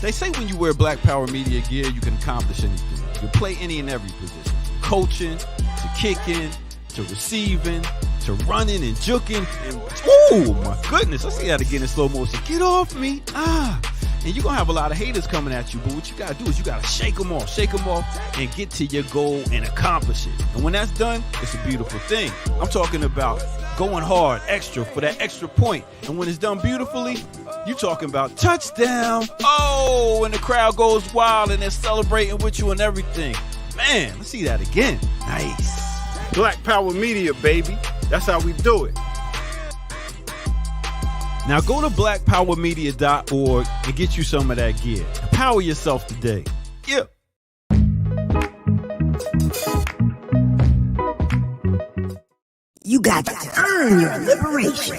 They say when you wear Black Power Media gear, you can accomplish anything. You play any and every position. Coaching, to kicking, to receiving, to running and juking. And, oh, my goodness. I see that again in slow motion. Get off me. And you're going to have a lot of haters coming at you. But what you got to do is you got to shake them off, and get to your goal and accomplish it. And when that's done, it's a beautiful thing. I'm talking about going hard, extra, for that extra point. And when it's done beautifully, you're talking about touchdown. Oh, and the crowd goes wild and they're celebrating with you and everything. Man, let's see that again. Nice. Black Power Media, baby. That's how we do it. Now go to blackpowermedia.org and get you some of that gear. Empower yourself today. Yeah. You got to earn your liberation.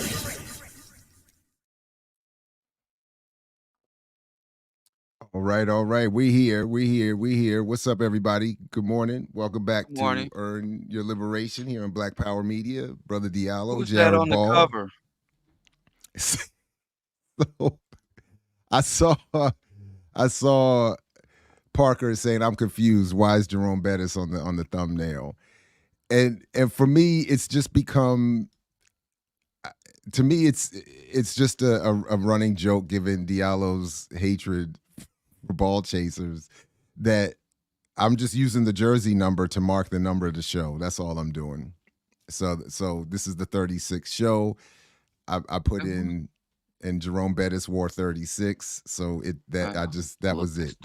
All right. We here. What's up, everybody? Good morning. Welcome back to Earn Your Liberation here on Black Power Media. Brother Diallo, Who's Jared that on Ball. the cover? So, I saw Parker saying, "I'm confused. Why is Jerome Bettis on the thumbnail?" And for me, it's just become. To me, it's just a running joke, given Diallo's hatred for ball chasers, that I'm just using the jersey number to mark the number of the show. That's all I'm doing. So this is the 36th show. I put in. And Jerome Bettis wore 36, so that was it.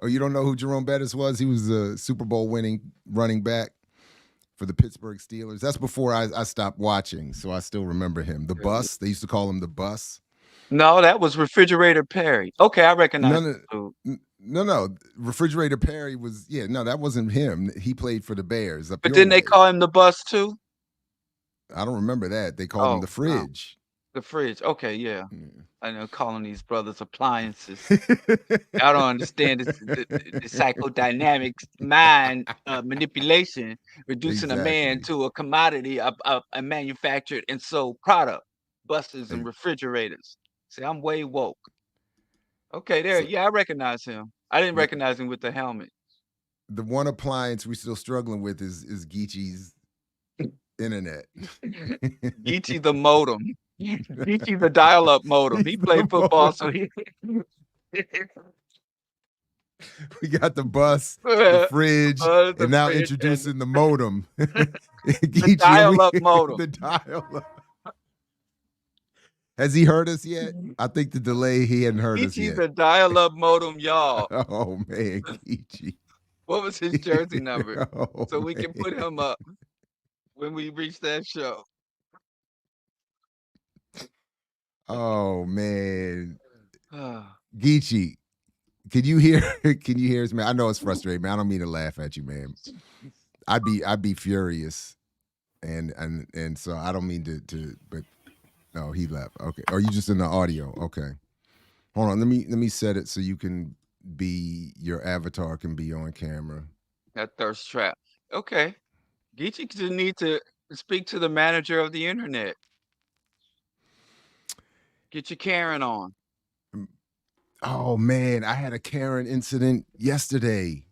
Oh, you don't know who Jerome Bettis was? He was a Super Bowl winning running back for the Pittsburgh Steelers. That's before I stopped watching, so I still remember him. The Bus, they used to call him the Bus. No, that was Refrigerator Perry. Okay, I recognize. No. Refrigerator Perry was that wasn't him. He played for the Bears. But didn't they call him the Bus too? I don't remember that. They called him the Fridge. The Fridge. Okay, yeah. I know, calling these brothers appliances. I don't understand the psychodynamic mind manipulation, reducing a man to a commodity, a manufactured and sold product, buses and refrigerators. See, I'm way woke. Okay, there. I recognize him. I didn't recognize him with the helmet. The one appliance we're still struggling with is Geechee's internet. Geechee the modem. Geechee the dial-up modem. He played football, so he. We got the Bus, the Fridge, and now introducing the modem. The dial-up modem. The dial-up. Has he heard us yet? I think the delay, he hadn't heard us yet. Geechee the dial-up modem, y'all. Oh man, Geechee. What was his jersey number? So we can put him up when we reach that show. Oh man, Geechee, can you hear us, man? I know it's frustrating, man. I don't mean to laugh at you, man. I'd be furious, and so I don't mean to. But no, he left. Okay, are you just in the audio? Okay, hold on. Let me set it so you can your avatar can be on camera. That thirst trap. Okay, Geechee just need to speak to the manager of the internet. Get your Karen on. Oh man, I had a Karen incident yesterday,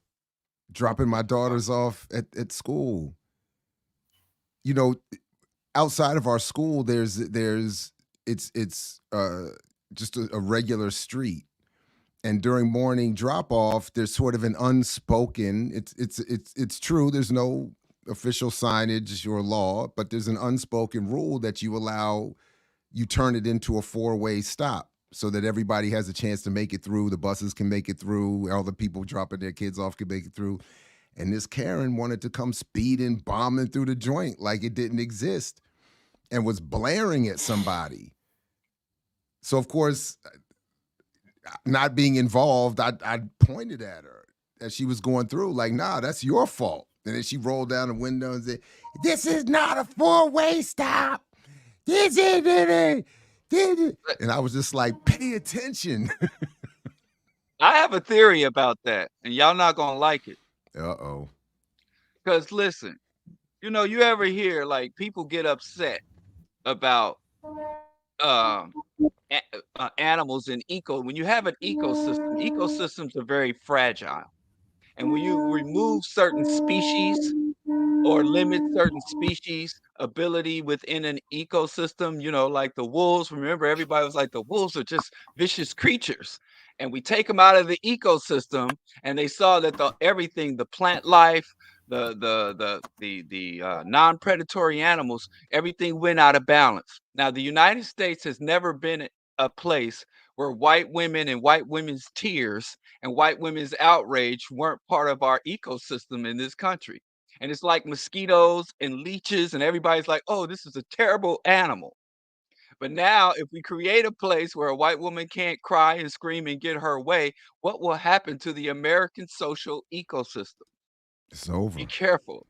dropping my daughters off at school. You know, outside of our school, it's just a regular street, and during morning drop off, there's sort of an unspoken. It's true. There's no official signage or law, but there's an unspoken rule that you turn it into a 4-way stop so that everybody has a chance to make it through. The buses can make it through. All the people dropping their kids off can make it through. And this Karen wanted to come speeding, bombing through the joint like it didn't exist and was blaring at somebody. So, of course, not being involved, I pointed at her as she was going through like, nah, that's your fault. And then she rolled down the window and said, "This is not a 4-way stop. This is it." And I was just like, pay attention. I have a theory about that, and y'all not gonna like it. Uh-oh. Because listen, you ever hear like people get upset about animals in when you have an ecosystem, ecosystems are very fragile. And when you remove certain species or limit certain species ability within an ecosystem, like the wolves. Remember, everybody was like, the wolves are just vicious creatures. And we take them out of the ecosystem, and they saw that everything, the plant life, the non-predatory animals, everything went out of balance. Now, the United States has never been a place where white women and white women's tears and white women's outrage weren't part of our ecosystem in this country. And it's like mosquitoes and leeches, and everybody's like, oh, this is a terrible animal. But now, if we create a place where a white woman can't cry and scream and get her way, what will happen to the American social ecosystem? It's over. Be careful,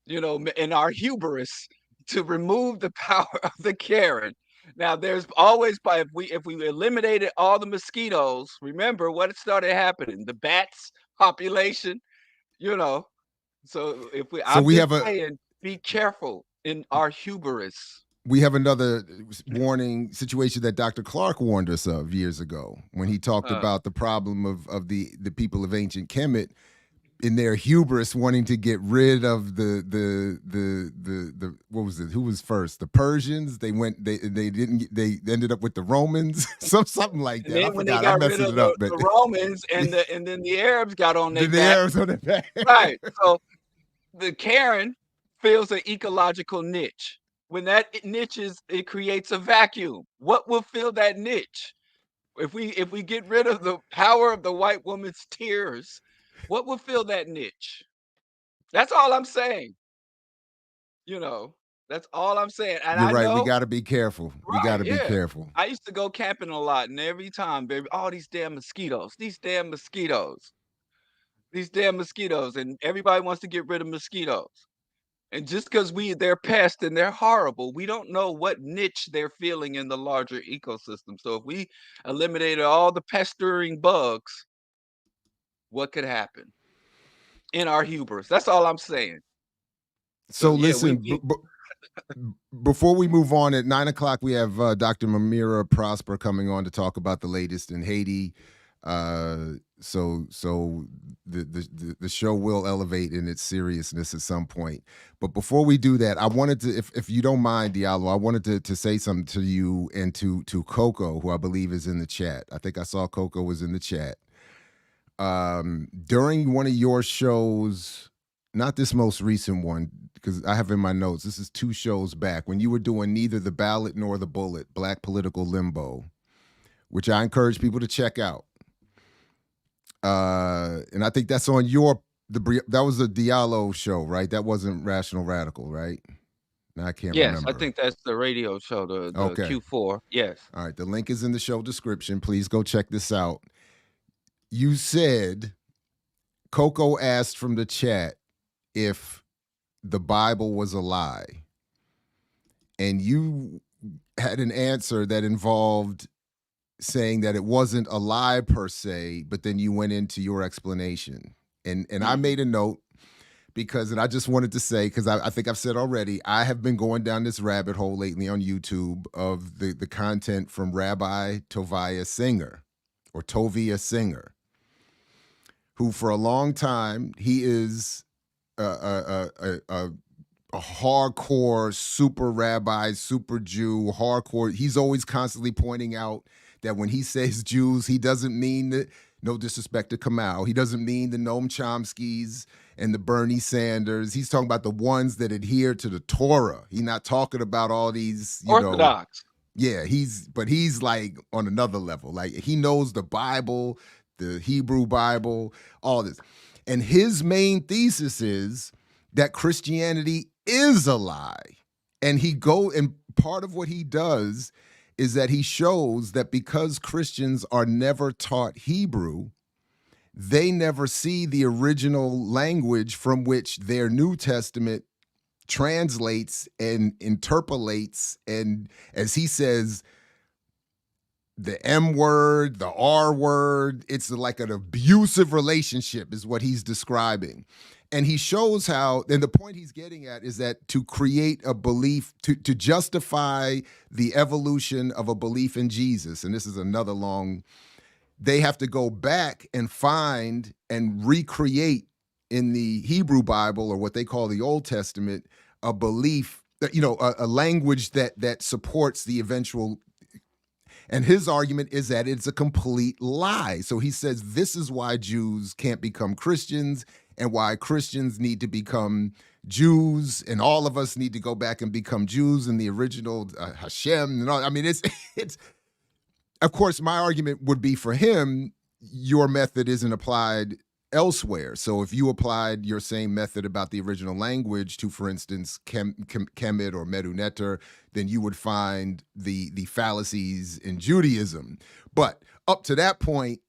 in our hubris to remove the power of the Karen. Now, there's always, if we eliminated all the mosquitoes, remember what started happening? The bats population, you know, so I'm just saying, be careful in our hubris. We have another warning situation that Dr. Clark warned us of years ago when he talked about the problem of the people of ancient Kemet in their hubris wanting to get rid of the what was it? Who was first? The Persians. They ended up with the Romans. something like that. And then when they got rid of the Romans and then the Arabs got on their back. The Arabs on their back. Right. So the Karen fills an ecological niche. When that niche it creates a vacuum. What will fill that niche? If we get rid of the power of the white woman's tears, what will fill that niche? That's all I'm saying. That's all I'm saying. And You're right. I know, we got to be careful. We got to be careful. I used to go camping a lot, and every time, baby, all these damn mosquitoes, and everybody wants to get rid of mosquitoes. And just because they're pests and they're horrible, we don't know what niche they're filling in the larger ecosystem. So if we eliminated all the pestering bugs, what could happen in our hubris? That's all I'm saying. So listen, before we move on, at 9 o'clock, we have Dr. MamyrahProsper coming on to talk about the latest in Haiti. So the show will elevate in its seriousness at some point. But before we do that, I wanted to, if you don't mind, Diallo, I wanted to say something to you and to Coco, who I believe is in the chat. I think I saw Coco was in the chat. During one of your shows, not this most recent one, because I have in my notes, this is 2 shows back, when you were doing Neither the Ballot Nor the Bullet, Black Political Limbo, which I encourage people to check out. And I think that's on that was a Diallo show, right? That wasn't Rational Radical, right? No, I can't remember. Yes, I think that's the radio show, the Q4. Yes. All right, the link is in the show description. Please go check this out. You said, Coco asked from the chat if the Bible was a lie. And you had an answer that involved saying that it wasn't a lie per se, but then you went into your explanation. And I made a note because, and I just wanted to say, because I think I've said already, I have been going down this rabbit hole lately on YouTube of the content from Rabbi ToviaSinger, or ToviaSinger, who for a long time, he is a hardcore super rabbi, super Jew, hardcore. He's always constantly pointing out that when he says Jews, he doesn't mean no disrespect to Kamau. He doesn't mean the Noam Chomskys and the Bernie Sanders. He's talking about the ones that adhere to the Torah. He's not talking about all these, Orthodox. Yeah, he's like on another level. Like, he knows the Bible, the Hebrew Bible, all this. And his main thesis is that Christianity is a lie. And part of what he does is that he shows that because Christians are never taught Hebrew, they never see the original language from which their New Testament translates and interpolates, and, as he says, the M word, the R word, it's like an abusive relationship is what he's describing. And he shows how, and the point he's getting at is that to create a belief, to justify the evolution of a belief in Jesus, and this is another long, they have to go back and find and recreate in the Hebrew Bible, or what they call the Old Testament, a belief that, a language that supports the eventual. And his argument is that it's a complete lie. So he says this is why Jews can't become Christians, and why Christians need to become Jews, and all of us need to go back and become Jews in the original Hashem. And all. I mean, it's of course, my argument would be for him, your method isn't applied elsewhere. So if you applied your same method about the original language to, for instance, Kemet or Medu Neter, then you would find the fallacies in Judaism. But up to that point,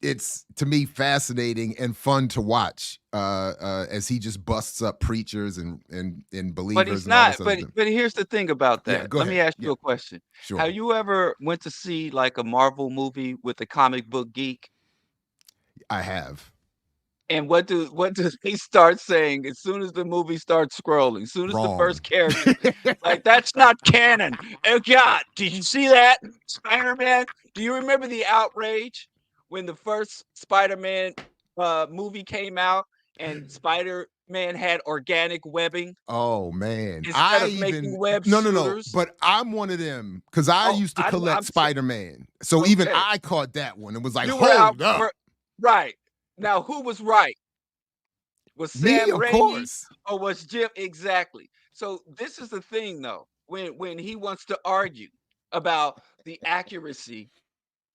it's, to me, fascinating and fun to watch as he just busts up preachers and believers. But he's not. But here's the thing about that. Yeah, go Let ahead. me ask you a question. Sure. Have you ever went to see like a Marvel movie with a comic book geek? I have. And what does he start saying as soon as the movie starts scrolling? As soon as the first character, like, that's not canon. Oh God, did you see that? Spider-Man? Do you remember the outrage when the first Spider-Man movie came out and Spider-Man had organic webbing? Oh man, Instead of making web no, shooters? but I'm one of them because I used to collect Spider-Man. So even I caught that one. It was like, hold up. Right. Now, who was right? Was Sam Raimi or was Jim? Exactly. So this is the thing, though. When he wants to argue about the accuracy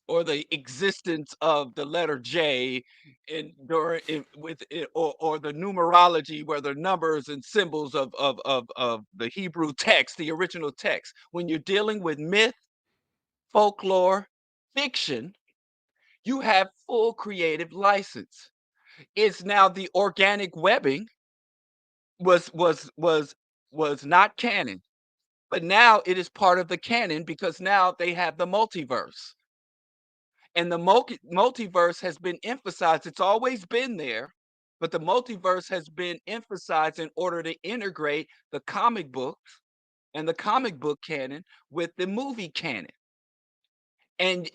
or the existence of the letter J or the numerology, where the numbers and symbols of the Hebrew text, the original text, when you're dealing with myth, folklore, fiction, you have full creative license. It's now the organic webbing was not canon, but now it is part of the canon because now they have the multiverse. And the multiverse has been emphasized. It's always been there, but the multiverse has been emphasized in order to integrate the comic books and the comic book canon with the movie canon. And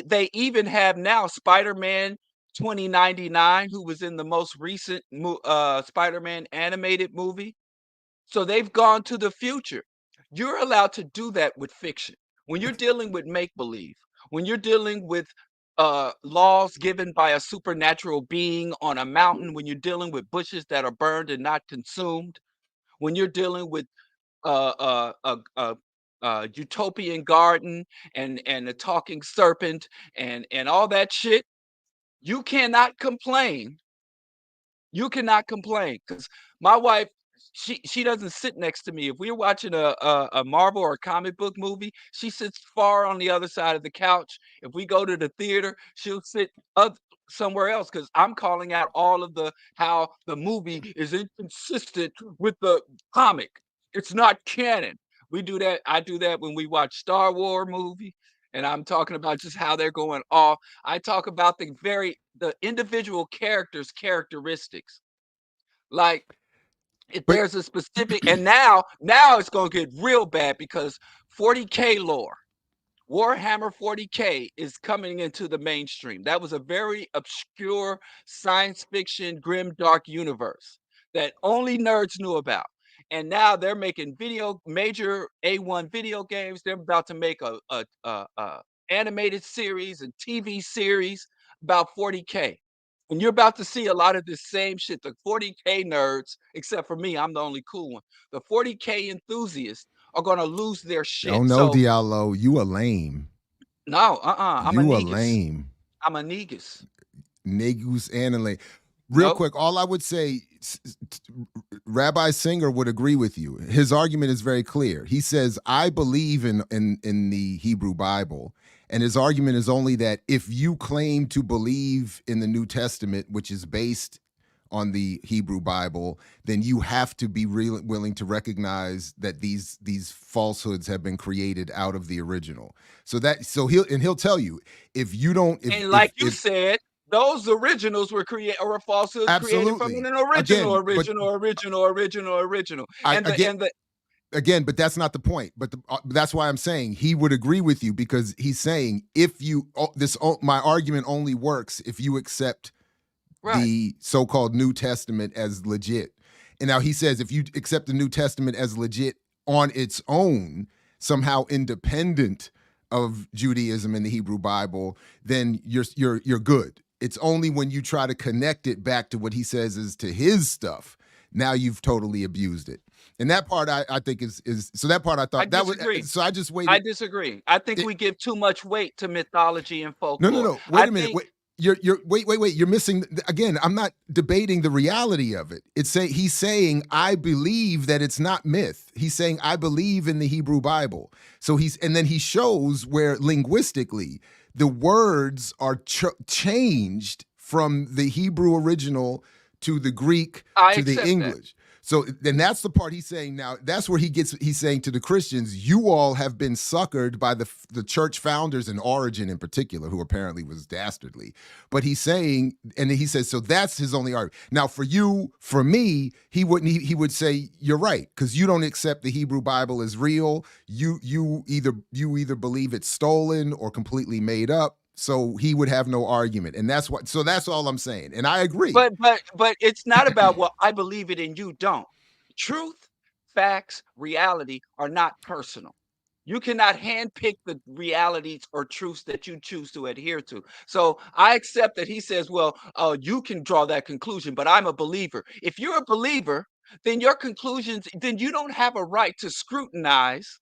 they even have now Spider-Man 2099, who was in the most recent Spider-Man animated movie. So they've gone to the future. You're allowed to do that with fiction. When you're dealing with make-believe, when you're dealing with laws given by a supernatural being on a mountain, when you're dealing with bushes that are burned and not consumed, when you're dealing with utopian garden and a talking serpent and all that shit, you cannot complain. You cannot complain because my wife, she doesn't sit next to me. If we're watching a Marvel or a comic book movie, she sits far on the other side of the couch. If we go to the theater, she'll sit somewhere else because I'm calling out all of how the movie is inconsistent with the comic. It's not canon. We do that. I do that when we watch Star Wars movie, and I'm talking about just how they're going off. I talk about the individual characters' characteristics. Like, if there's a specific, and now it's gonna get real bad because 40K lore, Warhammer 40K is coming into the mainstream. That was a very obscure science fiction, grim, dark universe that only nerds knew about. And now they're making major A1 video games. They're about to make a animated series and TV series about 40K. And you're about to see a lot of this same shit. The 40K nerds, except for me, I'm the only cool one. The 40K enthusiasts are gonna lose their shit. Oh no, Diallo, you are lame. No, I'm you a are lame. I'm a negus. Negus and a lame. Real quick, all I would say, Rabbi Singer would agree with you. His argument is very clear. He says, I believe in the Hebrew Bible. And his argument is only that if you claim to believe in the New Testament, which is based on the Hebrew Bible, then you have to be willing to recognize that these falsehoods have been created out of the original. So he'll tell you, if you don't, you said, those originals were falsehoods created from Absolutely. an original, Again, but original. And the again, but that's not the point. But that's why I'm saying he would agree with you, because he's saying if you my argument only works if you accept the so-called New Testament as legit. And now he says if you accept the New Testament as legit on its own, somehow independent of Judaism and the Hebrew Bible, then you're good. It's only when you try to connect it back to what he says is to his stuff, now you've totally abused it. And that part I think is so that part I thought that was, so I just waited. I disagree. I think we give too much weight to mythology and folklore. No. Wait a minute. Wait. You're missing again. I'm not debating the reality of it. He's saying I believe that it's not myth. He's saying I believe in the Hebrew Bible. So and then he shows where linguistically the words are changed from the Hebrew original to the Greek to the English. So then that's the part he's saying now. That's where he's saying to the Christians, you all have been suckered by the church founders and Origin in particular, who apparently was dastardly. But he's saying, and he says, so that's his only argument. Now for you, for me, he would say, you're right, because you don't accept the Hebrew Bible as real. You either believe it's stolen or completely made up. So he would have no argument, and that's all I'm saying, and I agree. But it's not about well, I believe it and you don't. Truth, facts, reality are not personal. You cannot handpick the realities or truths that you choose to adhere to. So I accept that he says, well, you can draw that conclusion, but I'm a believer. If you're a believer, then your conclusions, then you don't have a right to scrutinize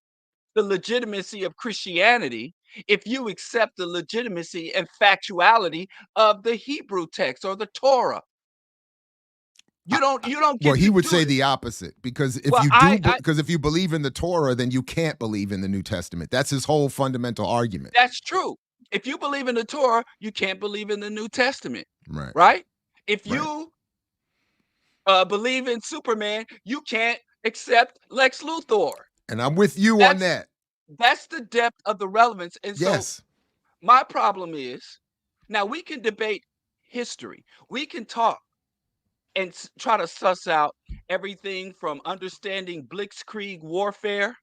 the legitimacy of Christianity if you accept the legitimacy and factuality of the Hebrew text or the Torah. You don't get well, he would say the opposite, because if you believe in the Torah, then you can't believe in the New Testament. That's his whole fundamental argument. That's true. If you believe in the Torah, you can't believe in the New Testament. Right. Right? If you believe in Superman, you can't accept Lex Luthor. And I'm with you on that. That's the depth of the relevance. And so my problem is, now we can debate history. We can talk and try to suss out everything from understanding blitzkrieg warfare.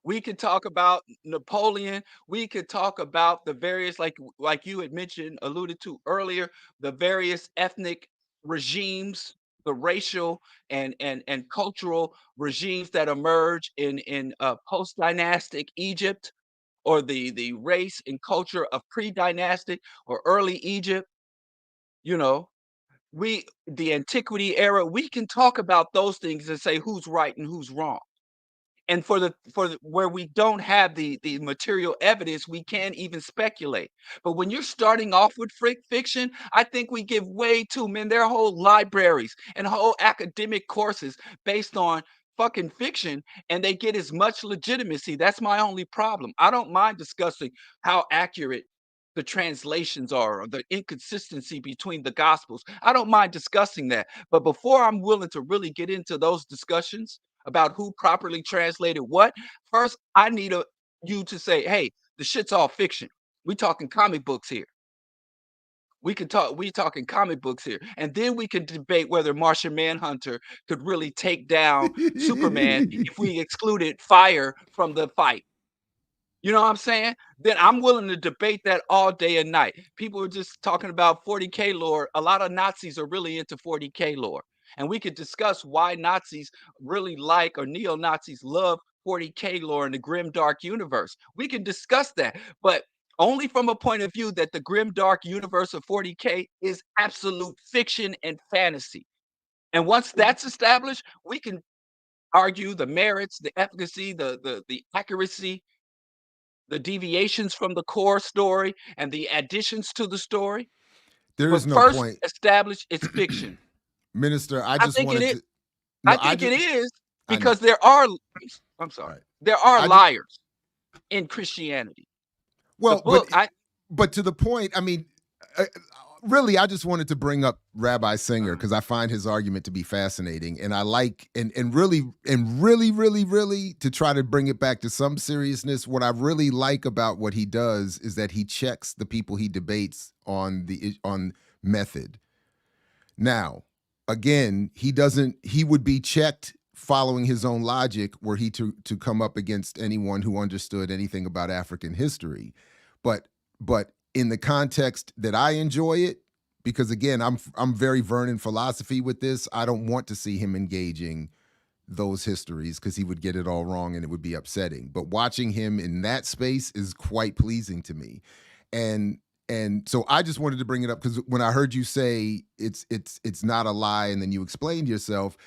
We could talk about Napoleon. We could talk about the various, like you had mentioned, alluded to earlier, the various ethnic regimes, the racial and cultural regimes that emerge in post-dynastic Egypt, or the race and culture of pre-dynastic or early Egypt. You know, the antiquity era. We can talk about those things and say who's right and who's wrong. And where we don't have the material evidence, we can't even speculate. But when you're starting off with fiction, I think we give way too, man. There are whole libraries and whole academic courses based on fucking fiction, and they get as much legitimacy. That's my only problem. I don't mind discussing how accurate the translations are, or the inconsistency between the gospels. I don't mind discussing that. But before I'm willing to really get into those discussions about who properly translated what, first I need you to say, hey, the shit's all fiction. We talking comic books here. We talking comic books here. And then we can debate whether Martian Manhunter could really take down Superman if we excluded fire from the fight. You know what I'm saying? Then I'm willing to debate that all day and night. People are just talking about 40K lore. A lot of Nazis are really into 40K lore. And we could discuss why Nazis really like, or neo-Nazis love 40K lore in the grim dark universe. We can discuss that, but only from a point of view that the grim dark universe of 40K is absolute fiction and fantasy. And once that's established, we can argue the merits, the efficacy, the accuracy, the deviations from the core story, and the additions to the story. There is no point. Establish it's fiction. Minister, I think it is because there are. I'm sorry. Right. There are liars in Christianity. Well, but to the point, I mean, really, I just wanted to bring up Rabbi Singer because I find his argument to be fascinating, and I like and really to try to bring it back to some seriousness. What I really like about what he does is that he checks the people he debates on method. Now, again, he would be checked following his own logic were he to come up against anyone who understood anything about African history. But in the context that I enjoy it, because again, I'm very Vernon philosophy with this. I don't want to see him engaging those histories because he would get it all wrong and it would be upsetting. But watching him in that space is quite pleasing to me. And so I just wanted to bring it up because when I heard you say it's not a lie and then you explained yourself,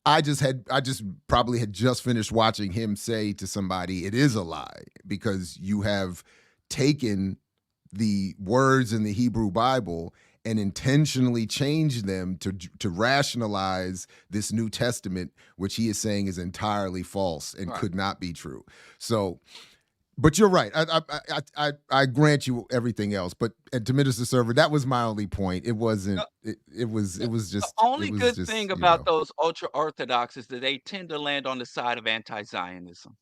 I just probably had just finished watching him say to somebody, it is a lie, because you have taken the words in the Hebrew Bible and intentionally changed them to rationalize this New Testament, which he is saying is entirely false and could not be true. So, but you're right. I grant you everything else. But to minister server, that was my only point. It wasn't. It was just. The only good just, thing about those ultra orthodox is that they tend to land on the side of anti-Zionism.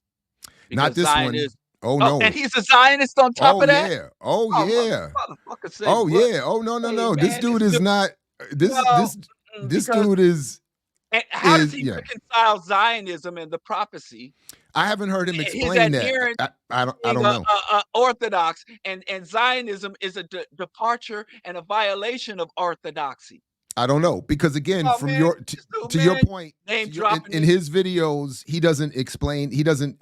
Not this Zionist, one. Oh no! And he's a Zionist on top of that. Yeah. Oh yeah. Motherfucker say, oh yeah. Oh no. Hey, this dude is not. This dude is. And how does he reconcile Zionism and the prophecy? I haven't heard him explain that. I don't know. Orthodox and Zionism is a departure and a violation of orthodoxy. I don't know, because again, to your point, in his videos, he doesn't explain.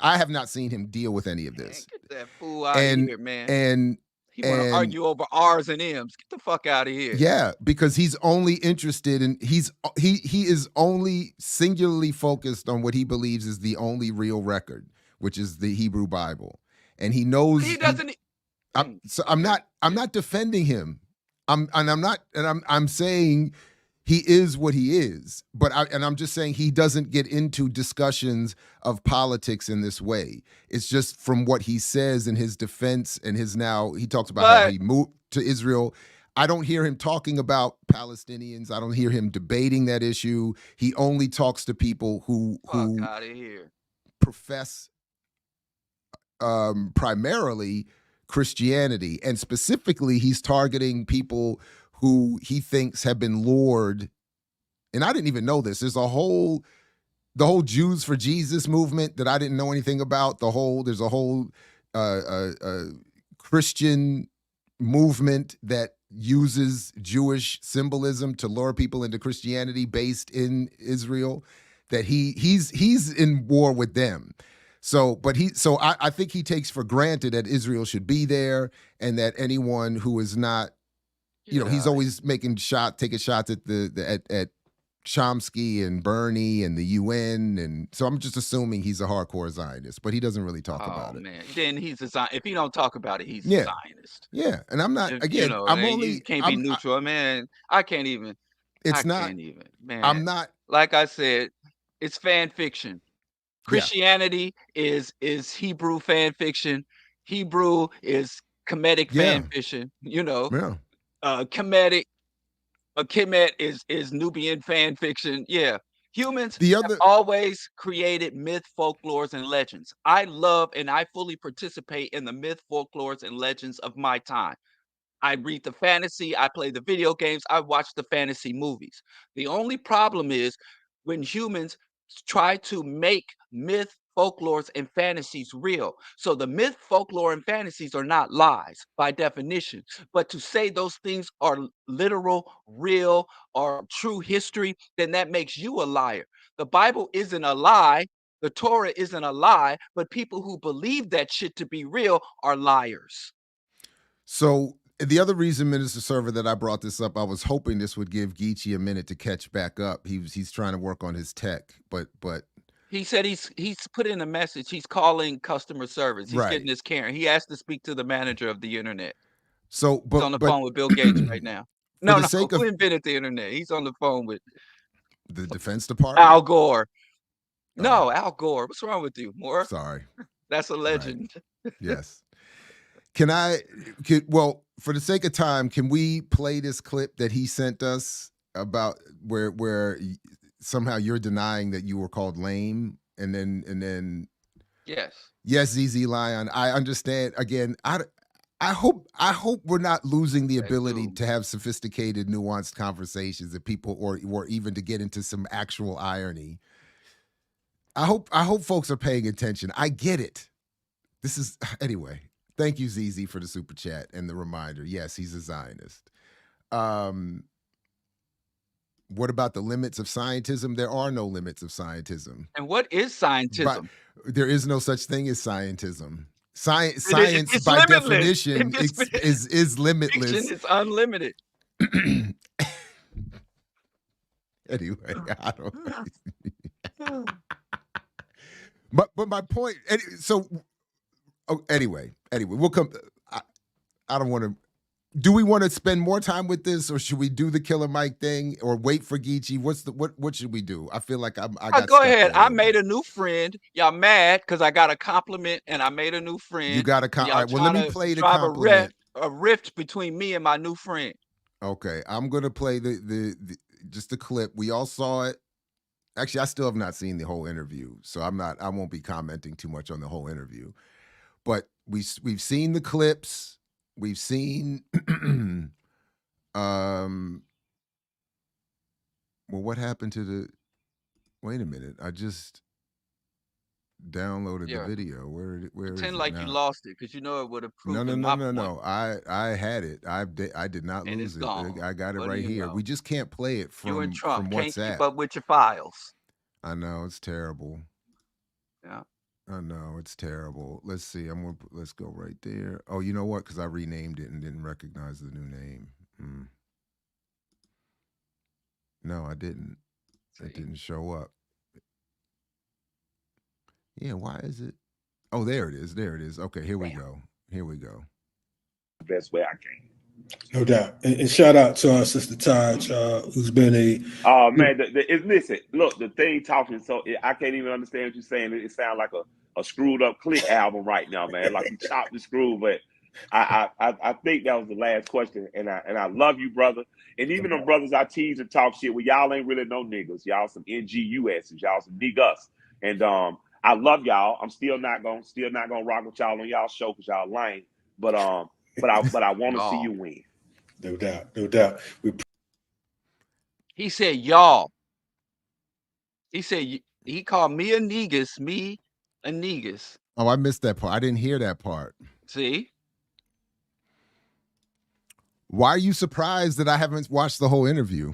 I have not seen him deal with any of this. Man, get that fool out of here, man. And he want to argue over R's and M's. Get the fuck out of here. Yeah, because he's only interested in he is only singularly focused on what he believes is the only real record, which is the Hebrew Bible, and he knows he doesn't. I'm not defending him. I'm saying he is what he is, but I'm just saying he doesn't get into discussions of politics in this way. It's just from what he says in his defense and he talks about how he moved to Israel. I don't hear him talking about Palestinians. I don't hear him debating that issue. He only talks to people who out of here. Profess primarily Christianity, and specifically he's targeting people who he thinks have been lured. And I didn't even know this. There's the whole Jews for Jesus movement that I didn't know anything about. There's a whole Christian movement that uses Jewish symbolism to lure people into Christianity based in Israel, that he's in war with them. So I think he takes for granted that Israel should be there, and that anyone who is not, he's always taking shots at at Chomsky and Bernie and the UN, and so I'm just assuming he's a hardcore Zionist, but he doesn't really talk about it. Man, then he's a Zionist. If he don't talk about it, he's a Zionist. Yeah, and I'm not. Again, you can't be neutral, man. I can't even. Man. I'm not. Like I said, it's fan fiction. Christianity is Hebrew fan fiction. Hebrew is Kemetic fan fiction. Kemetic, Kemet is Nubian fan fiction. Yeah, humans have always created myth, folklores, and legends. I love and I fully participate in the myth, folklores, and legends of my time. I read the fantasy. I play the video games. I watch the fantasy movies. The only problem is when humans try to make myth, folklores, and fantasies real. So the myth, folklore, and fantasies are not lies by definition. But to say those things are literal, real, or true history, then that makes you a liar. The Bible isn't a lie. The Torah isn't a lie. But people who believe that shit to be real are liars. So the other reason, Minister Server, that I brought this up, I was hoping this would give Geechee a minute to catch back up. He's trying to work on his tech, but he said he's put in a message. He's calling customer service. He's getting his Karen. He asked to speak to the manager of the internet. So, he's on the phone with Bill Gates right now. No, who invented the internet? He's on the phone with the Defense Department. Al Gore. No, Al Gore. What's wrong with you, Moore? Sorry, that's a legend. Right. Yes. Well, for the sake of time, can we play this clip that he sent us about where somehow you're denying that you were called lame, and then Yes. yes, ZZ Lion, I understand. Again, I hope we're not losing the ability to have sophisticated, nuanced conversations that people or even to get into some actual irony. I hope folks are paying attention. I get it. This is anyway. Thank you, ZZ, for the super chat and the reminder. Yes, he's a Zionist. What about the limits of scientism? There are no limits of scientism. And what is scientism? But there is no such thing as scientism. Science It's by limitless. definition is limitless. Fiction is unlimited. Anyway, I don't. But my point. So anyway, we'll come. I don't want to. Do we want to spend more time with this, or should we do the KillerMike thing, or wait for Geechee? What should we do? I feel like I got. Go ahead. I made a new friend. Y'all mad because I got a compliment and I made a new friend. You got a compliment. All right, well, let me play the compliment. A rift between me and my new friend. Okay, I'm gonna play the just the clip. We all saw it. Actually, I still have not seen the whole interview, so I won't be commenting too much on the whole interview. But we've seen the clips. We've seen, well, what happened to the, wait a minute, I just downloaded the video. Where Pretend like you lost it, because you know it would have proved No. I had it. I did not lose it. I got it right here. We just can't play it from WhatsApp. Can't keep up with your files. I know, it's terrible. Yeah. I know, it's terrible. Let's see. Let's go right there. Oh, you know what? Because I renamed it and didn't recognize the new name. No, I didn't. It didn't show up. Yeah, why is it? Oh, there it is. There it is. Okay, here we go. Here we go. Best way I can. No doubt. And shout out to our sister Taj, who's been a... Oh, man, listen, look, the thing talking, so I can't even understand what you're saying. It sounds like a screwed up Click album right now, man. Like you chopped the screw, but I think that was the last question. And I love you, brother. And even them brothers I tease and talk shit, well, y'all ain't really no niggas. Y'all some NGUSs. Y'all some niggas. And I love y'all. I'm still not gonna rock with y'all on y'all show because y'all lame. But I want to see you win. No doubt, no doubt. He said, y'all. He said, he called me a negus, Oh, I missed that part. I didn't hear that part. See? Why are you surprised that I haven't watched the whole interview?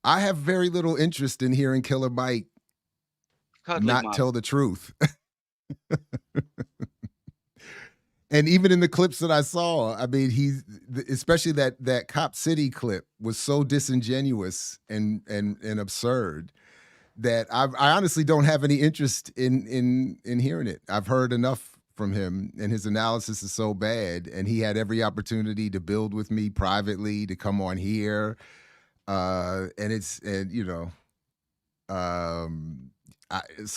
I have very little interest in hearing KillerMike tell the truth. And even in the clips that I saw, I mean, especially that Cop City clip was so disingenuous and absurd that I honestly don't have any interest in hearing it. I've heard enough from him, and his analysis is so bad, and he had every opportunity to build with me privately, to come on here, so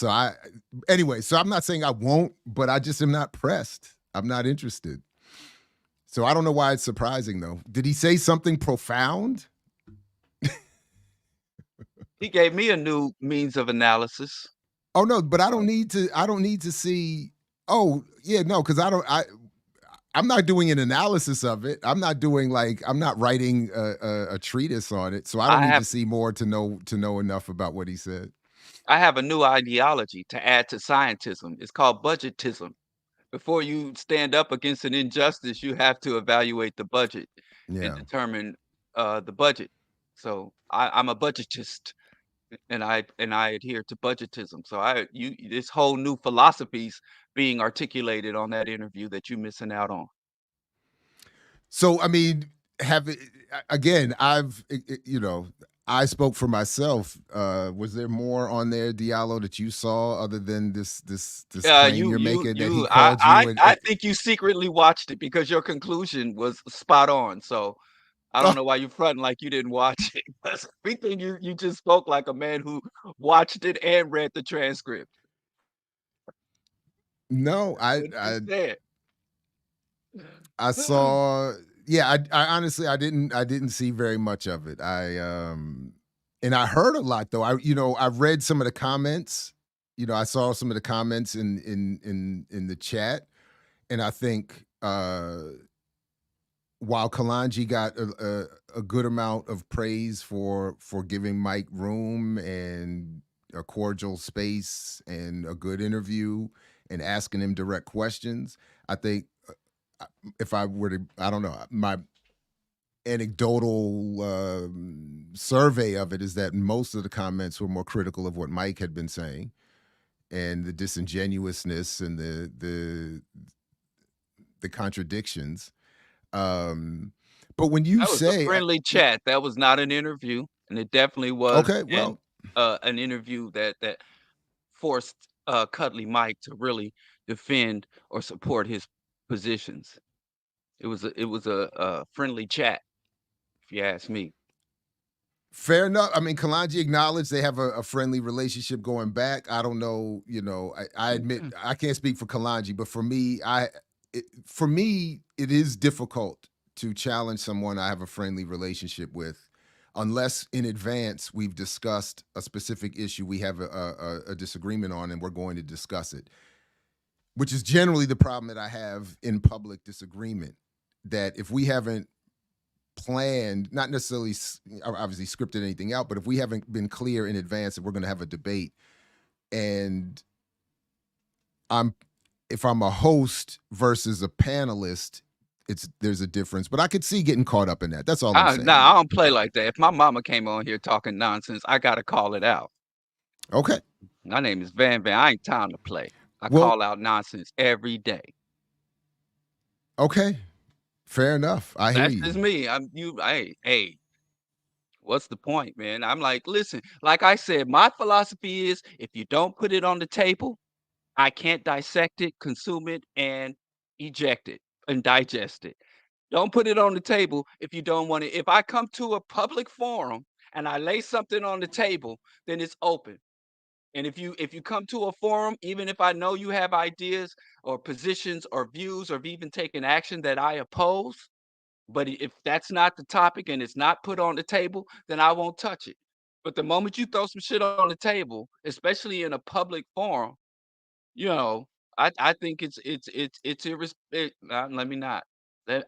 I'm not saying I won't, but I just am not pressed. I'm not interested. So I don't know why it's surprising, though. Did he say something profound? He gave me a new means of analysis. Oh no, but I don't need to see. Oh yeah, no, because I'm not doing an analysis of it. I'm not writing a treatise on it. So I don't need to see more to know enough about what he said. I have a new ideology to add to scientism. It's called budgetism. Before you stand up against an injustice, you have to evaluate the budget and determine the budget. So I'm a budgetist, and I adhere to budgetism. So this whole new philosophies being articulated on that interview that you're missing out on. So I mean, I spoke for myself. Was there more on there, Diallo, that you saw other than this claim you're making that he called you? I think you secretly watched it because your conclusion was spot on. So I don't know why you're fronting like you didn't watch it. We think you just spoke like a man who watched it and read the transcript. No, I saw. Yeah, I honestly I didn't see very much of it. And I heard a lot though. I read some of the comments. I saw some of the comments in the chat, and I think while Kalonji got a good amount of praise for giving Mike room and a cordial space and a good interview and asking him direct questions, I think if I were to, I don't know, my anecdotal survey of it is that most of the comments were more critical of what Mike had been saying and the disingenuousness and the contradictions. But when you That was say a friendly chat. That was not an interview, and it definitely was okay, well, an interview that forced Cuddly Mike to really defend or support his positions. It was a friendly chat, if you ask me. fair enough. I mean, Kalonji acknowledged they have a friendly relationship going back. I don't know, I admit I can't speak for Kalonji, but for me, it is difficult to challenge someone I have a friendly relationship with, unless in advance we've discussed a specific issue we have a disagreement on, and we're going to discuss it. Which is generally the problem that I have in public disagreement. That if we haven't planned, not necessarily obviously scripted anything out, but if we haven't been clear in advance that we're going to have a debate, and if I'm a host versus a panelist, there's a difference. But I could see getting caught up in that. That's all I'm saying. Nah, I don't play like that. If my mama came on here talking nonsense, I gotta call it out. Okay. My name is Van Van. I ain't time to play. I call out nonsense every day. Okay. Fair enough. I hear you. That's just me. Hey, what's the point, man? I'm like, listen, like I said, my philosophy is if you don't put it on the table, I can't dissect it, consume it, and eject it and digest it. Don't put it on the table if you don't want it. If I come to a public forum and I lay something on the table, then it's open. And if you come to a forum, even if I know you have ideas or positions or views or even taken action that I oppose, but if that's not the topic and it's not put on the table, then I won't touch it. But the moment you throw some shit on the table, especially in a public forum, you know, I think it's let me not.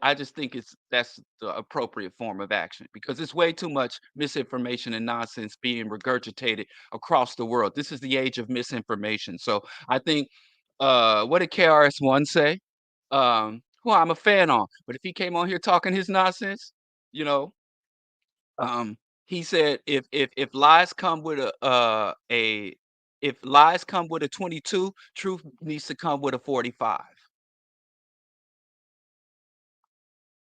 I just think that's the appropriate form of action because it's way too much misinformation and nonsense being regurgitated across the world. This is the age of misinformation. So I think what did KRS-One say? Who I'm a fan on, but if he came on here talking his nonsense, you know, um, he said if lies come with a if lies come with a 22, truth needs to come with a 45.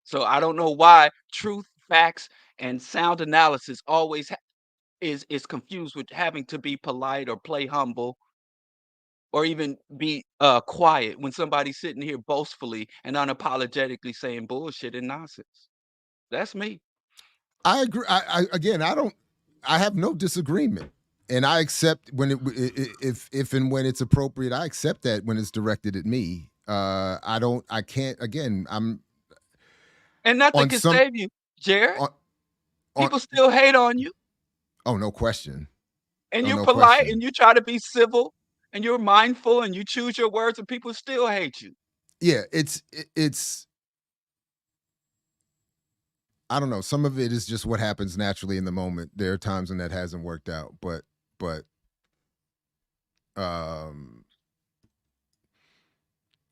So I don't know why truth, facts, and sound analysis always is confused with having to be polite or play humble or even be quiet when somebody's sitting here boastfully and unapologetically saying bullshit and nonsense. That's me. I agree. Again, I have no disagreement, and I accept when if and when it's appropriate. I accept that when it's directed at me. I can't. Again, And nothing can save you, Jared. People still hate on you. Oh, no question. And Oh, you're no polite question. and you try to be civil and you're mindful and you choose your words and people still hate you. Yeah, it's I don't know. Some of it is just what happens naturally in the moment. There are times when that hasn't worked out, but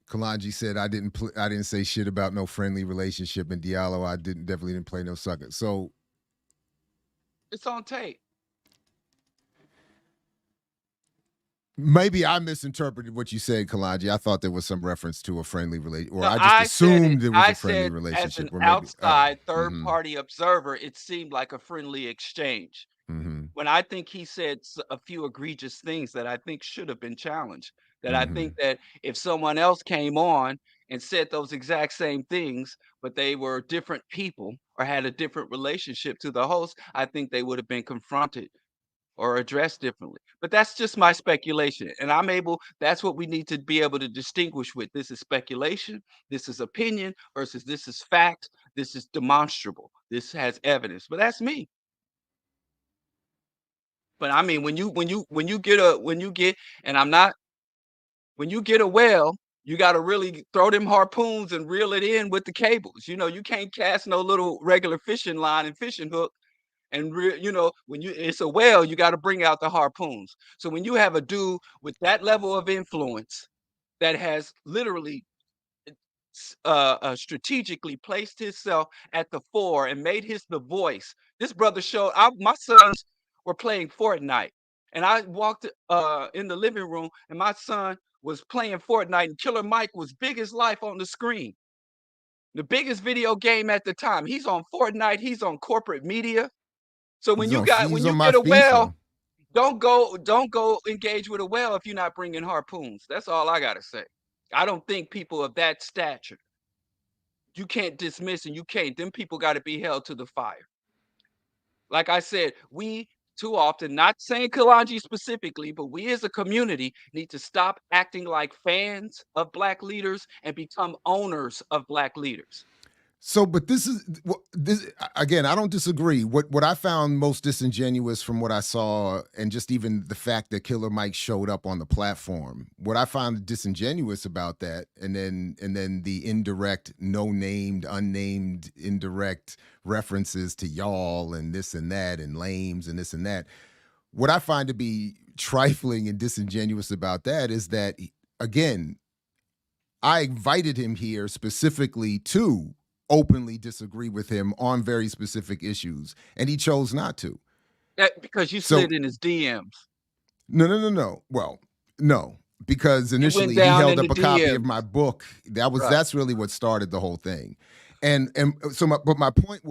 Kalonji said I didn't say shit about no friendly relationship, and Diallo I definitely didn't play no sucker. So it's on tape. Maybe I misinterpreted what you said, Kalonji. I thought there was some reference to a friendly relationship, or No, I just assumed it was a friendly as relationship. an Or maybe outside third-party observer, it seemed like a friendly exchange. When I think he said a few egregious things that I think should have been challenged. That I think that if someone else came on and said those exact same things, but they were different people or had a different relationship to the host, I think they would have been confronted or addressed differently. But that's just my speculation. And that's what we need to be able to distinguish with. This is speculation, this is opinion, versus this is fact, this is demonstrable, this has evidence. But that's me. But I mean, when you get, and I'm not, when you get a whale, you got to really throw them harpoons and reel it in with the cables. You know, you can't cast no little regular fishing line and fishing hook. And when it's a whale, you got to bring out the harpoons. So when you have a dude with that level of influence that has literally strategically placed himself at the fore and made the voice. This brother my sons were playing Fortnite, and I walked in the living room, and my son was playing Fortnite, and KillerMike was big as life on the screen. The biggest video game at the time. He's on Fortnite. He's on corporate media. So when you get a whale, don't go engage with a whale if you're not bringing harpoons. That's all I gotta say. I don't think people of that stature, you can't dismiss, and them people got to be held to the fire. Like I said, we too often, not saying Kalonji specifically, but we as a community need to stop acting like fans of Black leaders and become owners of Black leaders. So, but this again, I don't disagree. What I found most disingenuous from what I saw, and just even the fact that KillerMike showed up on the platform, what I found disingenuous about that, and then the indirect, no-named, unnamed, indirect references to y'all and this and that and lames and this and that. What I find to be trifling and disingenuous about that is that, again, I invited him here specifically to openly disagree with him on very specific issues, and he chose not to. Because you slid in his DMs. No. Well, no, because initially he held up a copy of my book. That's really what started the whole thing. And so my point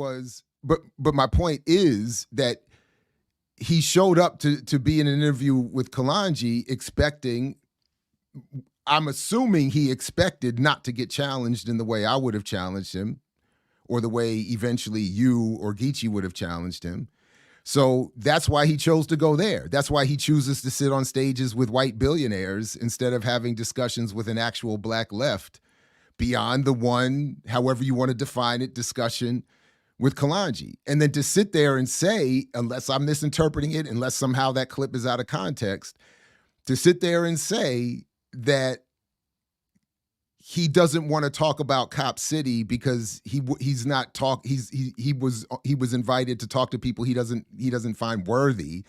is that he showed up to be in an interview with Kalonji expecting, I'm assuming he expected not to get challenged in the way I would have challenged him, or the way eventually you or Geechee would have challenged him. So that's why he chose to go there. That's why he chooses to sit on stages with white billionaires instead of having discussions with an actual Black left beyond the one, however you want to define it, discussion with Kalonji. And then to sit there and say, unless I'm misinterpreting it, unless somehow that clip is out of context, to sit there and say that he doesn't want to talk about Cop City because he was invited to talk to people he doesn't find worthy,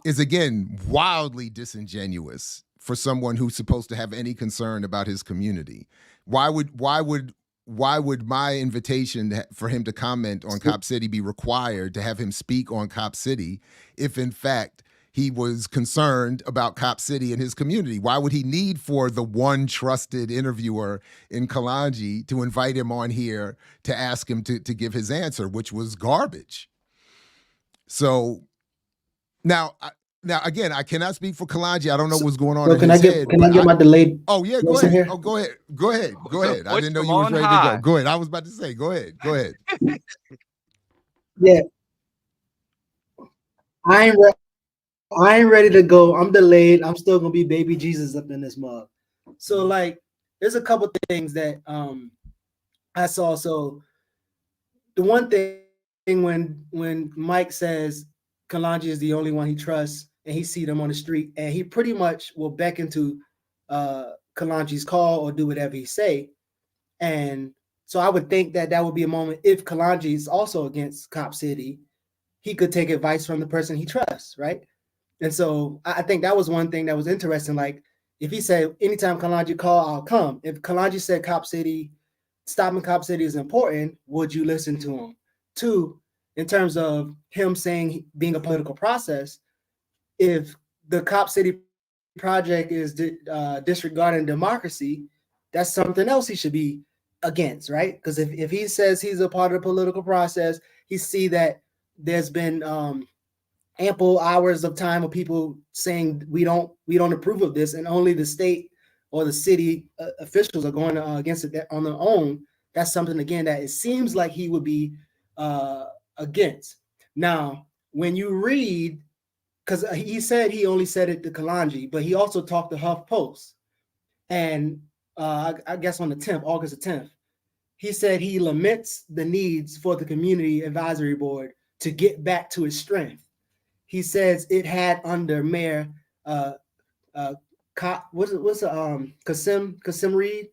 is again wildly disingenuous for someone who's supposed to have any concern about his community. Why would my invitation for him to comment on Cop City be required to have him speak on Cop City if in fact he was concerned about Cop City and his community? Why would he need for the one trusted interviewer in Kalonji to invite him on here to ask him to give his answer, which was garbage? So now again, I cannot speak for Kalonji. I don't know what's going on in his head. Can I get my delayed? Oh yeah, go ahead. Here? Oh, go ahead. Go ahead. I didn't know you was ready to go. Go ahead. I was about to say, go ahead. Yeah. I ain't ready to go. I'm delayed. I'm still gonna be baby Jesus up in this mug. So like, there's a couple things that I saw. So the one thing when Mike says Kalonji is the only one he trusts, and he see them on the street, and he pretty much will beckon to Kalonji's call or do whatever he say. And so I would think that would be a moment, if Kalonji is also against Cop City, he could take advice from the person he trusts, right? And so I think that was one thing that was interesting. Like, if he said, anytime Kalonji call, I'll come. If Kalonji said Cop City, stopping Cop City is important, would you listen to him? Two, in terms of him saying being a political process, if the Cop City project is disregarding democracy, that's something else he should be against, right? Because if he says he's a part of the political process, he see that there's been ample hours of time of people saying we don't approve of this, and only the state or the city officials are going against it on their own. That's something, again, that it seems like he would be against. Now, when you read because he said he only said it to Kalonji, but he also talked to HuffPost. And I guess on the 10th, August the 10th, he said he laments the needs for the Community Advisory Board to get back to its strength. He says it had under Mayor Kasim Reed.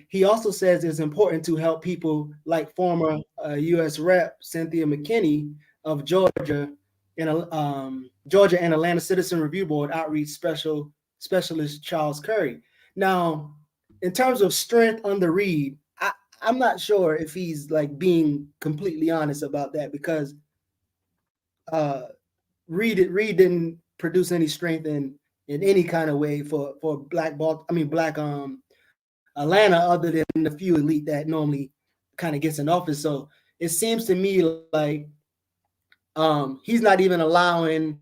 He also says it's important to help people like former U.S. Rep. Cynthia McKinney of Georgia and Atlanta Citizen Review Board Outreach Specialist Charles Curry. Now, in terms of strength under Reed, I'm not sure if he's like being completely honest about that, because Reed didn't produce any strength in any kind of way for Black Atlanta, other than the few elite that normally kind of gets in office. So it seems to me like he's not even allowing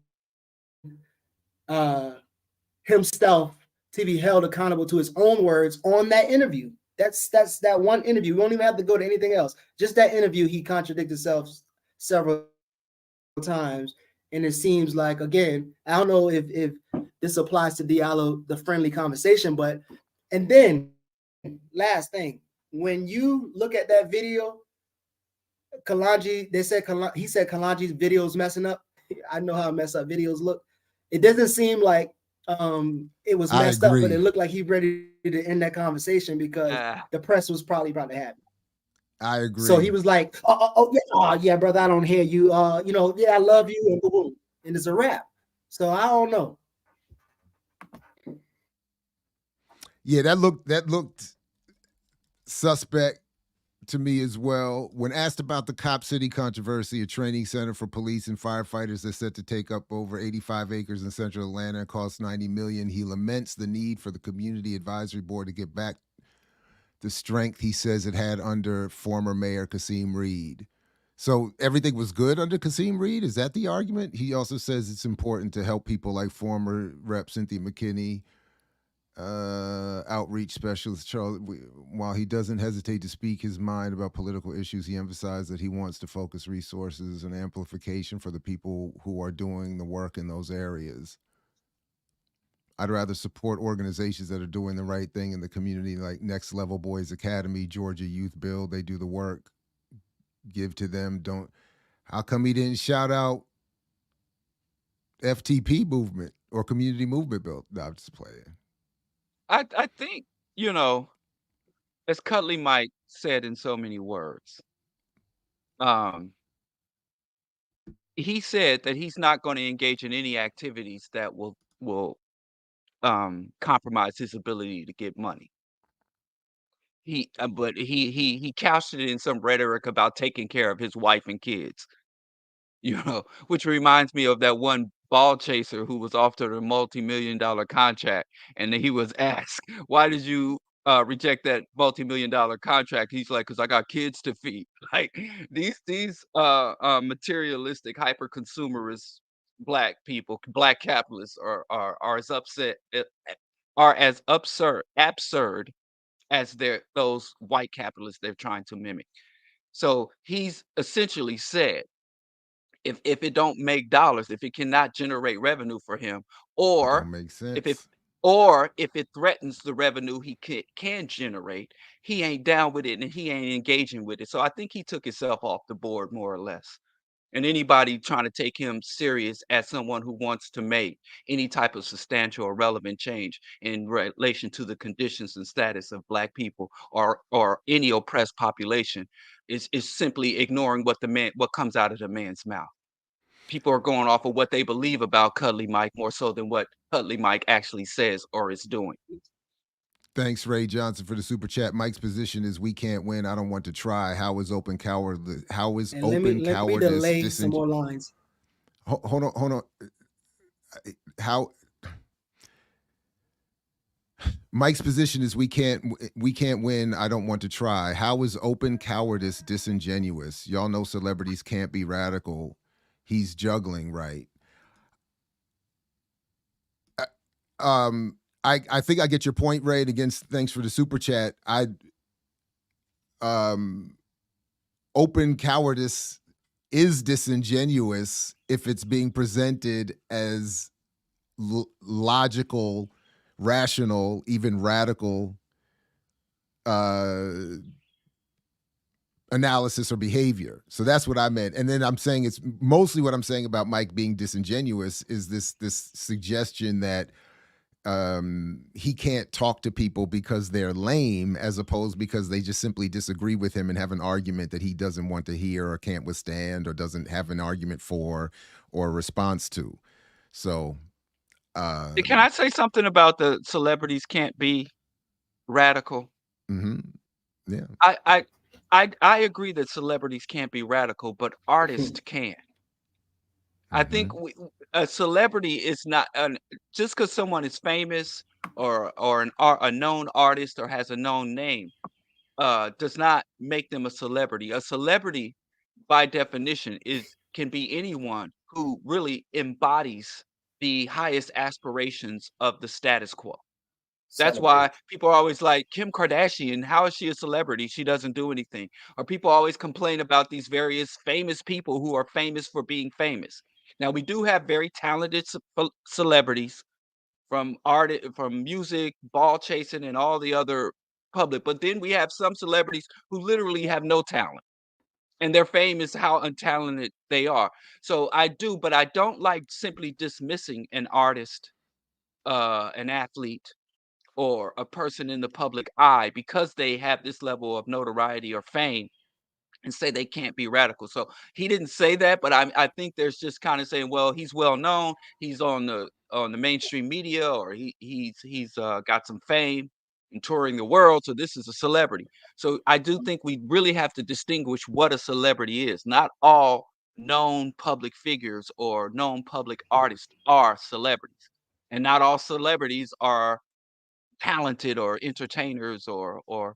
himself to be held accountable to his own words on that interview. That's that one interview. We don't even have to go to anything else. Just that interview, he contradicted himself several times. And it seems like, again, I don't know if this applies to Diallo, the friendly conversation, but, and then last thing, when you look at that video, Kalonji, he said Kalonji's video's messing up. I know how messed up videos look. It doesn't seem like it was messed up, but it looked like he's ready to end that conversation because the press was probably about to happen. I agree. So he was like, yeah, brother, I don't hear you. Yeah, I love you, and boom, boom. And it's a wrap. So I don't know. Yeah, that looked suspect to me as well. When asked about the Cop City controversy, a training center for police and firefighters that's set to take up over 85 acres in central Atlanta and cost $90 million, he laments the need for the Community Advisory Board to get back the strength he says it had under former Mayor Kasim Reed. So everything was good under Kasim Reed? Is that the argument? He also says it's important to help people like former Rep. Cynthia McKinney, outreach specialist Charles. While he doesn't hesitate to speak his mind about political issues, he emphasized that he wants to focus resources and amplification for the people who are doing the work in those areas. I'd rather support organizations that are doing the right thing in the community, like Next Level Boys Academy, Georgia Youth Build. They do the work. Give to them. Don't. How come he didn't shout out FTP movement or community movement build? No, I'm just playing. I think, as KillerMike said in so many words, he said that he's not going to engage in any activities that will compromise his ability to get money. But he couched it in some rhetoric about taking care of his wife and kids, which reminds me of that one ball chaser who was offered a multi-million-dollar contract, and he was asked, "Why did you reject that multi-million-dollar contract?" He's like, "'Cause I got kids to feed." Like these materialistic, hyper consumerist black people, black capitalists are as absurd as those white capitalists they're trying to mimic. So he's essentially said, if it don't make dollars, if it cannot generate revenue for him, or Don't make if it sense. if it threatens the revenue he can generate, he ain't down with it and he ain't engaging with it. So I think he took himself off the board more or less. And anybody trying to take him serious as someone who wants to make any type of substantial or relevant change in relation to the conditions and status of Black people or any oppressed population is simply ignoring what comes out of the man's mouth. People are going off of what they believe about KillerMike more so than what KillerMike actually says or is doing. Thanks, Ray Johnson, for the super chat. Mike's position is we can't win. I don't want to try. How is open cowardice? How is And open let me delay cowardice? some more lines. Hold on. How? Mike's position is we can't win. I don't want to try. How is open cowardice disingenuous? Y'all know celebrities can't be radical. He's juggling, right? I think I get your point, Ray. And again, thanks for the super chat. Open cowardice is disingenuous if it's being presented as logical, rational, even radical analysis or behavior. So that's what I meant. And then I'm saying it's mostly what I'm saying about Mike being disingenuous is this suggestion that he can't talk to people because they're lame, as opposed because they just simply disagree with him and have an argument that he doesn't want to hear or can't withstand or doesn't have an argument for or a response to. So can I say something about the celebrities can't be radical? Yeah. I agree that celebrities can't be radical, but artists can. I think a celebrity is not just because someone is famous or a known artist or has a known name does not make them a celebrity. A celebrity, by definition, can be anyone who really embodies the highest aspirations of the status quo. That's why people are always like, Kim Kardashian, how is she a celebrity? She doesn't do anything. Or people always complain about these various famous people who are famous for being famous. Now, we do have very talented celebrities from art, from music, ball chasing, and all the other public. But then we have some celebrities who literally have no talent. And their fame is how untalented they are. So I do, but I don't like simply dismissing an artist, an athlete, or a person in the public eye because they have this level of notoriety or fame and say they can't be radical. So he didn't say that, but I think there's just kind of saying, well, he's well known, he's on the mainstream media, or he's got some fame and touring the world, so this is a celebrity. So I do think we really have to distinguish what a celebrity is. Not all known public figures or known public artists are celebrities, and not all celebrities are talented or entertainers or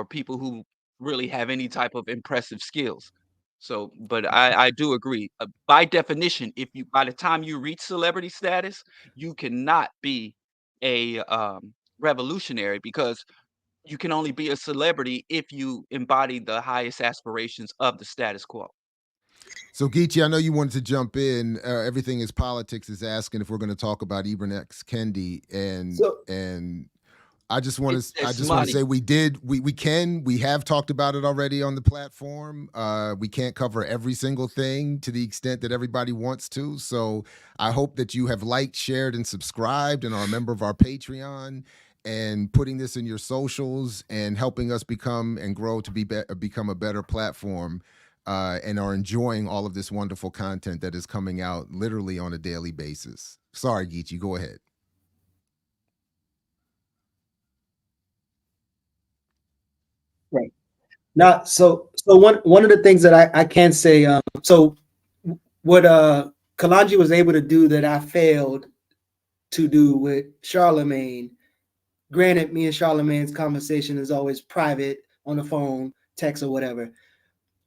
people who really have any type of impressive skills. So, but I do agree. By definition, if you by the time you reach celebrity status, you cannot be a revolutionary because you can only be a celebrity if you embody the highest aspirations of the status quo. So, Geechee, I know you wanted to jump in. Everything is Politics is asking if we're going to talk about Ibram X. Kendi, and I just want to say we have talked about it already on the platform. We can't cover every single thing to the extent that everybody wants to. So I hope that you have liked, shared, and subscribed, and are a member of our Patreon, and putting this in your socials and helping us become and grow to become a better platform. And are enjoying all of this wonderful content that is coming out literally on a daily basis. Sorry, Geechee, go ahead. Right. Now, so one of the things that I can say, so what Kalonji was able to do that I failed to do with Charlemagne. Granted, me and Charlemagne's conversation is always private on the phone, text, or whatever.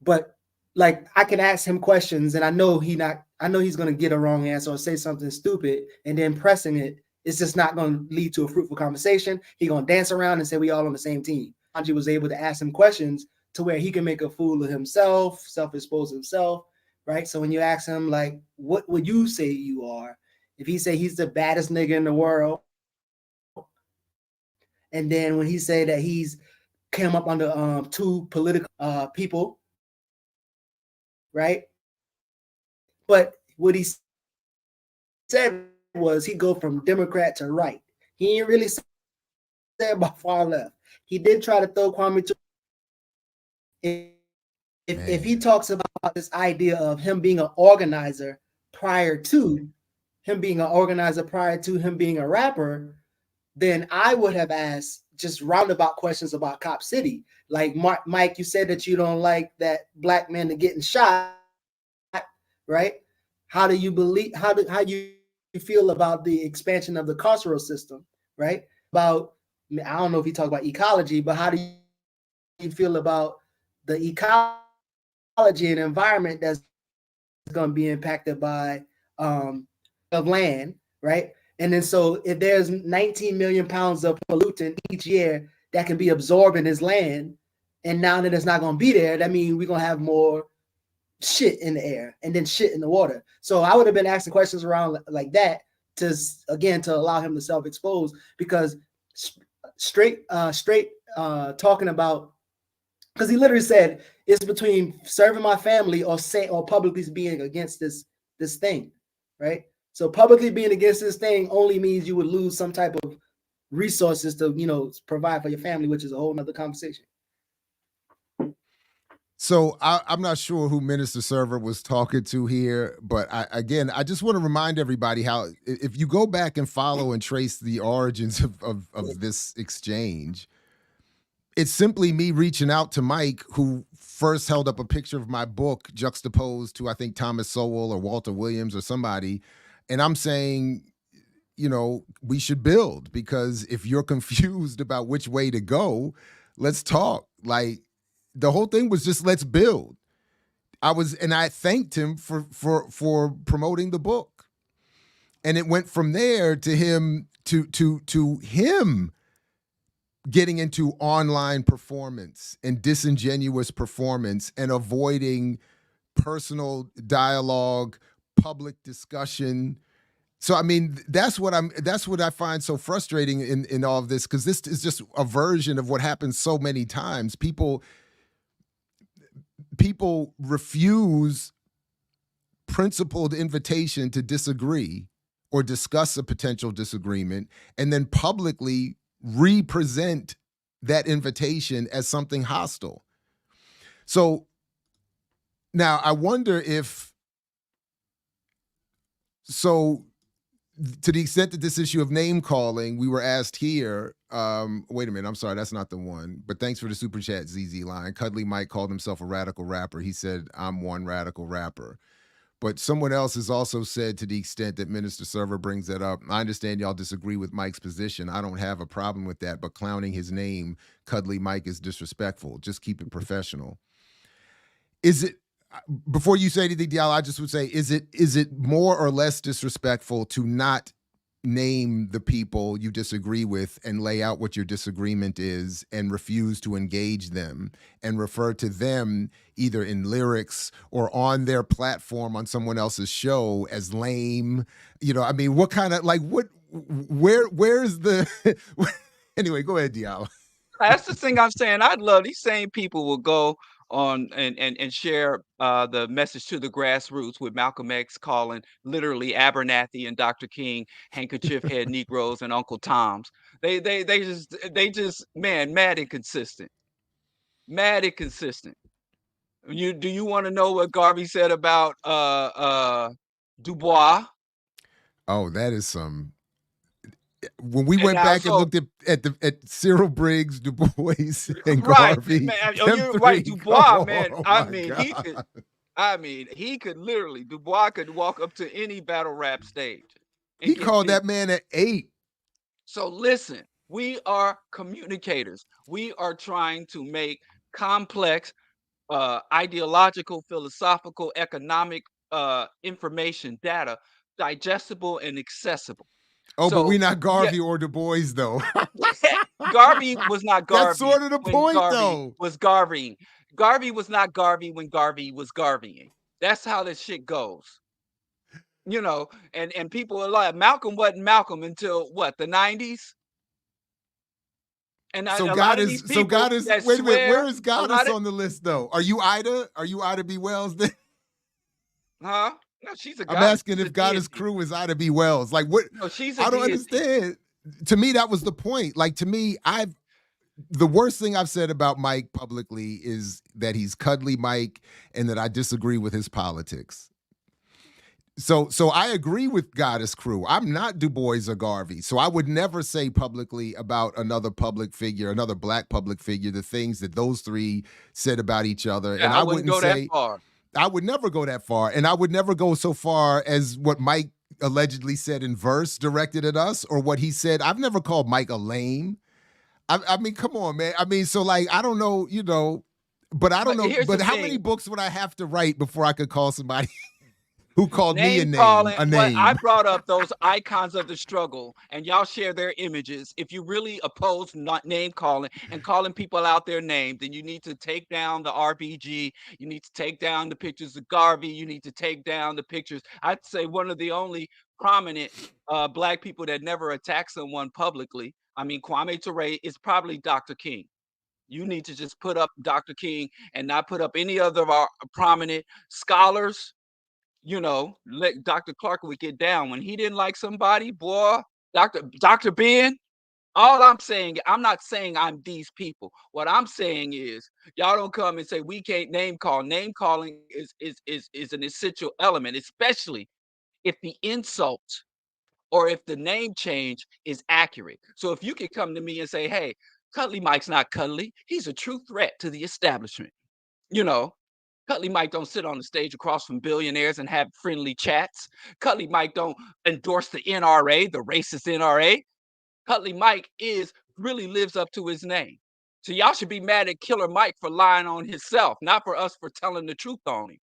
But like I can ask him questions, and I know he's gonna get a wrong answer or say something stupid, and then pressing it's just not gonna lead to a fruitful conversation. He's gonna dance around and say we all on the same team. Anji was able to ask him questions to where he can make a fool of himself, self-expose himself, right? So when you ask him, like, what would you say you are? If he say he's the baddest nigga in the world, and then when he say that he's came up under two political people, right? But what he said was he go from Democrat to right. He ain't really said about far left. He did try to throw Kwame to. If he talks about this idea of him being an organizer prior to him being a rapper, then I would have asked just roundabout questions about Cop City. Like Mike, you said that you don't like that black men are getting shot, right? How do you feel about the expansion of the carceral system, right? I don't know if you talk about ecology, but how do you feel about the ecology and environment that's going to be impacted by of land, right? And then so if there's 19 million pounds of pollutant each year that can be absorbed in this land, and now that it's not going to be there, that means we're going to have more shit in the air and then shit in the water. So I would have been asking questions around like that to allow him to self-expose, because straight talking about, because he literally said it's between serving my family or publicly being against this thing, right? So publicly being against this thing only means you would lose some type of resources to provide for your family, which is a whole nother conversation. So I'm not sure who Minister Server was talking to here, but I just want to remind everybody how, if you go back and follow and trace the origins of this exchange, it's simply me reaching out to Mike, who first held up a picture of my book juxtaposed to, I think, Thomas Sowell or Walter Williams or somebody. And I'm saying, we should build, because if you're confused about which way to go, let's talk. Like, the whole thing was just, let's build. I thanked him for promoting the book. And it went from there to him to him getting into online performance and disingenuous performance and avoiding personal dialogue, public discussion. So, I mean, that's what I find so frustrating in all of this, because this is just a version of what happens so many times. People refuse principled invitation to disagree or discuss a potential disagreement, and then publicly represent that invitation as something hostile. So now I wonder to the extent that this issue of name calling, we were asked here, wait a minute, I'm sorry, that's not the one, but thanks for the super chat, ZZ Line. Cuddly Mike called himself a radical rapper. He said, I'm one radical rapper. But someone else has also said, to the extent that Minister Server brings that up, I understand y'all disagree with Mike's position. I don't have a problem with that, but clowning his name, Cuddly Mike, is disrespectful. Just keep it professional. Before you say anything, Diallo, I just would say, is it more or less disrespectful to not name the people you disagree with and lay out what your disagreement is and refuse to engage them and refer to them either in lyrics or on their platform on someone else's show as lame? I mean, what kind of, like, where's the, anyway, go ahead, Diallo. That's the thing I'm saying. I'd love these same people will go on and share the message to the grassroots with Malcolm X calling literally Abernathy and Dr. King handkerchief head Negroes and Uncle Toms. They just mad inconsistent. Mad inconsistent. Do you want to know what Garvey said about Du Bois? Oh, that is some. When we went back and looked at Cyril Briggs, Du Bois, and Garvey, man, you're right, Du Bois, man. He could literally, Du Bois could walk up to any battle rap stage. He called that man at 8. So listen, we are communicators. We are trying to make complex, ideological, philosophical, economic information, data digestible and accessible. Oh, so, but we're not Garvey or Du Bois, though. Garvey was not Garvey. That's sort of the point, though. Was Garvey. Garvey was not Garvey when Garvey was Garveying. That's how this shit goes. And people are like, Malcolm wasn't Malcolm until what, the 90s? And so God is wait a minute, where is Goddess on the list, though? Are you Ida? Are you Ida B. Wells then? Huh? No, she's a goddess. I'm asking if Goddess Crew is Ida B. Wells. Like, what? No, she's I don't understand. To me, that was the point. Like, to me, the worst thing I've said about Mike publicly is that he's Cuddly Mike and that I disagree with his politics. So I agree with Goddess Crew. I'm not Du Bois or Garvey. So I would never say publicly about another public figure, another black public figure, the things that those three said about each other. Yeah, and I wouldn't go that far. I would never go that far. And I would never go so far as what Mike allegedly said in verse directed at us, or what he said. I've never called Mike a lame. I mean, come on, man. I mean, so like, I don't know, but I don't know. But how many books would I have to write before I could call somebody? Who called me a Name name? calling. A What I name. brought up those icons of the struggle, and y'all share their images. If you really oppose not name calling and calling people out their name, then you need to take down the RBG. You need to take down the pictures of Garvey. You need to take down the pictures. I'd say one of the only prominent Black people that never attacked someone publicly. I mean, Kwame Ture is probably Dr. King. You need to just put up Dr. King and not put up any other of our prominent scholars. Let Dr. Clark would get down when he didn't like somebody, boy. Dr. Ben. All I'm saying, I'm not saying I'm these people. What I'm saying is, y'all don't come and say we can't name call. Name calling is an essential element, especially if the insult or if the name change is accurate. So if you can come to me and say, "Hey, Cuddly Mike's not cuddly. He's a true threat to the establishment," you know, Cuddly Mike don't sit on the stage across from billionaires and have friendly chats. Cuddly Mike don't endorse the NRA, the racist NRA. Cuddly Mike really lives up to his name. So y'all should be mad at Killer Mike for lying on himself, not for us for telling the truth on him.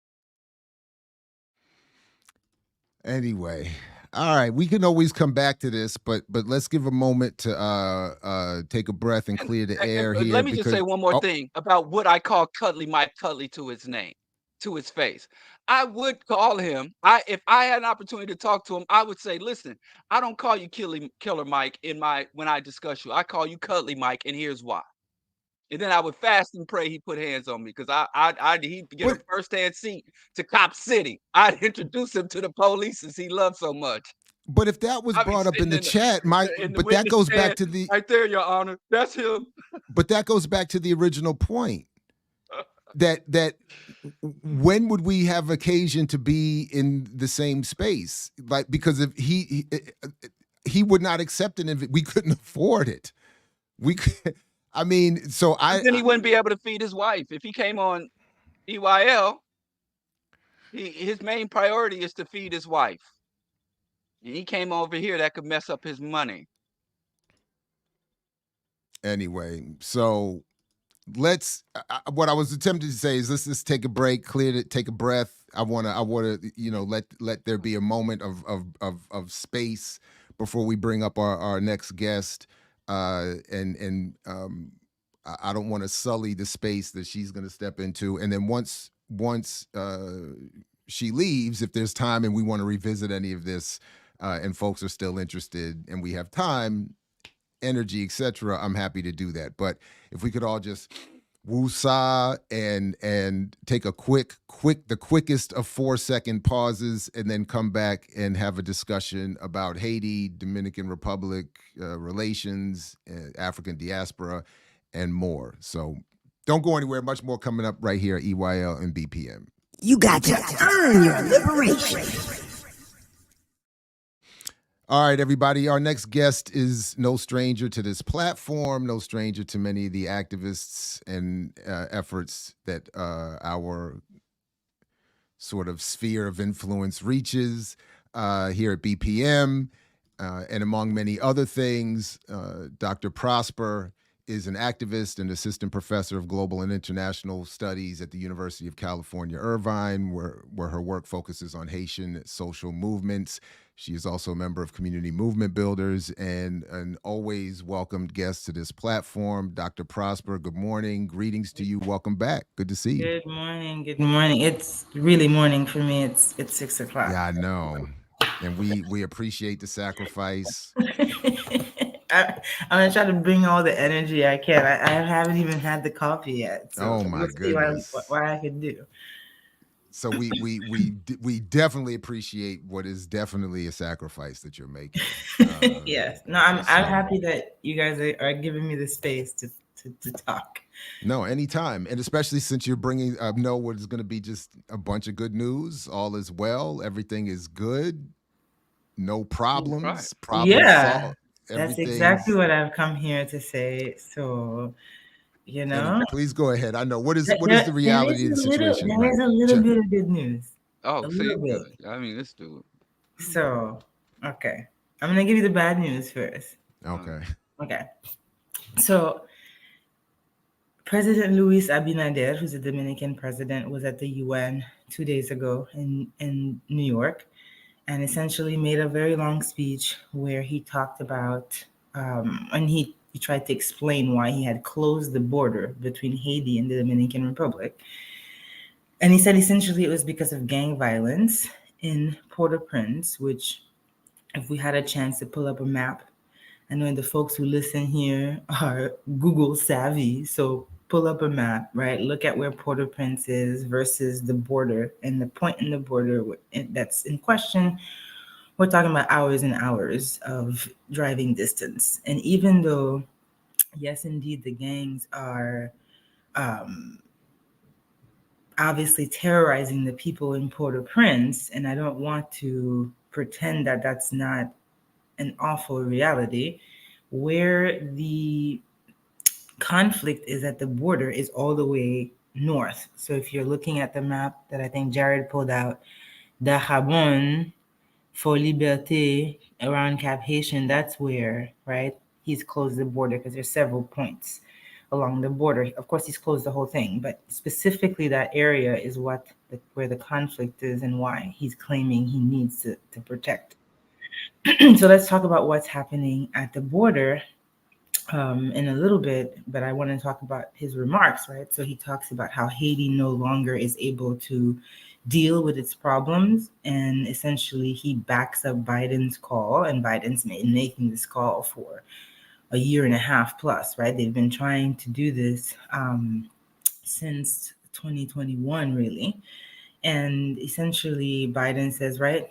Anyway, all right, we can always come back to this, but let's give a moment to take a breath and clear the air here. Let me just say one more thing about what I call Cuddly Mike Cuddly to his name, to his face. I would call him. If I had an opportunity to talk to him, I would say, "Listen, I don't call you Killer Mike when I discuss you. I call you Cuddly Mike, and here's why." And then I would fast and pray he put hands on me because he'd get a first-hand seat to Cop City. I'd introduce him to the police since he loves so much. But if that was brought up in the chat, but that goes back to the right there, Your Honor. That's him. But that goes back to the original point. That when would we have occasion to be in the same space? Like, because if he would not accept it if we couldn't afford it. We could. I mean, so then he wouldn't be able to feed his wife. If he came on EYL, his main priority is to feed his wife. And he came over here, that could mess up his money. Anyway, so let's. What I was attempting to say is let's just take a break, clear it, take a breath. I wanna, let there be a moment of space before we bring up our next guest. I don't want to sully the space that she's going to step into. And then once she leaves, if there's time and we want to revisit any of this, and folks are still interested and we have time, energy, etc., I'm happy to do that. But if we could all just woosah and take the quickest of 4-second pauses and then come back and have a discussion about Haiti, Dominican Republic relations, African diaspora, and more. So don't go anywhere. Much more coming up right here at EYL and BPM. You got to earn your liberation. All right, everybody. Our next guest is no stranger to this platform, no stranger to many of the activists and efforts that our sort of sphere of influence reaches here at BPM. And among many other things, Dr. Prosper is an activist and assistant professor of global and international studies at the University of California, Irvine, where her work focuses on Haitian social movements. She is also a member of Community Movement Builders and an always welcomed guest to this platform. Dr. Prosper, good morning. Greetings to you. Welcome back. Good to see you. Good morning. Good morning. It's really morning for me. It's 6 o'clock. Yeah, I know. And we appreciate the sacrifice. I'm gonna try to bring all the energy I can. I haven't even had the coffee yet. So oh my goodness! See what I can do. So we definitely appreciate what is definitely a sacrifice that you're making. Yes. No, I'm happy that you guys are giving me the space to talk. No, anytime, and especially since you're bringing know what is going to be just a bunch of good news. All is well. Everything is good. No problems. Right. Problem solved. That's exactly what I've come here to say. So, please go ahead. I know what is the reality of the situation. There is a little bit of good news. Oh, see, good. I mean, let's do it. So, okay, I'm gonna give you the bad news first. Okay. Okay. So, President Luis Abinader, who's a Dominican president, was at the UN 2 days ago in New York, and essentially made a very long speech where he talked about, and he tried to explain why he had closed the border between Haiti and the Dominican Republic. And he said essentially it was because of gang violence in Port-au-Prince, which, if we had a chance to pull up a map, I know the folks who listen here are Google savvy, so pull up a map, right? Look at where Port-au-Prince is versus the border, and the point in the border that's in question, we're talking about hours and hours of driving distance. And even though, yes, indeed, the gangs are obviously terrorizing the people in Port-au-Prince, and I don't want to pretend that that's not an awful reality, where the conflict is at the border is all the way north. So if you're looking at the map that I think Jared pulled out, Dajabon, for Liberté, around Cap Haitian, that's where, right, he's closed the border because there's several points along the border. Of course, he's closed the whole thing, but specifically that area is where the conflict is and why he's claiming he needs to protect. So let's talk about what's happening at the border in a little bit, but I want to talk about his remarks, right? So he talks about how Haiti no longer is able to deal with its problems, and essentially he backs up Biden's call, and Biden's making this call for a year and a half plus, right? They've been trying to do this since 2021, really. And essentially Biden says, right,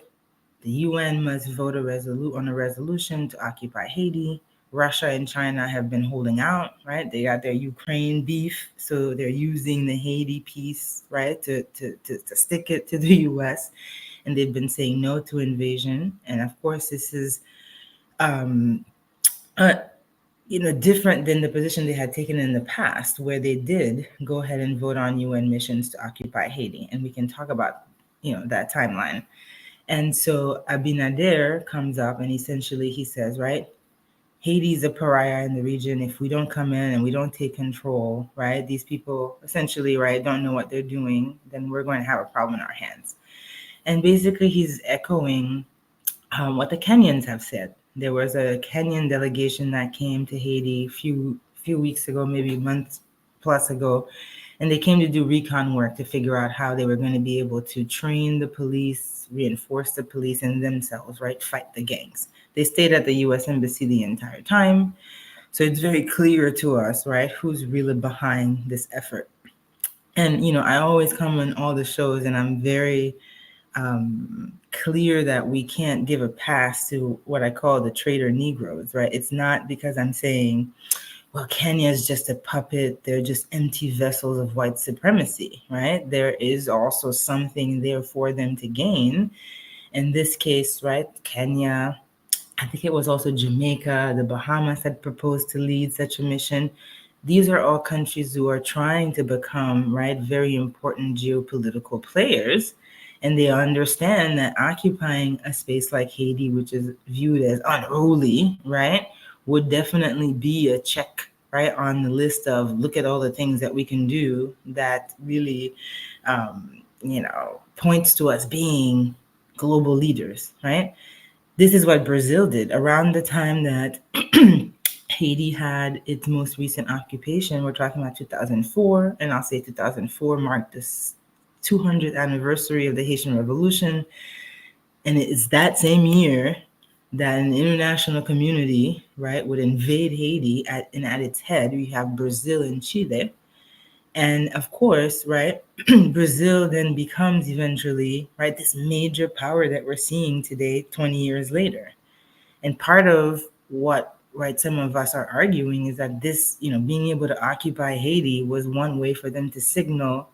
the UN must vote on a resolution to occupy Haiti. Russia and China have been holding out, right? They got their Ukraine beef, so they're using the Haiti piece, right, to stick it to the US. And they've been saying no to invasion. And of course, this is, different than the position they had taken in the past, where they did go ahead and vote on UN missions to occupy Haiti. And we can talk about, that timeline. And so Abinader comes up and essentially he says, right, Haiti's a pariah in the region. If we don't come in and we don't take control, right, these people essentially, right, don't know what they're doing, then we're going to have a problem in our hands. And basically he's echoing what the Kenyans have said. There was a Kenyan delegation that came to Haiti a few weeks ago, maybe a month plus ago, and they came to do recon work to figure out how they were going to be able to train the police, reinforce the police, and themselves, right, fight the gangs. They stayed at the U.S. Embassy the entire time. So it's very clear to us, right, who's really behind this effort. And, I always come on all the shows and I'm very clear that we can't give a pass to what I call the traitor Negroes, right? It's not because I'm saying, well, Kenya is just a puppet. They're just empty vessels of white supremacy, right? There is also something there for them to gain. In this case, right, Kenya, I think it was also Jamaica, the Bahamas had proposed to lead such a mission. These are all countries who are trying to become, right, very important geopolitical players. And they understand that occupying a space like Haiti, which is viewed as unruly, right, would definitely be a check, right, on the list of look at all the things that we can do that really, points to us being global leaders, right? This is what Brazil did around the time that Haiti had its most recent occupation. We're talking about 2004, and I'll say 2004 marked this 200th anniversary of the Haitian Revolution. And it's that same year that an international community, right, would invade Haiti and at its head, we have Brazil and Chile. And of course, right, Brazil then becomes eventually, right, this major power that we're seeing today, 20 years later. And part of what, right, some of us are arguing is that this, being able to occupy Haiti was one way for them to signal,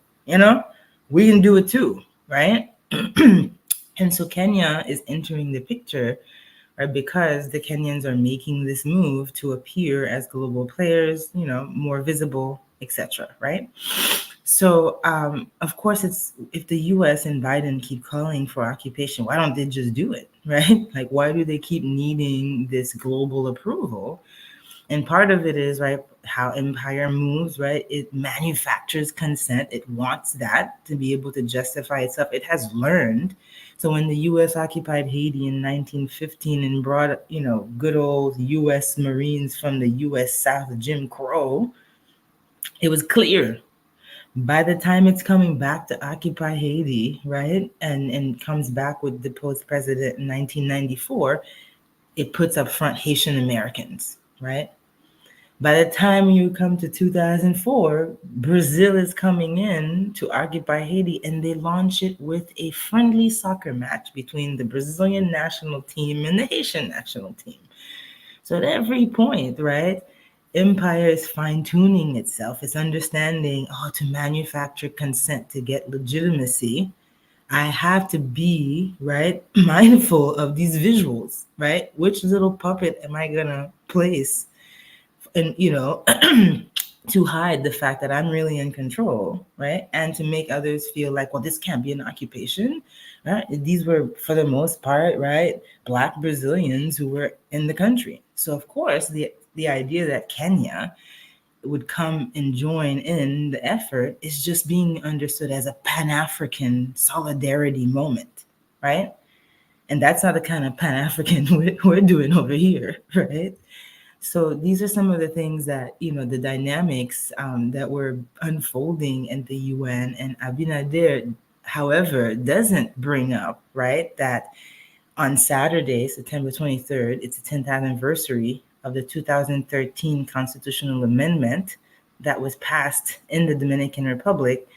we can do it too, right? And so Kenya is entering the picture, right, because the Kenyans are making this move to appear as global players, more visible, etc., right? So, of course, it's if the U.S. and Biden keep calling for occupation, why don't they just do it, right? Like, why do they keep needing this global approval? And part of it is, right, how empire moves, right? It manufactures consent. It wants that to be able to justify itself. It has learned. So when the U.S. occupied Haiti in 1915 and brought, good old U.S. Marines from the U.S. South, Jim Crow, it was clear. By the time it's coming back to occupy Haiti, right, and comes back with deposed president in 1994, it puts up front Haitian Americans, right? By the time you come to 2004, Brazil is coming in to occupy Haiti, and they launch it with a friendly soccer match between the Brazilian national team and the Haitian national team. So at every point, right, empire is fine-tuning itself. It's understanding, to manufacture consent to get legitimacy, I have to be, right, mindful of these visuals, right? Which little puppet am I gonna place? And, to hide the fact that I'm really in control, right? And to make others feel like, well, this can't be an occupation, right? These were, for the most part, right, Black Brazilians who were in the country. So, of course, the idea that Kenya would come and join in the effort is just being understood as a Pan-African solidarity moment, right? And that's not the kind of Pan-African we're doing over here, right? So these are some of the things that, the dynamics that were unfolding in the UN. And Abinader, however, doesn't bring up, right, that on Saturday, September 23rd, it's the 10th anniversary of the 2013 constitutional amendment that was passed in the Dominican Republic,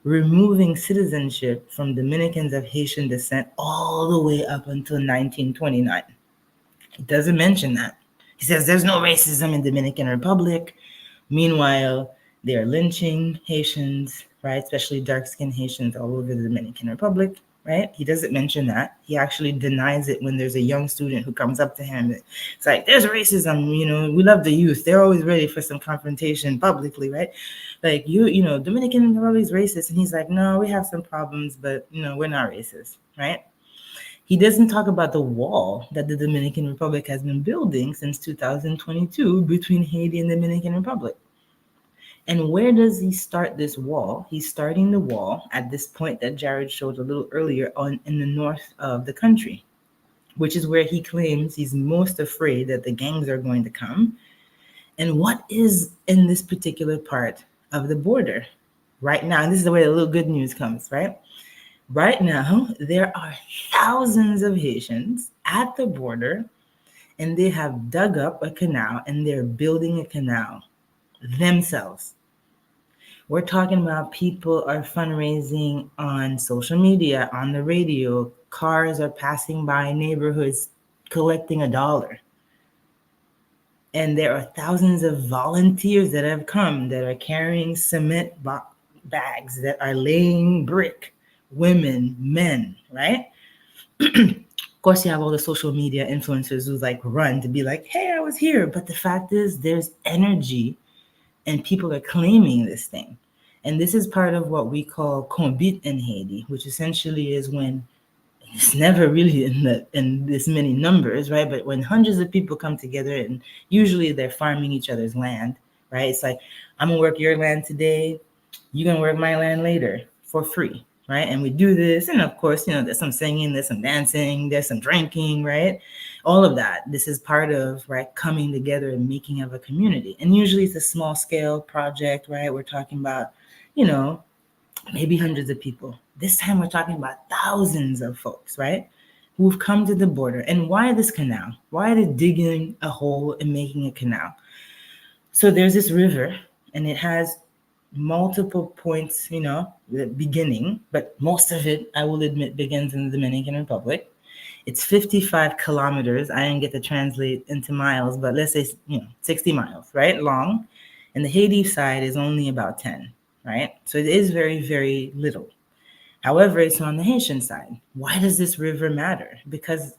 removing citizenship from Dominicans of Haitian descent all the way up until 1929. It doesn't mention that. He says there's no racism in Dominican Republic. Meanwhile, they are lynching Haitians, right? Especially dark-skinned Haitians all over the Dominican Republic, right? He doesn't mention that. He actually denies it when there's a young student who comes up to him. It's like, there's racism, we love the youth. They're always ready for some confrontation publicly, right? Like, Dominican Republic is racist. And he's like, no, we have some problems, but, we're not racist, right? He doesn't talk about the wall that the Dominican Republic has been building since 2022 between Haiti and the Dominican Republic. And where does he start this wall? He's starting the wall at this point that Jared showed a little earlier in the north of the country, which is where he claims he's most afraid that the gangs are going to come. And what is in this particular part of the border right now? And this is the way the little good news comes, right? Right now, there are thousands of Haitians at the border, and they have dug up a canal, and they're building a canal themselves. We're talking about people are fundraising on social media, on the radio. Cars are passing by neighborhoods collecting $1. And there are thousands of volunteers that have come that are carrying cement bags, that are laying brick. Women, men, right? Of course, you have all the social media influencers who run to be like, hey, I was here. But the fact is, there's energy and people are claiming this thing. And this is part of what we call combit in Haiti, which essentially is when it's never really in this many numbers, right? But when hundreds of people come together, and usually they're farming each other's land, right? It's like, I'm gonna work your land today, you're gonna work my land later for free. Right? And we do this. And of course, there's some singing, there's some dancing, there's some drinking, right? All of that. This is part of, right, coming together and making of a community. And usually it's a small scale project, right? We're talking about, maybe hundreds of people. This time we're talking about thousands of folks, right? Who've come to the border. And why this canal? Why are they digging a hole and making a canal? So there's this river, and it has multiple points, the beginning, but most of it, I will admit, begins in the Dominican Republic. It's 55 kilometers. I didn't get to translate into miles, but let's say, 60 miles, right? Long. And the Haiti side is only about 10, right? So it is very, very little. However, it's on the Haitian side. Why does this river matter? Because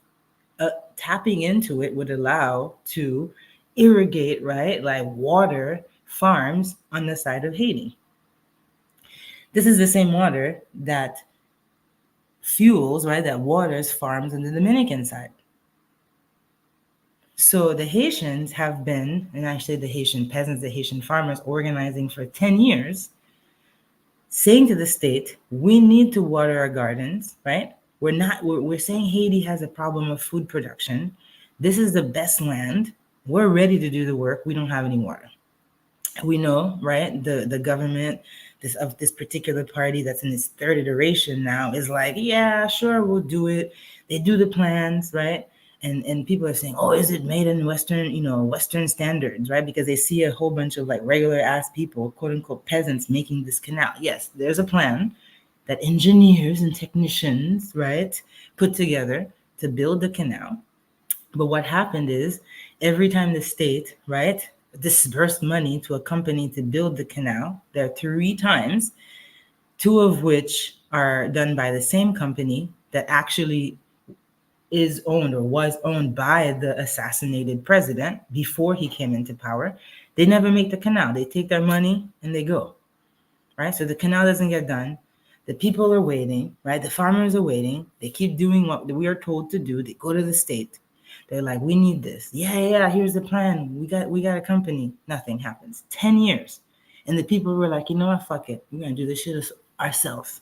tapping into it would allow to irrigate, right? Like water farms on the side of Haiti. This is the same water that fuels, right, that waters farms on the Dominican side. So the Haitians have been, and actually the Haitian peasants, the Haitian farmers, organizing for 10 years, saying to the state, we need to water our gardens, right? We're saying Haiti has a problem of food production. This is the best land. We're ready to do the work. We don't have any water. We know, right? The government of this particular party that's in its third iteration now is like, yeah, sure, we'll do it. They do the plans, right? And people are saying, oh, is it made in Western standards, right? Because they see a whole bunch of like regular ass people, quote unquote peasants, making this canal. Yes, there's a plan that engineers and technicians, right, put together to build the canal. But what happened is every time the state, right, disbursed money to a company to build the canal, there are 3 times, 2 of which are done by the same company that actually is owned or was owned by the assassinated president before he came into power. They never make the canal. They take their money and they go, right? So the canal doesn't get done. The people are waiting, right? The farmers are waiting. They keep doing what we are told to do. They go to the state. They're like, we need this. Yeah, here's the plan. We got a company. Nothing happens. 10 years. And the people were like, you know what, fuck it. We're going to do this shit ourselves.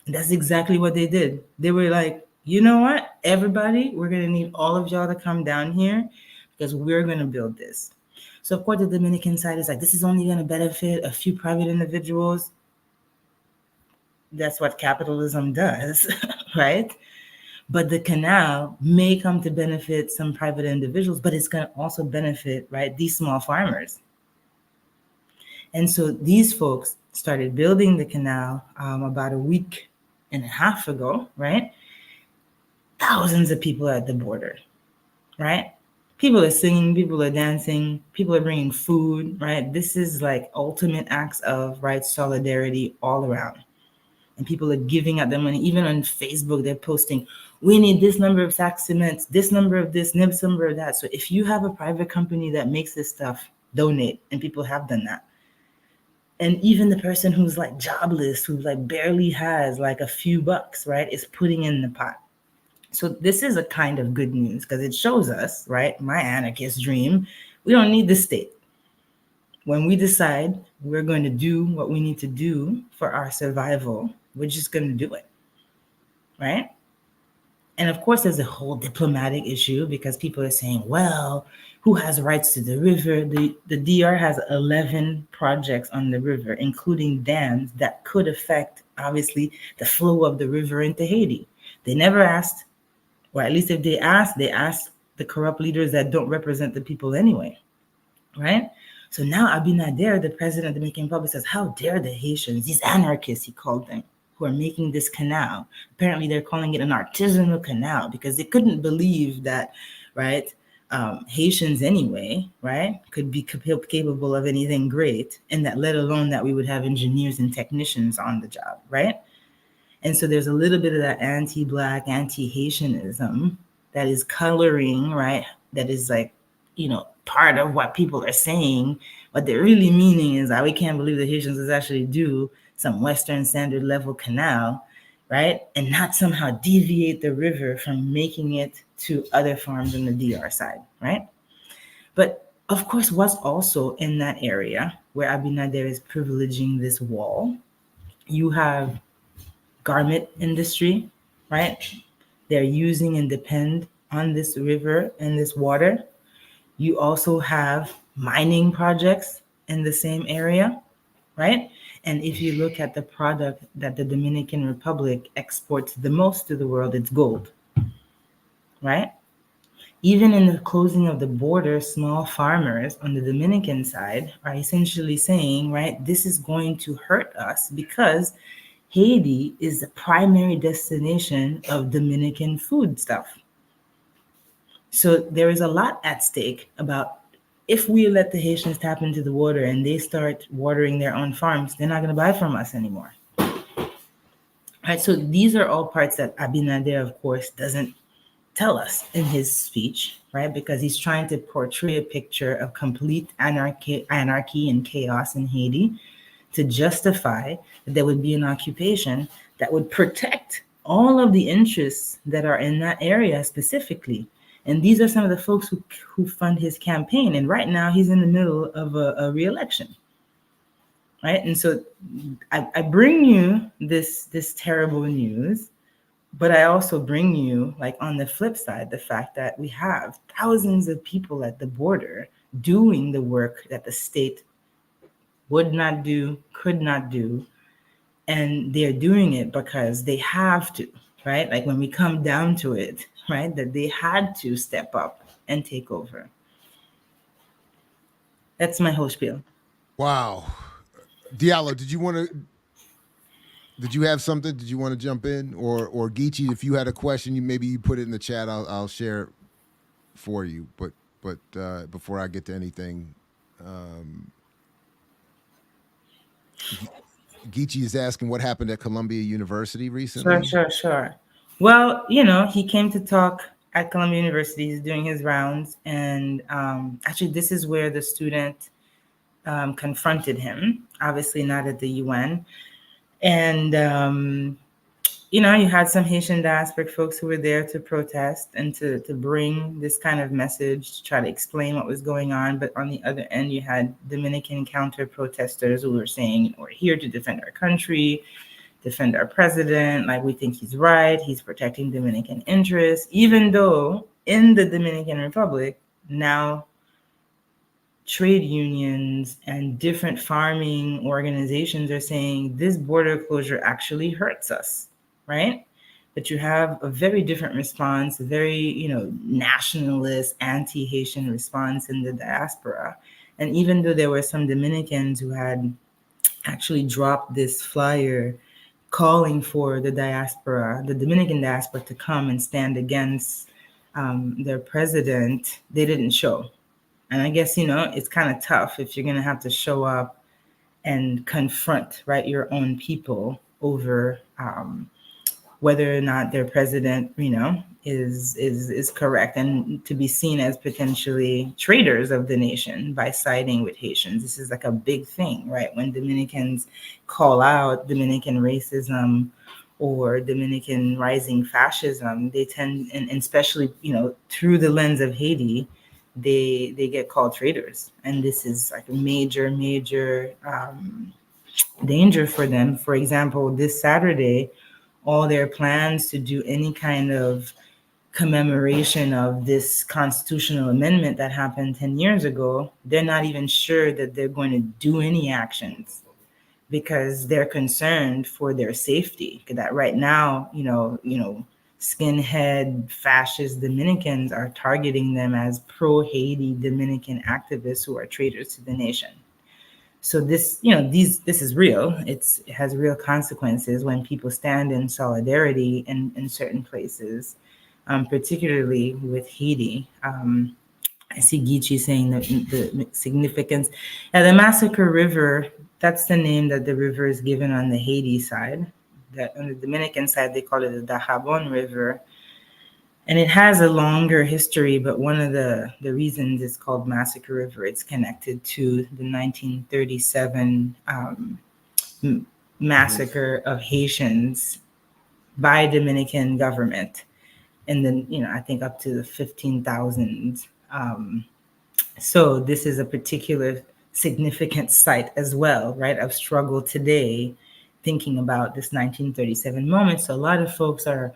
And that's exactly what they did. They were like, you know what, everybody, we're going to need all of y'all to come down here because we're going to build this. So, of course, the Dominican side is like, this is only going to benefit a few private individuals. That's what capitalism does, right? But the canal may come to benefit some private individuals, but it's going to also benefit, right, these small farmers. And so these folks started building the canal about a week and a half ago, right? Thousands of people at the border, right? People are singing, people are dancing, people are bringing food, right? This is like ultimate acts of, right, solidarity all around. And people are giving out their money. Even on Facebook, they're posting, we need this number of sack cements, this number of this, this number of that. So if you have a private company that makes this stuff, donate. And people have done that. And even the person who's like jobless, who like barely has like a few bucks, right, is putting in the pot. So this is a kind of good news because it shows us, right, my anarchist dream, we don't need the state. When we decide we're going to do what we need to do for our survival, we're just going to do it, right? And of course, there's a whole diplomatic issue because people are saying, well, who has rights to the river? The DR has 11 projects on the river, including dams that could affect, obviously, the flow of the river into Haiti. They never asked, or at least if they asked the corrupt leaders that don't represent the people anyway, right? So now Abinader, the president of the Dominican Republic, says, how dare the Haitians, these anarchists, he called them, who are making this canal. Apparently they're calling it an artisanal canal because they couldn't believe that, right, Haitians anyway, right, could be capable of anything great, and that let alone that we would have engineers and technicians on the job, right? And so there's a little bit of that anti-Black, anti-Haitianism that is coloring, right, that is like, you know, part of what people are saying. What they're really meaning is that we can't believe the Haitians is actually do some Western standard level canal, right? And not somehow deviate the river from making it to other farms on the DR side, right? But of course, what's also in that area where Abinader is privileging this wall, you have garment industry, right? They're using and depend on this river and this water. You also have mining projects in the same area, right? And if you look at the product that the Dominican Republic exports the most to the world, it's gold, right? Even in the closing of the border, small farmers on the Dominican side are essentially saying, right, this is going to hurt us because Haiti is the primary destination of Dominican food stuff. So there is a lot at stake about if we let the Haitians tap into the water and they start watering their own farms, they're not going to buy from us anymore. Right, so these are all parts that Abinader, of course, doesn't tell us in his speech, right? Because he's trying to portray a picture of complete anarchy and chaos in Haiti to justify that there would be an occupation that would protect all of the interests that are in that area specifically. And these are some of the folks who fund his campaign. And right now he's in the middle of a re-election. Right. And so I bring you this terrible news, but I also bring you, like, on the flip side, the fact that we have thousands of people at the border doing the work that the state would not do, could not do. And they're doing it because they have to, right? Like, when we come down to it, right, that they had to step up and take over. That's my whole spiel. Wow. Diallo, did you have something? Did you want to jump in? Or Geechee, if you had a question, maybe you put it in the chat. I'll share it for you. But before I get to anything, Geechee is asking what happened at Columbia University recently. Sure. Well, he came to talk at Columbia University. He's doing his rounds. And actually, this is where the student confronted him, obviously not at the UN. And, you had some Haitian diasporic folks who were there to protest and to bring this kind of message, to try to explain what was going on. But on the other end, you had Dominican counter protesters who were saying, we're here to defend our country, defend our president. Like, we think he's right. He's protecting Dominican interests, even though in the Dominican Republic now, trade unions and different farming organizations are saying this border closure actually hurts us, right? But you have a very different response, a very, nationalist, anti-Haitian response in the diaspora. And even though there were some Dominicans who had actually dropped this flyer calling for the Dominican diaspora to come and stand against their president, they didn't show. And I guess, it's kind of tough if you're going to have to show up and confront, right, your own people over whether or not their president, is correct, and to be seen as potentially traitors of the nation by siding with Haitians. This is like a big thing, right? When Dominicans call out Dominican racism or Dominican rising fascism, they tend, and especially, through the lens of Haiti, they get called traitors. And this is like a major danger for them. For example, this Saturday, all their plans to do any kind of commemoration of this constitutional amendment that happened 10 years ago, they're not even sure that they're going to do any actions because they're concerned for their safety. That right now, skinhead fascist Dominicans are targeting them as pro-Haiti Dominican activists who are traitors to the nation. So this, this is real. It has real consequences when people stand in solidarity in certain places, particularly with Haiti. I see Geechee saying that the significance. The Massacre River, that's the name that the river is given on the Haiti side. That on the Dominican side, they call it the Dajabon River. And it has a longer history, but one of the reasons it's called Massacre River, it's connected to the 1937 massacre of Haitians by Dominican government. And then, I think up to the 15,000. So this is a particular significant site as well, right, of struggle today, thinking about this 1937 moment. So a lot of folks are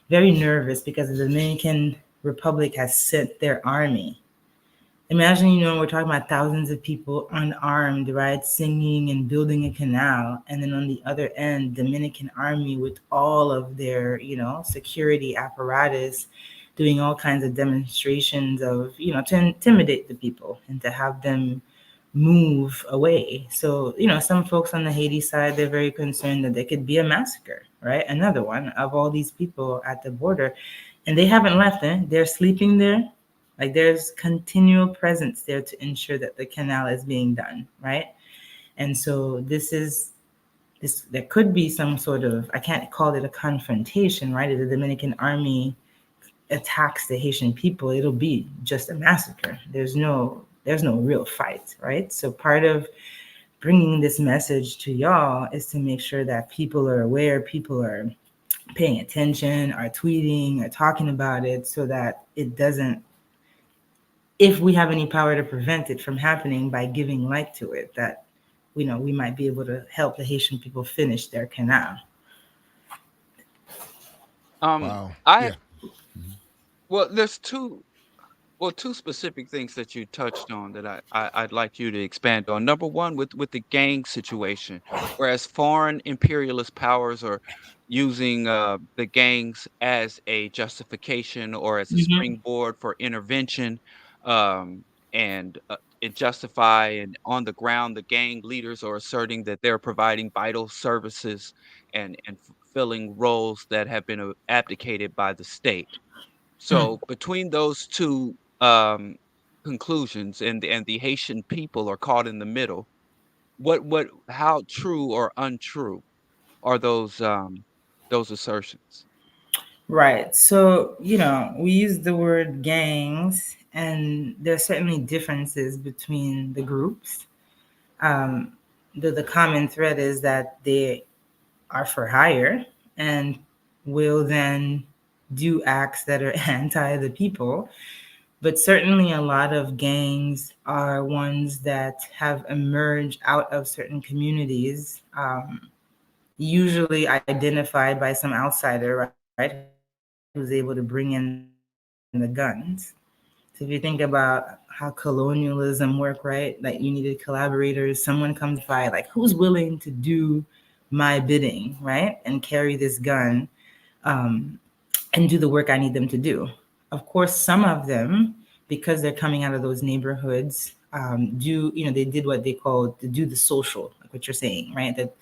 very nervous because the Dominican Republic has sent their army. Imagine, we're talking about thousands of people unarmed, right, singing and building a canal. And then on the other end, Dominican army with all of their, security apparatus doing all kinds of demonstrations of, to intimidate the people and to have them move away. So, some folks on the Haiti side, they're very concerned that there could be a massacre, right? Another one of all these people at the border. And they haven't left, They're sleeping there. Like, there's continual presence there to ensure that the canal is being done, right? And so there could be some sort of, I can't call it a confrontation, right? If the Dominican army attacks the Haitian people, it'll be just a massacre. There's no real fight, right? So part of bringing this message to y'all is to make sure that people are aware, people are paying attention, are tweeting, are talking about it, so that it doesn't, if we have any power to prevent it from happening by giving light to it, that we might be able to help the Haitian people finish their canal. Wow. I Yeah. well, there's two specific things that you touched on that I'd like you to expand on. Number one, with the gang situation, whereas foreign imperialist powers are using the gangs as a justification or as a Mhm. springboard for intervention, um, and it justify, and on the ground, the gang leaders are asserting that they're providing vital services and fulfilling roles that have been abdicated by the state. Mm. So between those two conclusions, and the Haitian people are caught in the middle, how true or untrue are those assertions? Right. So, we use the word gangs, and there are certainly differences between the groups. Um, the common thread is that they are for hire and will then do acts that are anti the people. But certainly a lot of gangs are ones that have emerged out of certain communities, usually identified by some outsider, right, who's able to bring in the guns. So if you think about how colonialism worked, right, like you needed collaborators, someone comes by, like who's willing to do my bidding, right, and carry this gun, um, and do the work I need them to do. Of course, some of them, because they're coming out of those neighborhoods, they did what they called to do the social, like what you're saying, right? That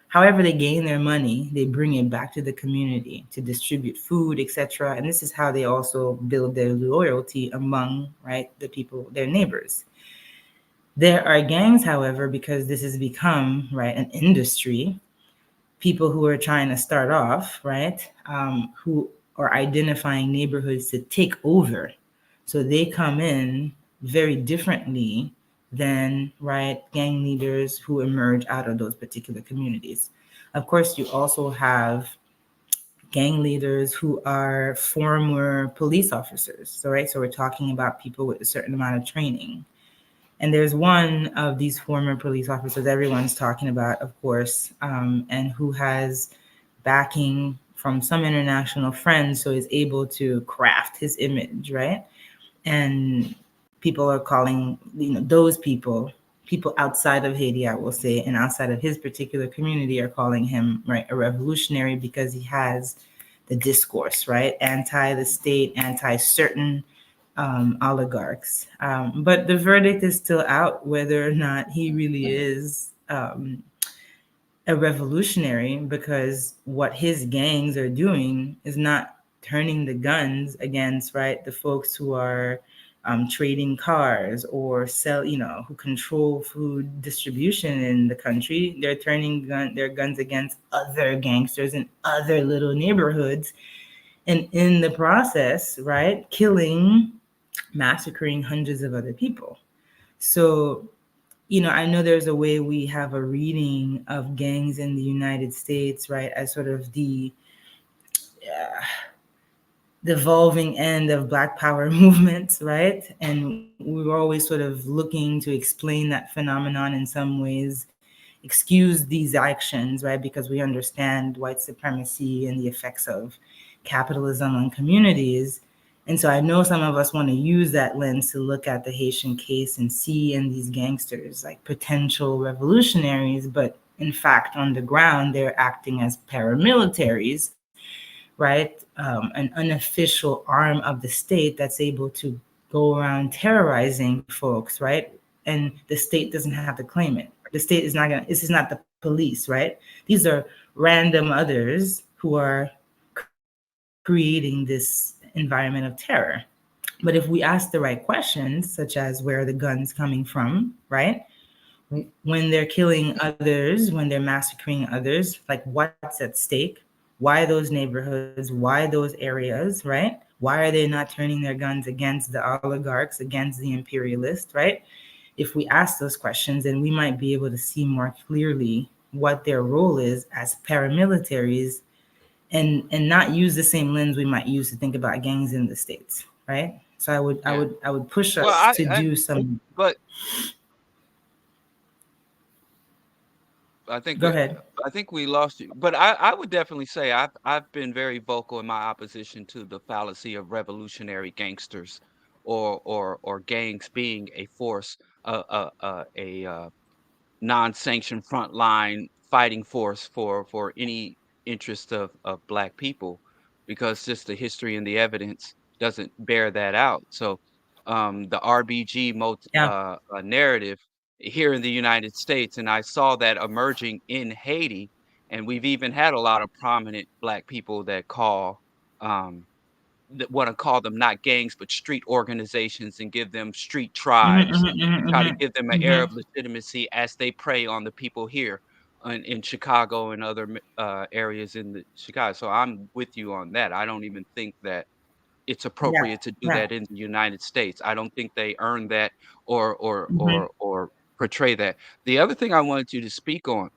however they gain their money, they bring it back to the community to distribute food, etc. And this is how they also build their loyalty among, right, the people, their neighbors. There are gangs, however, because this has become, right, an industry, people who are trying to start off, right, who are identifying neighborhoods to take over. So they come in very differently than, right, gang leaders who emerge out of those particular communities. Of course, you also have gang leaders who are former police officers. So, right, so we're talking about people with a certain amount of training. And there's one of these former police officers everyone's talking about, of course, and who has backing from some international friends, so is able to craft his image, right? And people are calling, those people outside of Haiti, I will say, and outside of his particular community are calling him, right, a revolutionary because he has the discourse, right? Anti the state, anti certain oligarchs. But the verdict is still out whether or not he really is a revolutionary, because what his gangs are doing is not turning the guns against, right, the folks who are trading cars or who control food distribution in the country. They're turning their guns against other gangsters in other little neighborhoods, and in the process, right, massacring hundreds of other people. So, I know there's a way we have a reading of gangs in the United States, right, as sort of the evolving end of Black Power movements, right? And we were always sort of looking to explain that phenomenon in some ways, excuse these actions, right? Because we understand white supremacy and the effects of capitalism on communities. And so I know some of us want to use that lens to look at the Haitian case and see in these gangsters like potential revolutionaries, but in fact, on the ground, they're acting as paramilitaries, right? An unofficial arm of the state that's able to go around terrorizing folks, right? And the state doesn't have to claim it. The state is not this is not the police, right? These are random others who are creating this environment of terror. But if we ask the right questions, such as where are the guns coming from, right? When they're killing others, when they're massacring others, like what's at stake? Why those neighborhoods? Why those areas, right? Why are they not turning their guns against the oligarchs, against the imperialists, right? If we ask those questions, then we might be able to see more clearly what their role is as paramilitaries and not use the same lens we might use to think about gangs in the States, right? So I would push us to do some. But I think Go ahead. I think we lost you. But I would definitely say I've been very vocal in my opposition to the fallacy of revolutionary gangsters or gangs being a force, a non-sanctioned frontline fighting force for any interest of black people, because just the history and the evidence doesn't bear that out. So the RBG Yeah. narrative here in the United States, and I saw that emerging in Haiti, and we've even had a lot of prominent black people that um, want to call them not gangs, but street organizations, and give them street Mhm, tribes, mhm, mhm, and try to mhm, give them an air mhm. of legitimacy as they prey on the people here in Chicago and other areas in the Chicago. So I'm with you on that. I don't even think that it's Yeah, appropriate to do yeah. that in the United States. I don't think they earn that Mhm, or portray that. The other thing I wanted you to speak on,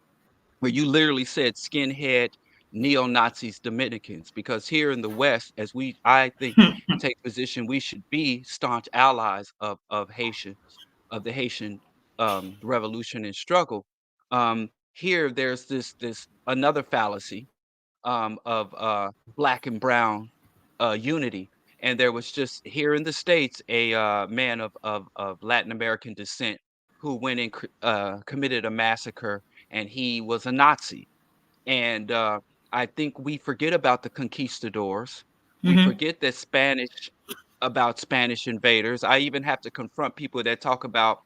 where you literally said skinhead neo-Nazis, Dominicans, because here in the West, as I think, take position, we should be staunch allies of Haitians, of the Haitian revolution and struggle. Here, there's this another fallacy of black and brown unity. And there was just here in the States a man of Latin American descent who went and committed a massacre, and he was a Nazi. And I think we forget about the conquistadors. We mhm. forget that Spanish invaders. I even have to confront people that talk about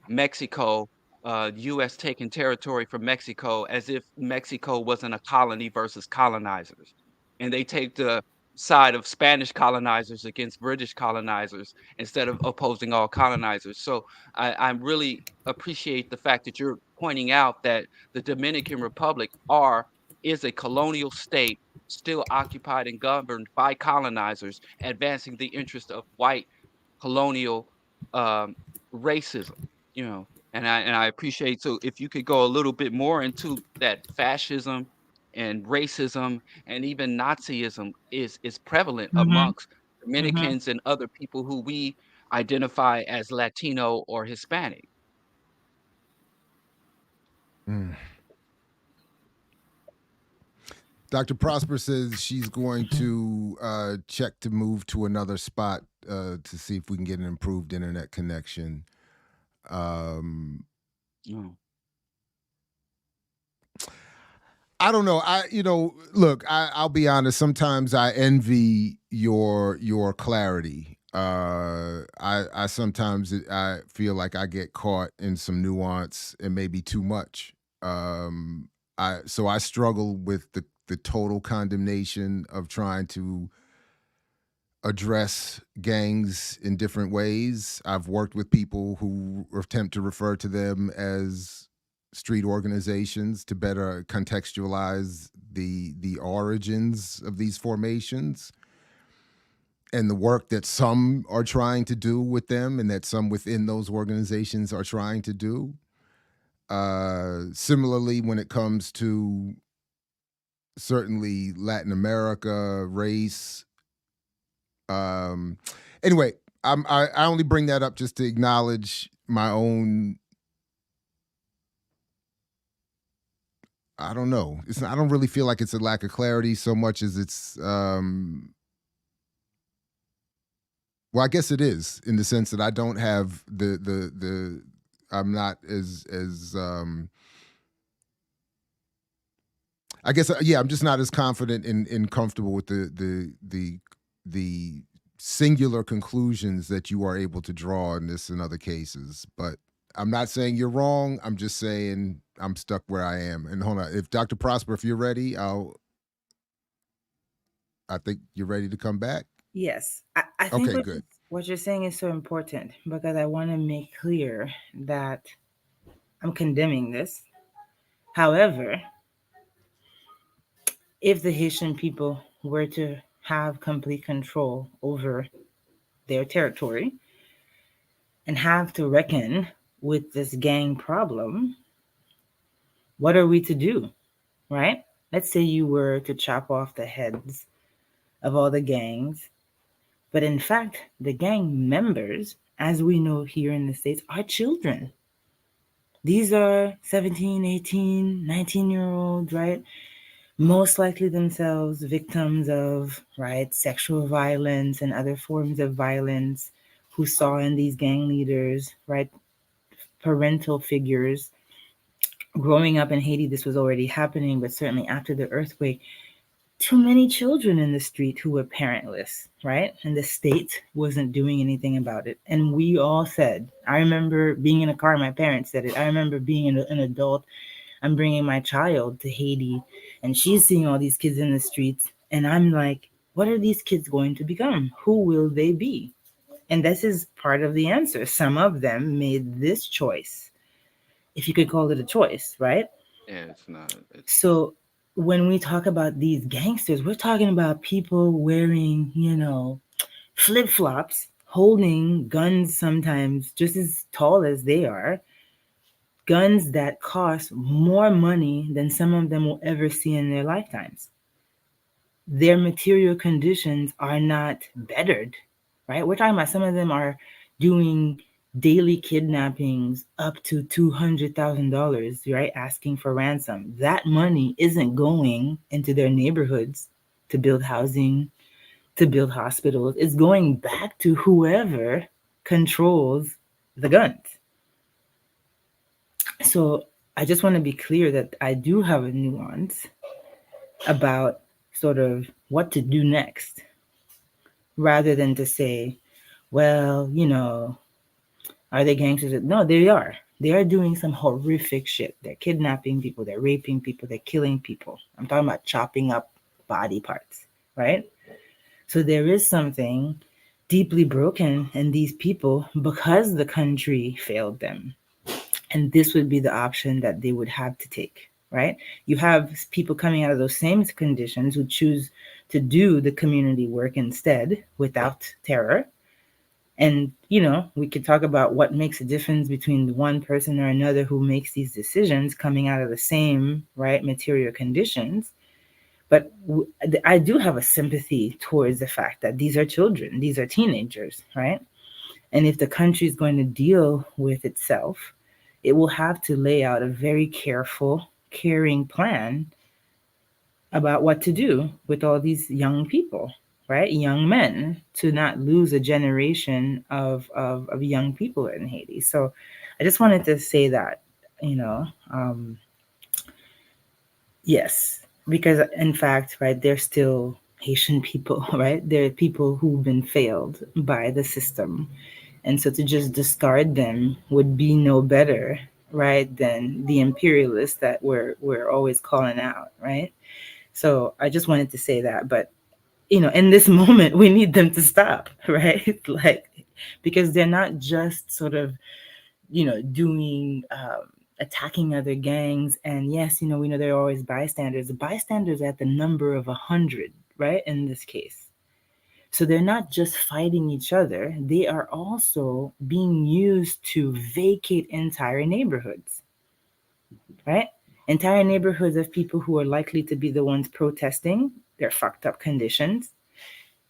Mexico, U.S. taking territory from Mexico as if Mexico wasn't a colony versus colonizers. And they take the side of Spanish colonizers against British colonizers instead of opposing all colonizers. So I really appreciate the fact that you're pointing out that the Dominican Republic is a colonial state still occupied and governed by colonizers, advancing the interest of white colonial um, racism. You know, and I appreciate, so if you could go a little bit more into that fascism and racism and even Nazism is prevalent Mhm, amongst mhm. Dominicans and other people who we identify as Latino or Hispanic. Mm. Dr. Prosper says she's going to check to move to another spot to see if we can get an improved internet connection. Um, Mm. I don't know. Look, I'll be honest. Sometimes I envy your clarity. I sometimes I feel like I get caught in some nuance and maybe too much. I struggle with the total condemnation of trying to address gangs in different ways. I've worked with people who attempt to refer to them as street organizations to better contextualize the origins of these formations and the work that some are trying to do with them and that some within those organizations are trying to do. Similarly, when it comes to certainly Latin America, race, anyway, I only bring that up just to acknowledge my own. I don't know. I don't really feel like it's a lack of clarity so much as it's. Well, I guess it is in the sense that I don't have the. I'm not as. I guess yeah, I'm just not as confident and comfortable with the singular conclusions that you are able to draw in this and other cases. But I'm not saying you're wrong. I'm just saying I'm stuck where I am. And hold on, if Dr. Prosper, if you're ready, I think you're ready to come back. Yes, I think Okay, good. what you're saying is so important because I want to make clear that I'm condemning this. However, if the Haitian people were to have complete control over their territory and have to reckon with this gang problem, what are we to do? Right? let's say you were to chop off the heads of all the gangs, but in fact, the gang members, as we know here in the States, are children. These are 17, 18, 19-year-olds, right? Most likely themselves victims of, right, sexual violence and other forms of violence, who saw in these gang leaders, right, parental figures. Growing up in Haiti, this was already happening, but certainly after the earthquake, too many children in the street who were parentless, right? And the state wasn't doing anything about it. And we all said, I remember being in a car, my parents said it. I remember being an adult. I'm bringing my child to Haiti, and she's seeing all these kids in the streets. And I'm like, what are these kids going to become? Who will they be? And this is part of the answer. Some of them made this choice, if you could call it a choice, right? Yeah, it's not. So when we talk about these gangsters, we're talking about people wearing, flip flops, holding guns sometimes just as tall as they are, guns that cost more money than some of them will ever see in their lifetimes. Their material conditions are not bettered, right? We're talking about some of them are doing daily kidnappings up to $200,000, right? Asking for ransom. That money isn't going into their neighborhoods to build housing, to build hospitals. It's going back to whoever controls the guns. So I just want to be clear that I do have a nuance about sort of what to do next, rather than to say, well, are they gangsters? No, they are. They are doing some horrific shit. They're kidnapping people, they're raping people, they're killing people. I'm talking about chopping up body parts, right? So there is something deeply broken in these people because the country failed them. And this would be the option that they would have to take, right? You have people coming out of those same conditions who choose to do the community work instead without terror. And, we could talk about what makes a difference between one person or another who makes these decisions coming out of the same, right, material conditions. But I do have a sympathy towards the fact that these are children, these are teenagers, right? And if the country is going to deal with itself, it will have to lay out a very careful, caring plan about what to do with all these young people, right? Young men, to not lose a generation of young people in Haiti. So I just wanted to say that, yes, because in fact, right, they're still Haitian people, right? They're people who've been failed by the system. And so to just discard them would be no better, right, than the imperialists that we're always calling out, right? So I just wanted to say that. But, in this moment, we need them to stop, right? Like, because they're not just sort of, doing, attacking other gangs. And yes, we know there are always bystanders. The bystanders are at the number of 100, right, in this case. So they're not just fighting each other, they are also being used to vacate entire neighborhoods, right? Entire neighborhoods of people who are likely to be the ones protesting their fucked up conditions,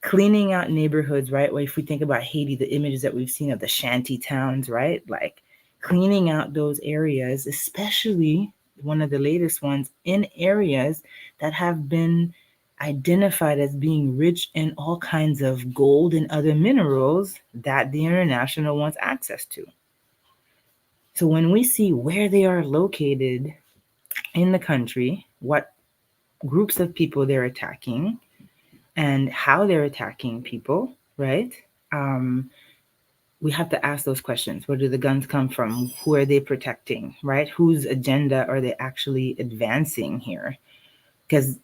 cleaning out neighborhoods, right? Well, if we think about Haiti, the images that we've seen of the shanty towns, right? Like cleaning out those areas, especially one of the latest ones in areas that have been identified as being rich in all kinds of gold and other minerals that the international wants access to. So when we see where they are located in the country, what groups of people they're attacking, and how they're attacking people, right? We have to ask those questions. Where do the guns come from? Who are they protecting, right? Whose agenda are they actually advancing here? Because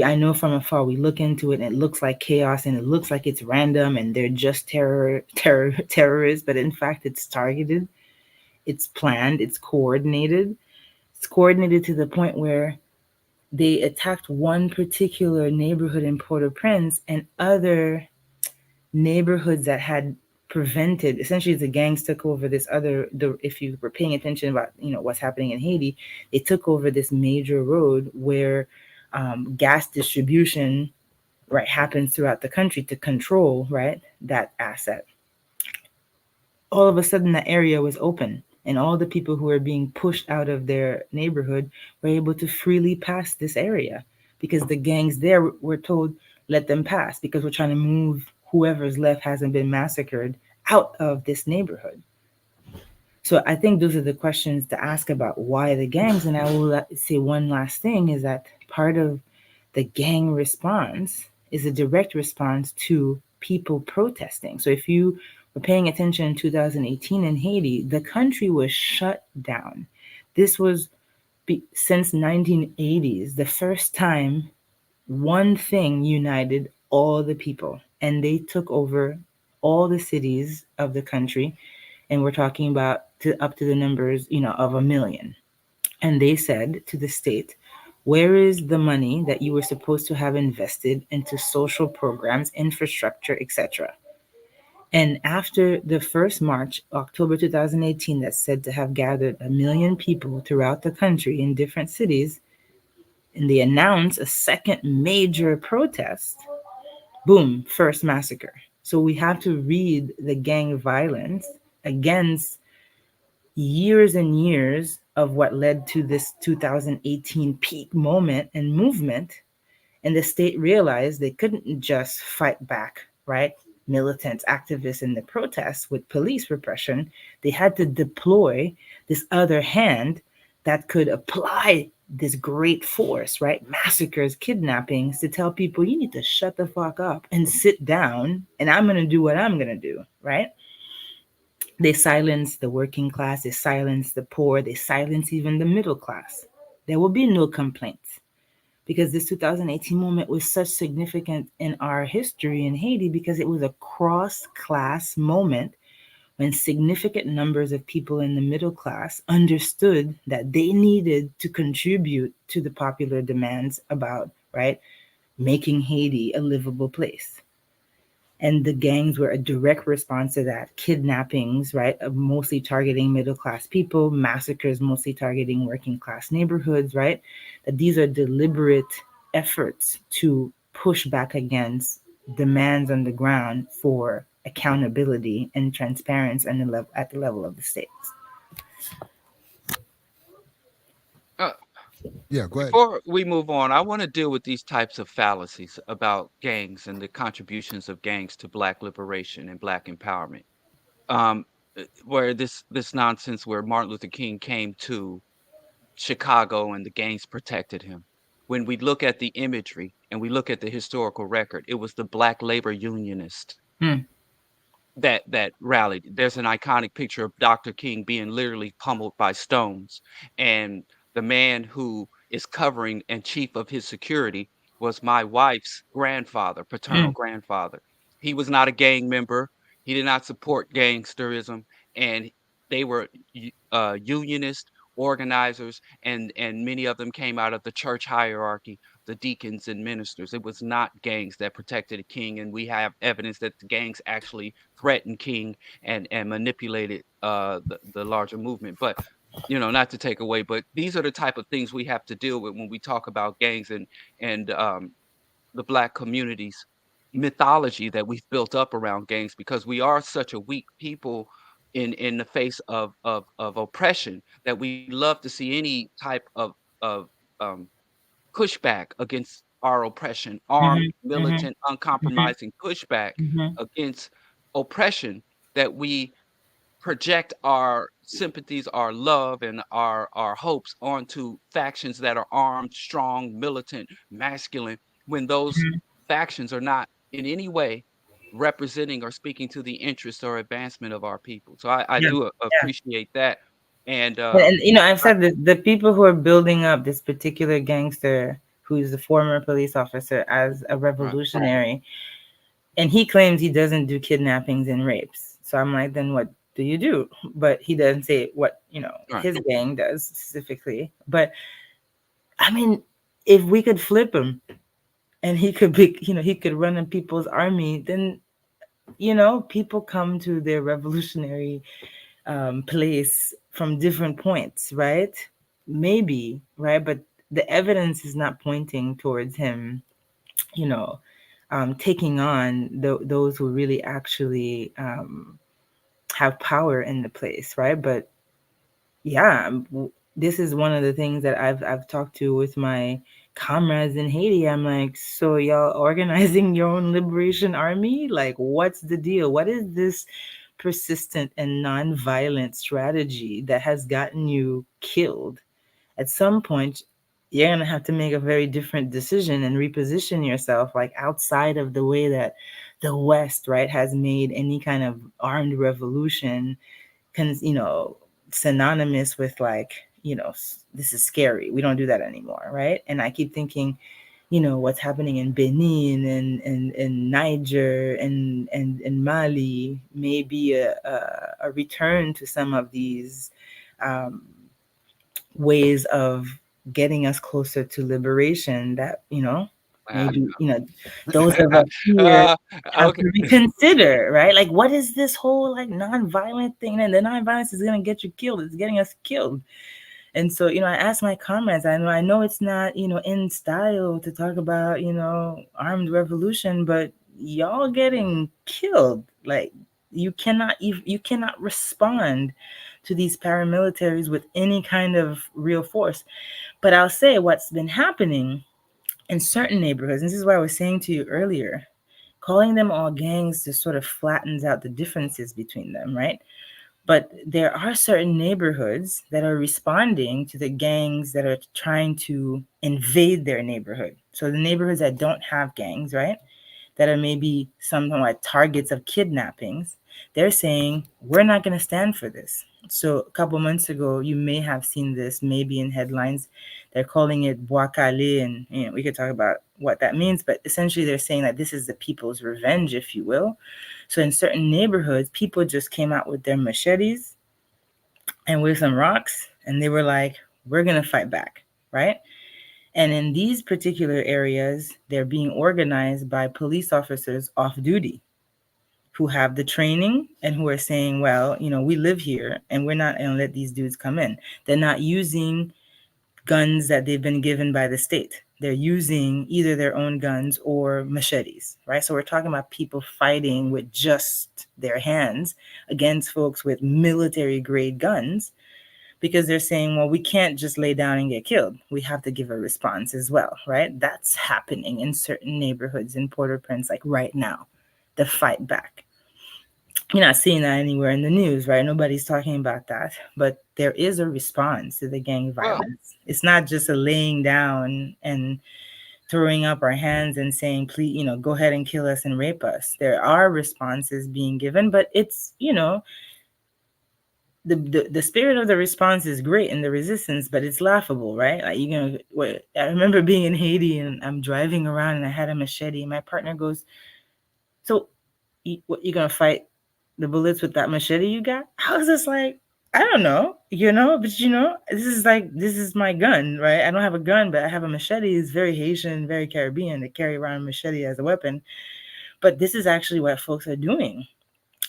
I know from afar, we look into it and it looks like chaos and it looks like it's random and they're just terrorists, but in fact, it's targeted, it's planned, it's coordinated. It's coordinated to the point where they attacked one particular neighborhood in Port-au-Prince, and other neighborhoods that had prevented, essentially the gangs took over this other, if you were paying attention about what's happening in Haiti, they took over this major road where gas distribution, right, happens throughout the country to control, right, that asset. All of a sudden, that area was open, and all the people who were being pushed out of their neighborhood were able to freely pass this area because the gangs there were told, let them pass because we're trying to move whoever's left hasn't been massacred out of this neighborhood. So I think those are the questions to ask about why the gangs. And I will say one last thing is that part of the gang response is a direct response to people protesting. So if you were paying attention in 2018 in Haiti, the country was shut down. This was since 1980s, the first time one thing united all the people, and they took over all the cities of the country, and we're talking about up to the numbers, of 1 million. And they said to the state, where is the money that you were supposed to have invested into social programs, infrastructure, etc.? And after the first march, October 2018, that's said to have gathered 1 million people throughout the country in different cities, and they announced a second major protest, boom, first massacre. So we have to read the gang violence against years and years of what led to this 2018 peak moment and movement. And the state realized they couldn't just fight back, right? Militants, activists in the protests with police repression. They had to deploy this other hand that could apply this great force, right? Massacres, kidnappings, to tell people you need to shut the fuck up and sit down, and I'm going to do what I'm going to do, right? They silence the working class, they silence the poor, they silence even the middle class. There will be no complaints because this 2018 moment was such significant in our history in Haiti because it was a cross-class moment when significant numbers of people in the middle class understood that they needed to contribute to the popular demands about, right, making Haiti a livable place. And the gangs were a direct response to that. Kidnappings, right, of mostly targeting middle class people, massacres mostly targeting working class neighborhoods, right? That these are deliberate efforts to push back against demands on the ground for accountability and transparency at the level of the states. Yeah, go ahead. Before we move on, I want to deal with these types of fallacies about gangs and the contributions of gangs to Black liberation and Black empowerment. Where this nonsense where Martin Luther King came to Chicago and the gangs protected him. When we look at the imagery and we look at the historical record, it was the Black labor unionist that rallied. There's an iconic picture of Dr. King being literally pummeled by stones, and the man who is covering and chief of his security was my wife's grandfather, paternal grandfather. He was not a gang member. He did not support gangsterism, and they were unionist organizers, and many of them came out of the church hierarchy, the deacons and ministers. It was not gangs that protected the king, and we have evidence that the gangs actually threatened King and manipulated the larger movement. But not to take away, but these are the type of things we have to deal with when we talk about gangs and the Black community's mythology that we've built up around gangs, because we are such a weak people in the face of oppression that we love to see any type of um, pushback against our oppression, armed, militant, uncompromising pushback against oppression, that we project our sympathies, our love, and our hopes onto factions that are armed, strong, militant, masculine, when those factions are not in any way representing or speaking to the interests or advancement of our people. So I Yeah, do yeah. appreciate that. And And I've said that the people who are building up this particular gangster, who's the former police officer, as a revolutionary, and he claims he doesn't do kidnappings and rapes. So I'm like, then what do you do? But he doesn't say what his gang does specifically. But I mean, if we could flip him and he could be, he could run in people's army, then people come to their revolutionary place from different points, right? Maybe, right? But the evidence is not pointing towards him, you know, taking on those who really actually have power in the place, right? But yeah, this is one of the things that I've talked to with my comrades in Haiti. I'm like, so y'all organizing your own liberation army? Like, what's the deal? What is this persistent and non-violent strategy that has gotten you killed? At some point, you're gonna have to make a very different decision and reposition yourself, like outside of the way that the West, right, has made any kind of armed revolution, you know, synonymous with like, you know, this is scary. We don't do that anymore, right? And I keep thinking, you know, what's happening in Benin and Niger and Mali may be a return to some of these um, ways of getting us closer to liberation that, you know, maybe, you know, those of us here have Okay. to reconsider, right? Like, what is this whole like non-violent thing? And the non-violence is going to get you killed. It's getting us killed. And so, you know, I asked my comrades, I know it's not, you know, in style to talk about, you know, armed revolution, but y'all getting killed. Like, you cannot respond to these paramilitaries with any kind of real force. But I'll say what's been happening in certain neighborhoods, and this is what I was saying to you earlier, calling them all gangs just sort of flattens out the differences between them, right? But there are certain neighborhoods that are responding to the gangs that are trying to invade their neighborhood. So the neighborhoods that don't have gangs, right, that are maybe something like targets of kidnappings, they're saying, we're not going to stand for this. So a couple months ago, you may have seen this maybe in headlines. They're calling it Boakale, and you know, we could talk about what that means, but essentially they're saying that this is the people's revenge, if you will. So in certain neighborhoods, people just came out with their machetes and with some rocks, and they were like, we're going to fight back, right? And in these particular areas, they're being organized by police officers off duty who have the training and who are saying, well, you know, we live here and we're not going to let these dudes come in. They're not using guns that they've been given by the state. They're using either their own guns or machetes, right? So we're talking about people fighting with just their hands against folks with military grade guns, because they're saying, well, we can't just lay down and get killed. We have to give a response as well, right? That's happening in certain neighborhoods in Port-au-Prince, like right now, the fight back. You're not seeing that anywhere in the news, right? Nobody's talking about that. But there is a response to the gang violence. It's not just a laying down and throwing up our hands and saying, please, you know, go ahead and kill us and rape us. There are responses being given, but it's, you know, the spirit of the response is great in the resistance, but it's laughable, right? Like, you know, I remember being in Haiti and I'm driving around and I had a machete and my partner goes, so what, you gonna fight the bullets with that machete you got? I was just like, I don't know, you know, but you know, this is my gun, right? I don't have a gun, but I have a machete. It's very Haitian, very Caribbean to carry around a machete as a weapon. But this is actually what folks are doing.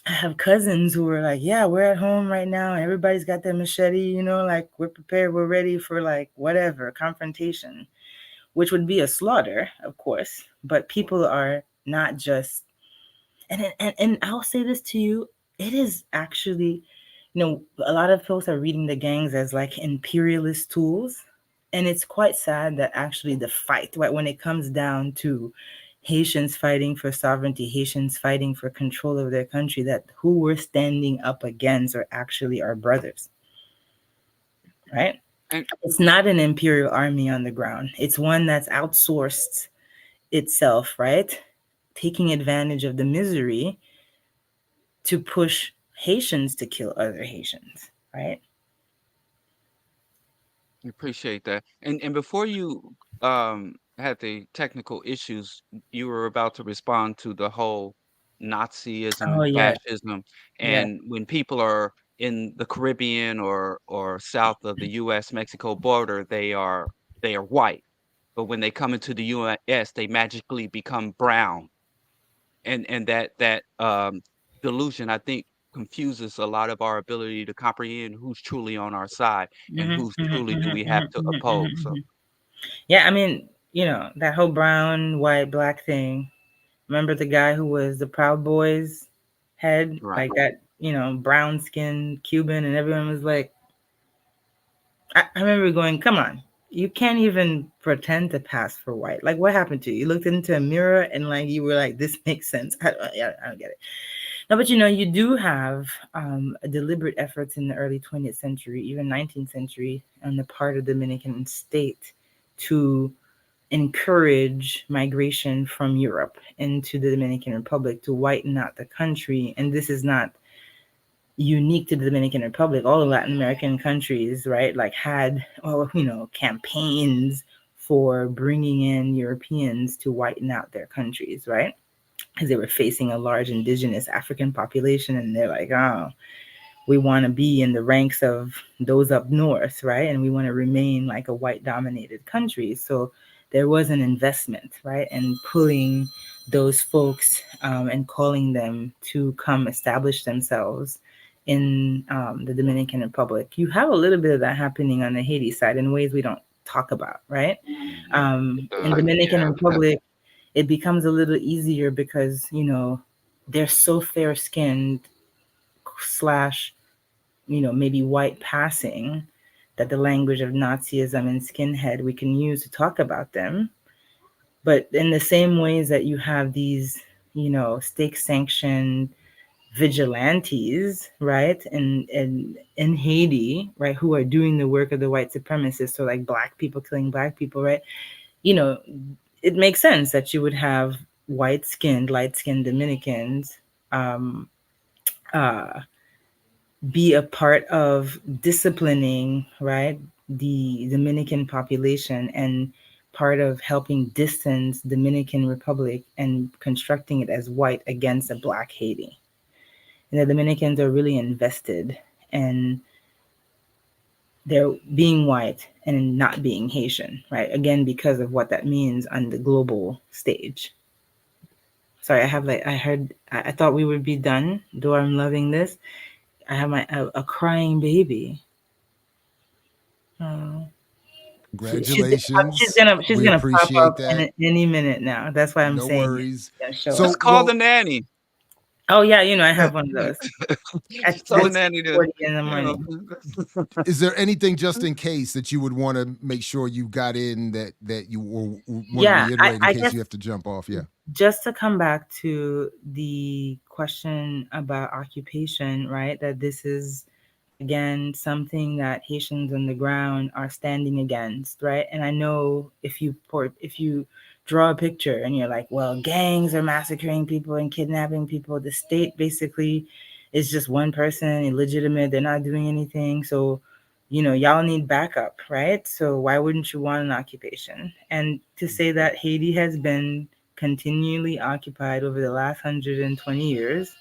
I have cousins who are like, yeah, we're at home right now and everybody's got their machete, you know, like we're prepared, we're ready for like whatever, confrontation, which would be a slaughter, of course. But people are not just, and I'll say this to you, it is actually, you know, a lot of folks are reading the gangs as like imperialist tools. And it's quite sad that actually the fight, right, when it comes down to Haitians fighting for sovereignty, Haitians fighting for control of their country, that who we're standing up against are actually our brothers, right? And It's not an imperial army on the ground. It's one that's outsourced itself, right? Taking advantage of the misery to push Haitians to kill other Haitians, right? appreciate that. And before you had the technical issues, you were about to respond to the whole Nazism Oh and yeah, fascism. yeah. And when people are in the Caribbean or south of the US Mexico border, they are white. But when they come into the US, they magically become brown. And that delusion, I think, confuses a lot of our ability to comprehend who's truly on our side and Mhm, who's mhm, truly do mhm, we have mhm, to mhm, mhm, oppose. So mhm. Yeah, I mean, that whole brown, white, black thing. Remember the guy who was the Proud Boys head, Right. like that, brown skinned Cuban, and everyone was like, I remember going, come on, you can't even pretend to pass for white. Like, what happened to you? You looked into a mirror and like you were like, this makes sense. I don't get it. No, but you do have deliberate efforts in the early 20th century, even 19th century, on the part of the Dominican state to encourage migration from Europe into the Dominican Republic to whiten out the country. And this is not unique to the Dominican Republic. All the Latin American countries, right, like had, campaigns for bringing in Europeans to whiten out their countries, right? Because they were facing a large indigenous African population, and they're like, oh, we want to be in the ranks of those up north, right? And we want to remain like a white dominated country. So there was an investment, right? And pulling those folks and calling them to come establish themselves in the Dominican Republic. You have a little bit of that happening on the Haiti side in ways we don't talk about, right? In Dominican Republic, it becomes a little easier because, they're so fair skinned / maybe white passing that the language of Nazism and skinhead we can use to talk about them. But in the same ways that you have these, state sanctioned vigilantes, right? And in Haiti, right, who are doing the work of the white supremacists, so like black people killing black people, right? It makes sense that you would have white-skinned, light-skinned Dominicans be a part of disciplining, right, the Dominican population and part of helping distance Dominican Republic and constructing it as white against a black Haiti. And the Dominicans are really invested in their being white and not being Haitian, right? Again, because of what that means on the global stage. Sorry, I thought we would be done, though I'm loving this. I have a crying baby. Oh. Congratulations. She's gonna We pop appreciate up that. any minute now. That's why I'm No saying worries. it. Yeah, So, Let's call the nanny. Oh yeah, I have one of those. At Tell the nanny to 6:40 in the morning. is there anything just in case that you would want to make sure you got in that you want to reiterate in case you have to jump off? Yeah. Just to come back to the question about occupation, right? That this is again something that Haitians on the ground are standing against, right? And I know if you draw a picture and you're like, well, gangs are massacring people and kidnapping people, the state basically is just one person, illegitimate, they're not doing anything, so y'all need backup, right? So why wouldn't you want an occupation? And to say that Haiti has been continually occupied over the last 120 years.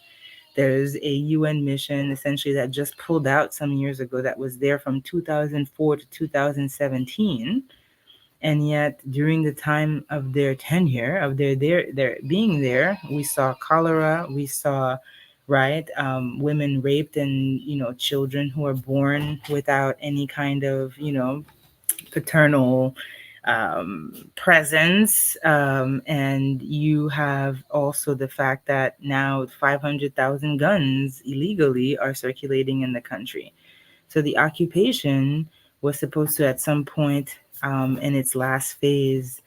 There's a UN mission essentially that just pulled out some years ago that was there from 2004 to 2017. And yet during the time of their tenure, of their being there, we saw cholera, we saw, right, women raped and, children who are born without any kind of, paternal presence, and you have also the fact that now 500,000 guns illegally are circulating in the country. So the occupation was supposed to, at some point in its last phase,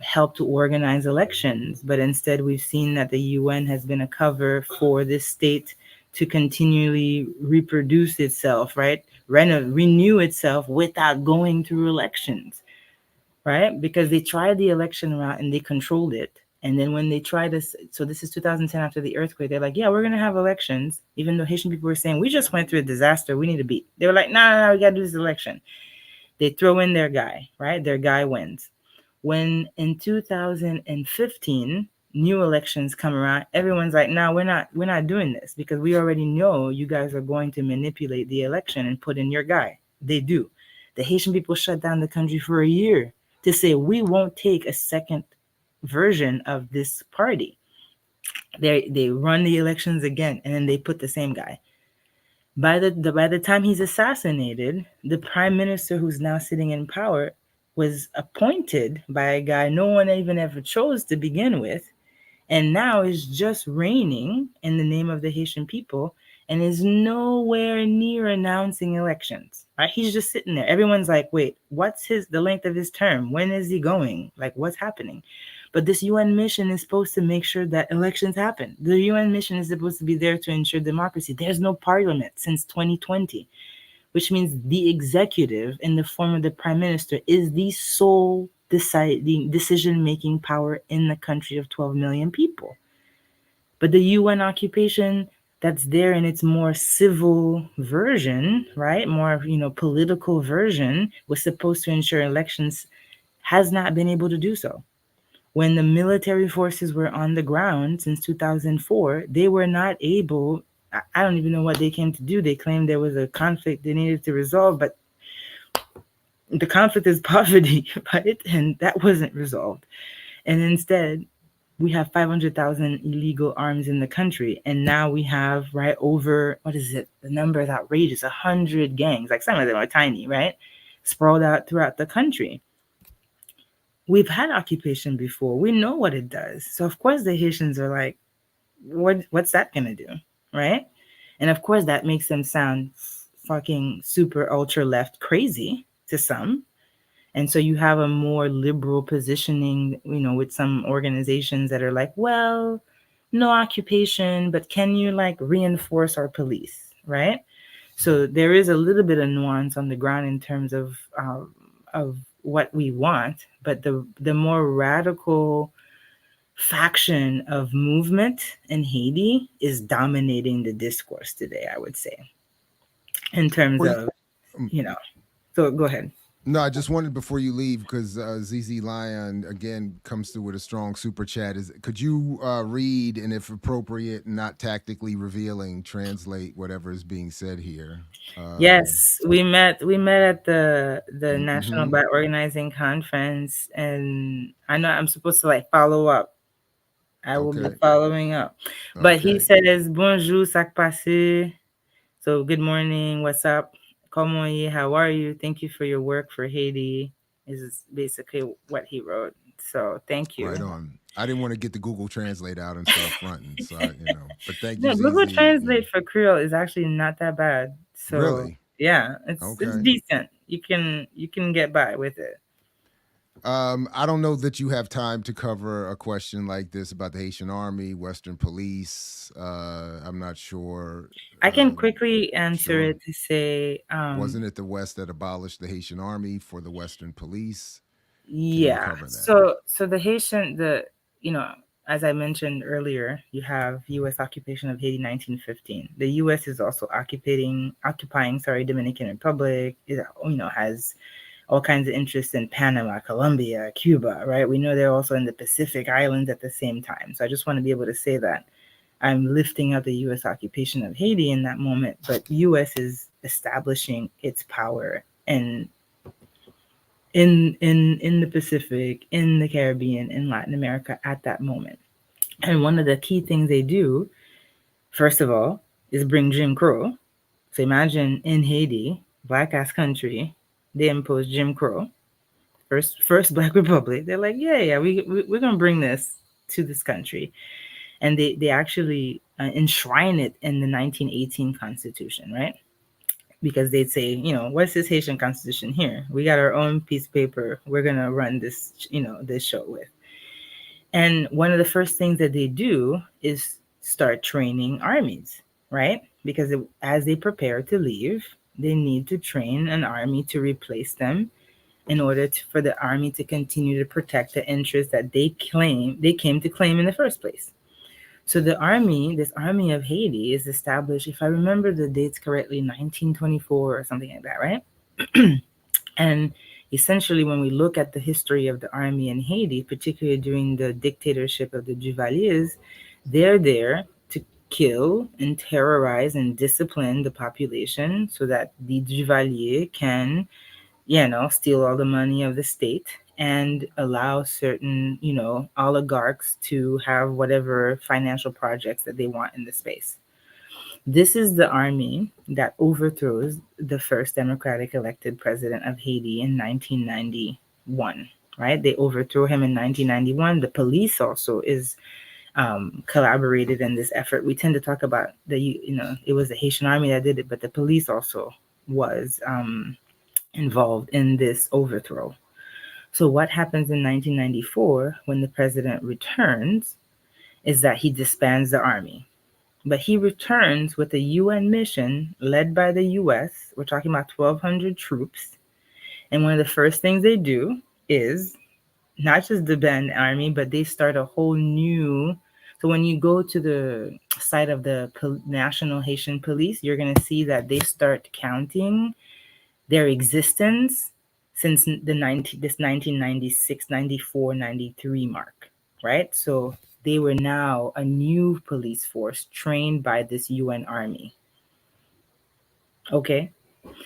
help to organize elections, but instead we've seen that the UN has been a cover for this state to continually reproduce itself, right? Renew itself without going through elections. Right? Because they tried the election route and they controlled it. And then when they tried this, so this is 2010 after the earthquake, they're like, yeah, we're going to have elections. Even though Haitian people were saying, we just went through a disaster, we need to beat. They were like, no, we got to do this election. They throw in their guy, right? Their guy wins. When in 2015, new elections come around, everyone's like, no, we're not doing this because we already know you guys are going to manipulate the election and put in your guy. They do. The Haitian people shut down the country for a year to say we won't take a second version of this party. They run the elections again, and then they put the same guy. By the time he's assassinated, the prime minister who's now sitting in power was appointed by a guy no one even ever chose to begin with, and now is just reigning in the name of the Haitian people and is nowhere near announcing elections. Right? He's just sitting there. Everyone's like, wait, what's the length of his term? When is he going? Like, what's happening? But this UN mission is supposed to make sure that elections happen. The UN mission is supposed to be there to ensure democracy. There's no parliament since 2020, which means the executive in the form of the prime minister is the sole decision-making power in the country of 12 million people. But the UN occupation that's there in its more civil version, right, more political version, was supposed to ensure elections, has not been able to do so. When the military forces were on the ground since 2004, they were not able. I don't even know what they came to do. They claimed there was a conflict they needed to resolve, but the conflict is poverty, right? And that wasn't resolved. And instead, we have 500,000 illegal arms in the country. And now we have, right, over, what is it? The number is outrageous, 100 gangs. Like, some of them are tiny, right? Sprawled out throughout the country. We've had occupation before. We know what it does. So, of course, the Haitians are like, what's that going to do, right? And, of course, that makes them sound fucking super ultra left crazy to some. And so you have a more liberal positioning, with some organizations that are like, well, no occupation, but can you like reinforce our police, right? So there is a little bit of nuance on the ground in terms of what we want, but the more radical faction of movement in Haiti is dominating the discourse today, I would say, in terms of, so go ahead. No, I just wanted, before you leave, because ZZ Lion again comes through with a strong super chat. Could you read, and if appropriate, not tactically revealing, translate whatever is being said here? Yes, we met at the National Black Organizing Conference, and I know I'm supposed to like follow up. I will be following up, but he says bonjour, sac passe. So good morning, what's up? Comment ye, how are you? Thank you for your work for Haiti, is basically what he wrote. So thank you. Right on. I didn't want to get the Google Translate out and start fronting, so but thank you. No, Google Translate for Creole is actually not that bad. So really, yeah, it's decent. You can get by with it. I don't know that you have time to cover a question like this about the Haitian Army, Western Police. I'm not sure. I can quickly answer it to say, wasn't it the West that abolished the Haitian Army for the Western Police? Yeah. So the Haitian, as I mentioned earlier, you have U.S. occupation of Haiti 1915. The U.S. is also occupying Dominican Republic. It, has all kinds of interests in Panama, Colombia, Cuba, right? We know they're also in the Pacific Islands at the same time. So I just want to be able to say that I'm lifting up the U.S. occupation of Haiti in that moment, but U.S. is establishing its power in the Pacific, in the Caribbean, in Latin America at that moment. And one of the key things they do, first of all, is bring Jim Crow. So imagine in Haiti, black ass country, they impose Jim Crow, first Black Republic. They're like, we're gonna bring this to this country, and they actually enshrine it in the 1918 Constitution, right? Because they'd say, what's this Haitian Constitution here? We got our own piece of paper. We're gonna run this, this show with. And one of the first things that they do is start training armies, right? Because as they prepare to leave, they need to train an army to replace them in order for the army to continue to protect the interests that they came to claim in the first place. So this army of Haiti is established, if I remember the dates correctly, 1924 or something like that, right? And essentially, when we look at the history of the army in Haiti, particularly during the dictatorship of the Duvaliers, they're there to kill and terrorize and discipline the population so that the Duvalier can, steal all the money of the state and allow certain, oligarchs to have whatever financial projects that they want in the space. This is the army that overthrows the first democratic elected president of Haiti in 1990 won, right? They overthrew him in 1991. The police also is collaborated in this effort. We tend to talk about it was the Haitian army that did it, but the police also was involved in this overthrow. So what happens in 1994 when the president returns is that he disbands the army. But he returns with a UN mission led by the US. We're talking about 1,200 troops. And one of the first things they do is not just disband the army, but they start a whole new. So when you go to the site of the National Haitian Police, you're going to see that they start counting their existence since this 1996, 94, 93 mark, right? So they were now a new police force trained by this UN army. Okay,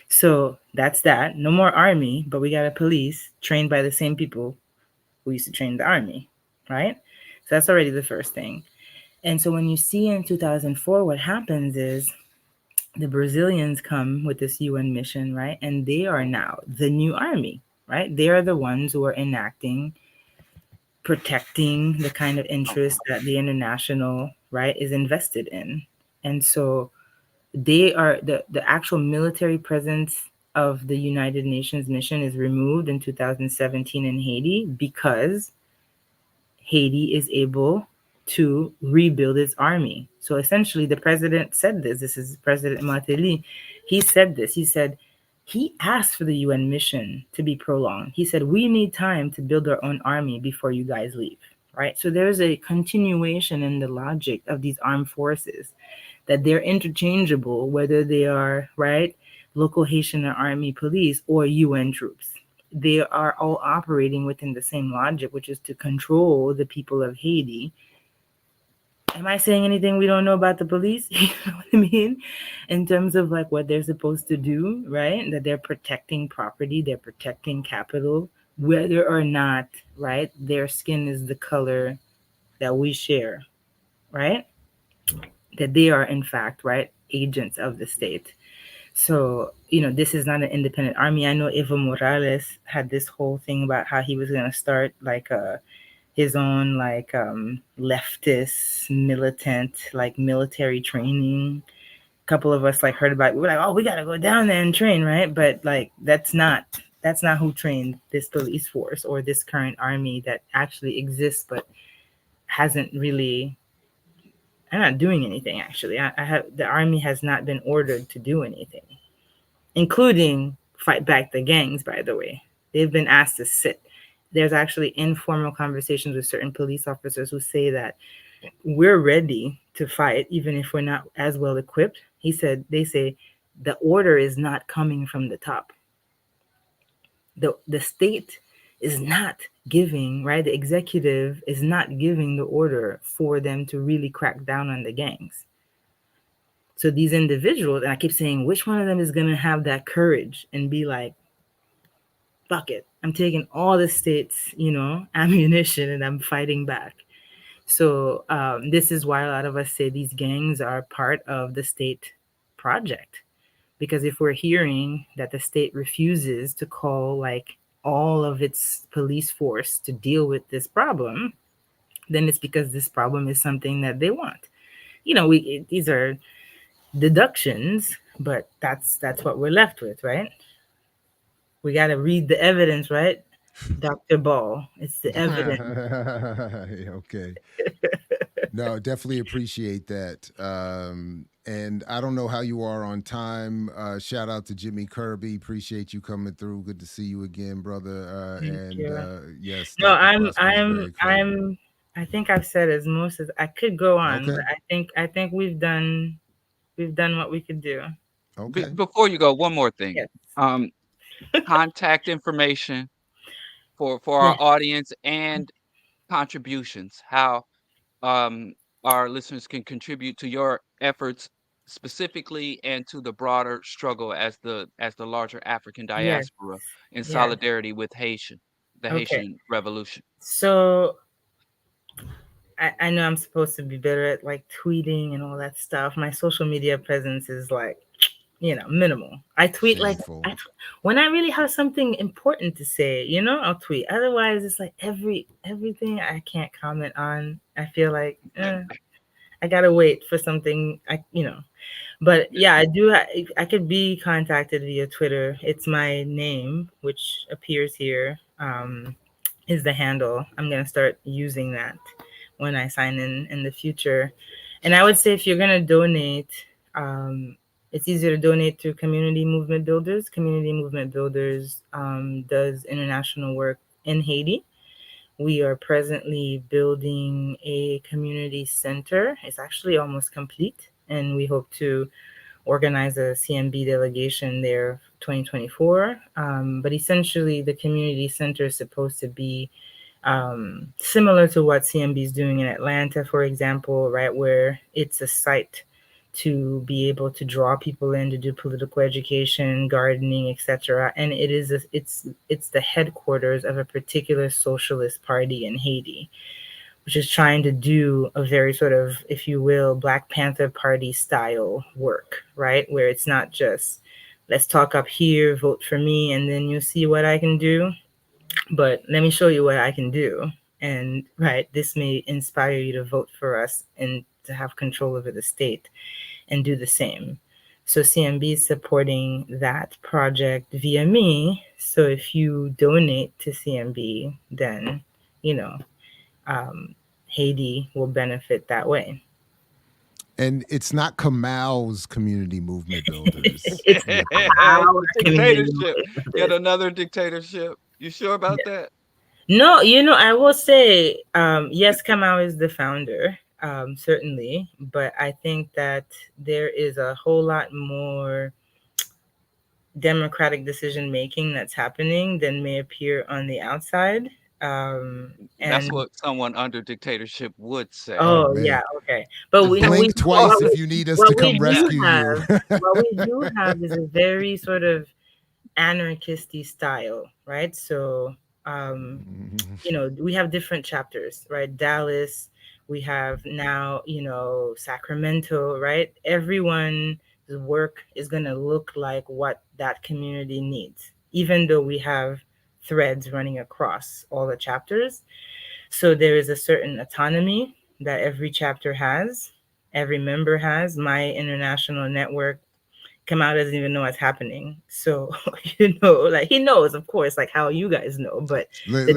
so that's that. No more army, but we got a police trained by the same people who used to train the army, right? So that's already the first thing. And so when you see in 2004, what happens is the Brazilians come with this UN mission, right? And they are now the new army, right? They are the ones who are enacting, protecting the kind of interest that the international, right, is invested in. And so they are the actual military presence of the United Nations mission is removed in 2017 in Haiti because Haiti is able to rebuild its army. So essentially, the president said this. This is President Martelly. He said this. He said he asked for the UN mission to be prolonged. He said, we need time to build our own army before you guys leave, right? So there's a continuation in the logic of these armed forces that they're interchangeable, whether they are, right, local Haitian army police or UN troops. They are all operating within the same logic, which is to control the people of Haiti. Am I saying anything we don't know about the police? You know what I mean? In terms of like what they're supposed to do, right? That they're protecting property, they're protecting capital, whether or not, right, their skin is the color that we share, right? That they are, in fact, right, agents of the state. So, this is not an independent army. I know Evo Morales had this whole thing about how he was going to start like his own like leftist militant like military training. A couple of us like heard about it. We were like, oh, we got to go down there and train, right? But like that's not who trained this police force or this current army that actually exists but hasn't really. I'm not doing anything actually. The army has not been ordered to do anything, including fight back the gangs, by the way. They've been asked to sit. There's actually informal conversations with certain police officers who say that we're ready to fight, even if we're not as well equipped. They say the order is not coming from the top. The state is not giving, right? The executive is not giving the order for them to really crack down on the gangs. So these individuals, and I keep saying, which one of them is going to have that courage and be like, fuck it, I'm taking all the state's, ammunition and I'm fighting back. So this is why a lot of us say these gangs are part of the state project. Because if we're hearing that the state refuses to call like all of its police force to deal with this problem, then it's because this problem is something that they want. These are deductions, but that's what we're left with, right? We got to read the evidence, right? Dr. Ball, it's the evidence. Okay. No, definitely appreciate that. And I don't know how you are on time. Shout out to Jimmy Kirby. Appreciate you coming through. Good to see you again, brother. Thank you. Yes. No, I think I've said as most as I could go on, okay. but I think we've done what we could do. Okay. Before you go, one more thing. Yes. Contact information for our audience and contributions. How our listeners can contribute to your efforts specifically and to the broader struggle as the larger African Yes. diaspora in Yes. solidarity with the Haitian revolution. So I know I'm supposed to be better at like tweeting and all that stuff. My social media presence is like minimal. I tweet Shameful. when I really have something important to say, I'll tweet. Otherwise, it's like everything I can't comment on. I feel like I gotta wait for something. But yeah, I do. I could be contacted via Twitter. It's my name, which appears here. Is the handle. I'm gonna start using that when I sign in the future. And I would say if you're gonna donate, it's easier to donate through Community Movement Builders. Community Movement Builders does international work in Haiti. We are presently building a community center. It's actually almost complete, and we hope to organize a CMB delegation there 2024. But essentially, the community center is supposed to be similar to what CMB is doing in Atlanta, for example, right, where it's a site to be able to draw people in to do political education, gardening, etc. And it's the headquarters of a particular socialist party in Haiti, which is trying to do a very sort of, if you will, Black Panther Party style work, right? Where it's not just, let's talk up here, vote for me, and then you'll see what I can do. But let me show you what I can do. And right, this may inspire you to vote for us and to have control over the state and do the same. So CMB is supporting that project via me. So if you donate to CMB, then, Haiti will benefit that way. And it's not Kamal's Community Movement Builders. It's our dictatorship. Yet another dictatorship. You sure about that? No, I will say, yes, Kamal is the founder, certainly, but I think that there is a whole lot more democratic decision making that's happening than may appear on the outside. That's what someone under dictatorship would say. Oh yeah, okay. But we blink twice if you need us to come rescue you. What we do have is a very sort of anarchisty style, right? So we have different chapters, right? Dallas, we have now, Sacramento, right? Everyone's work is going to look like what that community needs, even though we have threads running across all the chapters. So there is a certain autonomy that every chapter has, every member has. My international network, Kamal doesn't even know what's happening. So, he knows, of course, like how you guys know, but I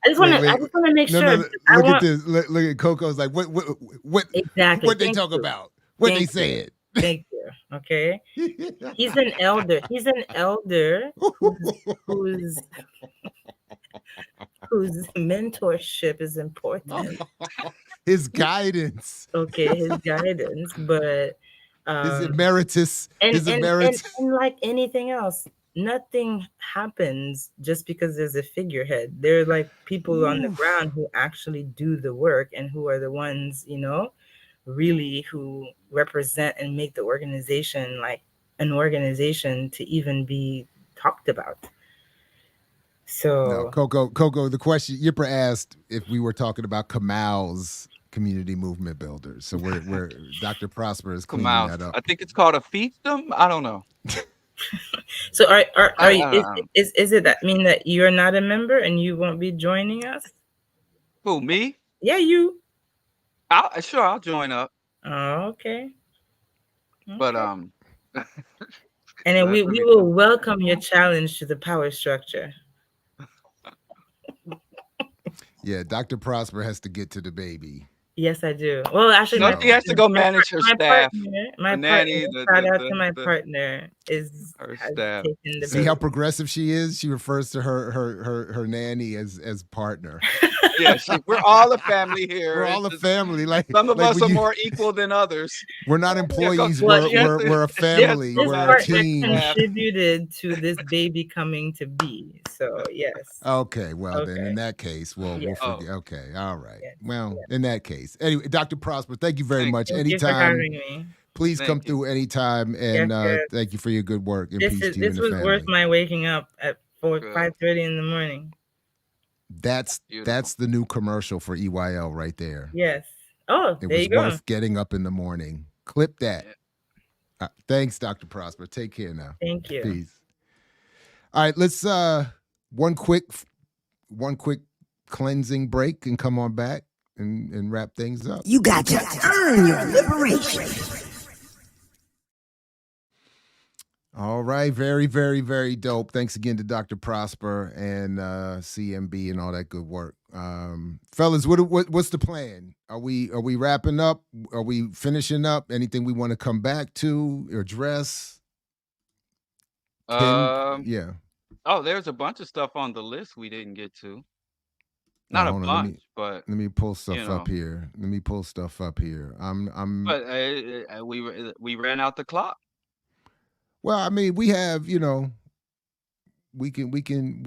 just want to make sure. Look at this. Look at Coco's like, what exactly? What they talk about? What they said? Thank you. Okay. He's an elder. He's an elder whose mentorship is important. His guidance. Okay, his guidance, but his emeritus. And like anything else, nothing happens just because there's a figurehead. There are like people on the ground who actually do the work and who are the ones, really who represent and make the organization like an organization to even be talked about. So Coco, the question Yipper asked if we were talking about Kamal's Community Movement Builders. So we're Dr. Prosper is cleaning that up. I think it's called a fiefdom. I don't know. So are you, is it that mean that you're not a member and you won't be joining us? Who, me? Yeah, you. I'll join up. Oh, okay. But and then we will welcome your challenge to the power structure. Yeah, Dr. Prosper has to get to the baby. Yes, I do. Well, actually, she has to go manage her staff. My nanny, shout out to my partner is her staff. See how progressive she is? She refers to her nanny as partner. Yeah, we're all a family here. We're all a family. Like some of us are more equal than others. We're not employees. We're a family. We're a team. Contributed to this baby coming to be. So yes. Okay. Well, then in that case, we'll forget. Okay. All right. Well, in that case. Anyway, Dr. Prosper, thank you very much. Thank anytime. You for having me. Please come through anytime, and thank you for your good work. And peace to you and the family. This was worth my waking up at 5:30 in the morning. That's the new commercial for EYL right there. Yes. Oh, there you go. It was worth getting up in the morning. Clip that. Thanks, Dr. Prosper. Take care now. Thank you. Peace. All right, let's one quick cleansing break and come on back and wrap things up. You got to earn your liberation. All right, very, very, very dope. Thanks again to Dr. Prosper and CMB and all that good work. Fellas, what's the plan? Are we wrapping up? Are we finishing up? Anything we want to come back to or address? Yeah. Oh, there's a bunch of stuff on the list we didn't get to. Not a bunch, but let me pull stuff up here. Let me pull stuff up here. But we ran out the clock. Well, I mean, we have, we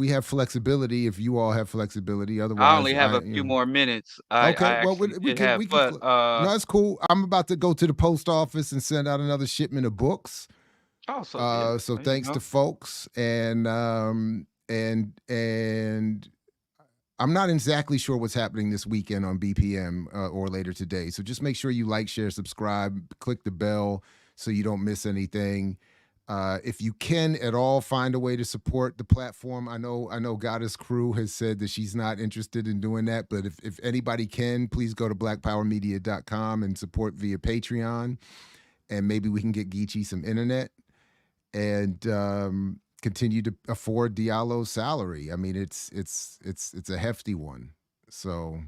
have flexibility if you all have flexibility. Otherwise, I only have a few more minutes. Okay, well, we can. No, it's cool. I'm about to go to the post office and send out another shipment of books. Oh, so so thanks to folks, and I'm not exactly sure what's happening this weekend on BPM or later today. So just make sure you like, share, subscribe, click the bell so you don't miss anything. If you can at all find a way to support the platform, I know Goddess Crew has said that she's not interested in doing that, but if anybody can, please go to blackpowermedia.com and support via Patreon, and maybe we can get Geechee some internet and continue to afford Diallo's salary. I mean, it's a hefty one. So,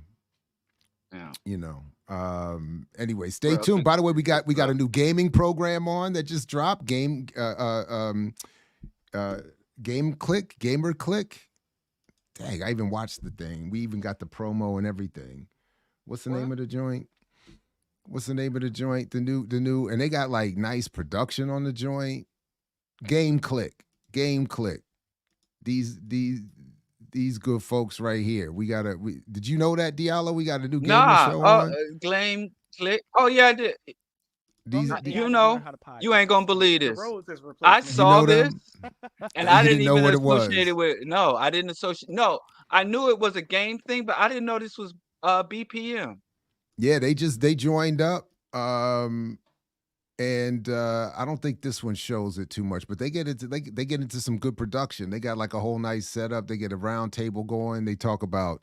anyway, stay tuned. By the way, we got a new gaming program on that just dropped. Gamer Click. Dang, I even watched the thing. We even got the promo and everything. What's the name of the joint? The new, and they got like nice production on the joint. Game Click. These good folks right here. Did you know that, Diallo? We got a new gaming show on. Game Click. Oh yeah, I did. You ain't gonna believe this. I saw this, and I didn't even associate it with. No, I didn't associate. No, I knew it was a game thing, but I didn't know this was BPM. Yeah, they joined up. And I don't think this one shows it too much, but they get into some good production. They got like a whole nice setup. They get a round table going. They talk about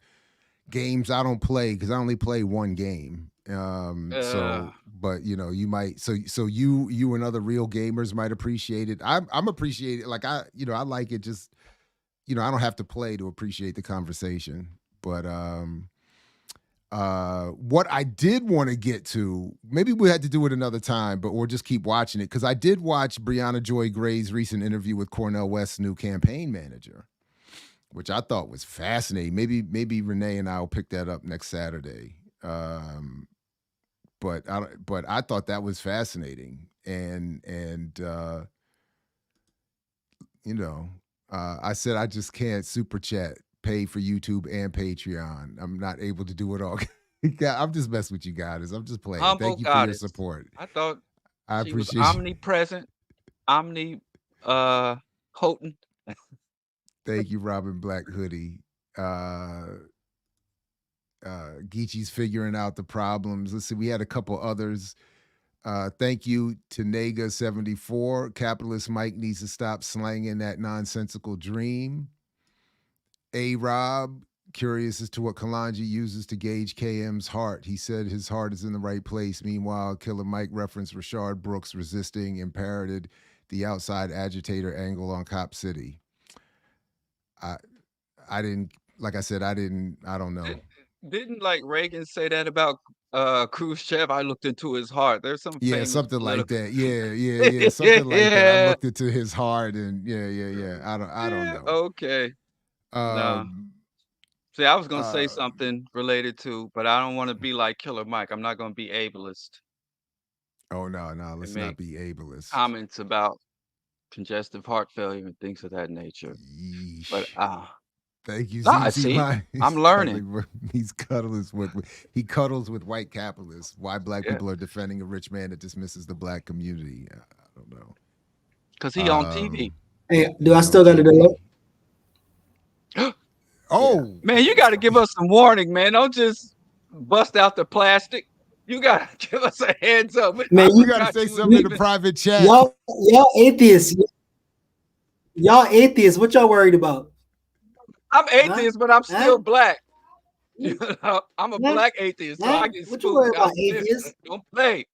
games I don't play because I only play one game. But you might you and other real gamers might appreciate it. I'm appreciate it. Like I like it. Just I don't have to play to appreciate the conversation. But what I did want to get to, maybe we had to do it another time, but we'll just keep watching it because I did watch Brianna Joy Gray's recent interview with Cornel West's new campaign manager, which I thought was fascinating. Maybe Renee and I will pick that up next Saturday. But I thought that was fascinating, and I said I just can't super chat. Pay for YouTube and Patreon. I'm not able to do it all. I'm just messing with you guys. I'm just playing. Humble Thank you goddess. for your support. I thought I she appreciate was omnipresent, potent. Thank you, Robin Black Hoodie. Geechee's figuring out the problems. Let's see, we had a couple others. Thank you to Nega74. Capitalist Mike needs to stop slanging that nonsensical dream. Rob, curious as to what Kalonji uses to gauge KM's heart. He said his heart is in the right place. Meanwhile, KillerMike referenced Rashard Brooks resisting and parroted the outside agitator angle on Cop City. I didn't, like I said, I don't know. Didn't like Reagan say that about Khrushchev? I looked into his heart. There's some something like that. Yeah, something like that. I looked into his heart and yeah. I don't know. Okay. No. See, I was gonna say something related to, but I don't want to be like Killer Mike. I'm not gonna be ableist. Oh no, let's not be ableist. Comments about congestive heart failure and things of that nature. Yeesh. But thank you. See, I'm learning. He cuddles with white capitalists. Why black people are defending a rich man that dismisses the black community? I don't know. Because he on TV. Hey, do I still got to do it? Oh man, you got to give us some warning, man. Don't just bust out the plastic. You gotta give us a heads up. Man, You got to say something in the private chat. y'all atheists. Y'all atheists. What y'all worried about? I'm atheist, but I'm still Huh? black. You know, I'm a Huh? black atheist, so Huh? I get What you worried spooked. about, atheists? Don't play.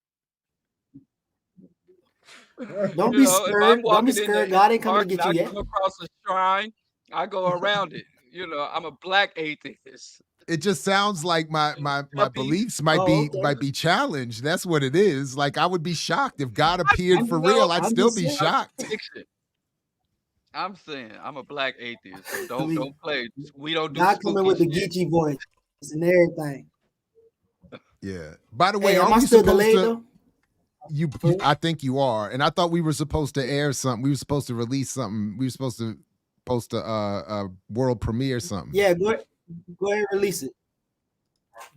Don't You be know, if I'm scared. Don't be walking in scared. the God ain't coming park to and get I you yet. come across a shrine, I go around it. You know, I'm a black atheist. It just sounds like my Puppies. beliefs might Oh, be challenged. That's what it is. Like I would be shocked if God appeared I'm- for no, real. I'd I'm still just be saying. shocked. Fiction. I'm saying I'm a black atheist, so I don't mean, play. We don't do God coming spooky with the shit. Geechee voice and everything. Yeah. By the way, Hey, am aren't I we still supposed delayed to? though? I think you are. And I thought we were supposed to air something. We were supposed to release something. We were supposed to post a world premiere something. Yeah, go ahead and release it.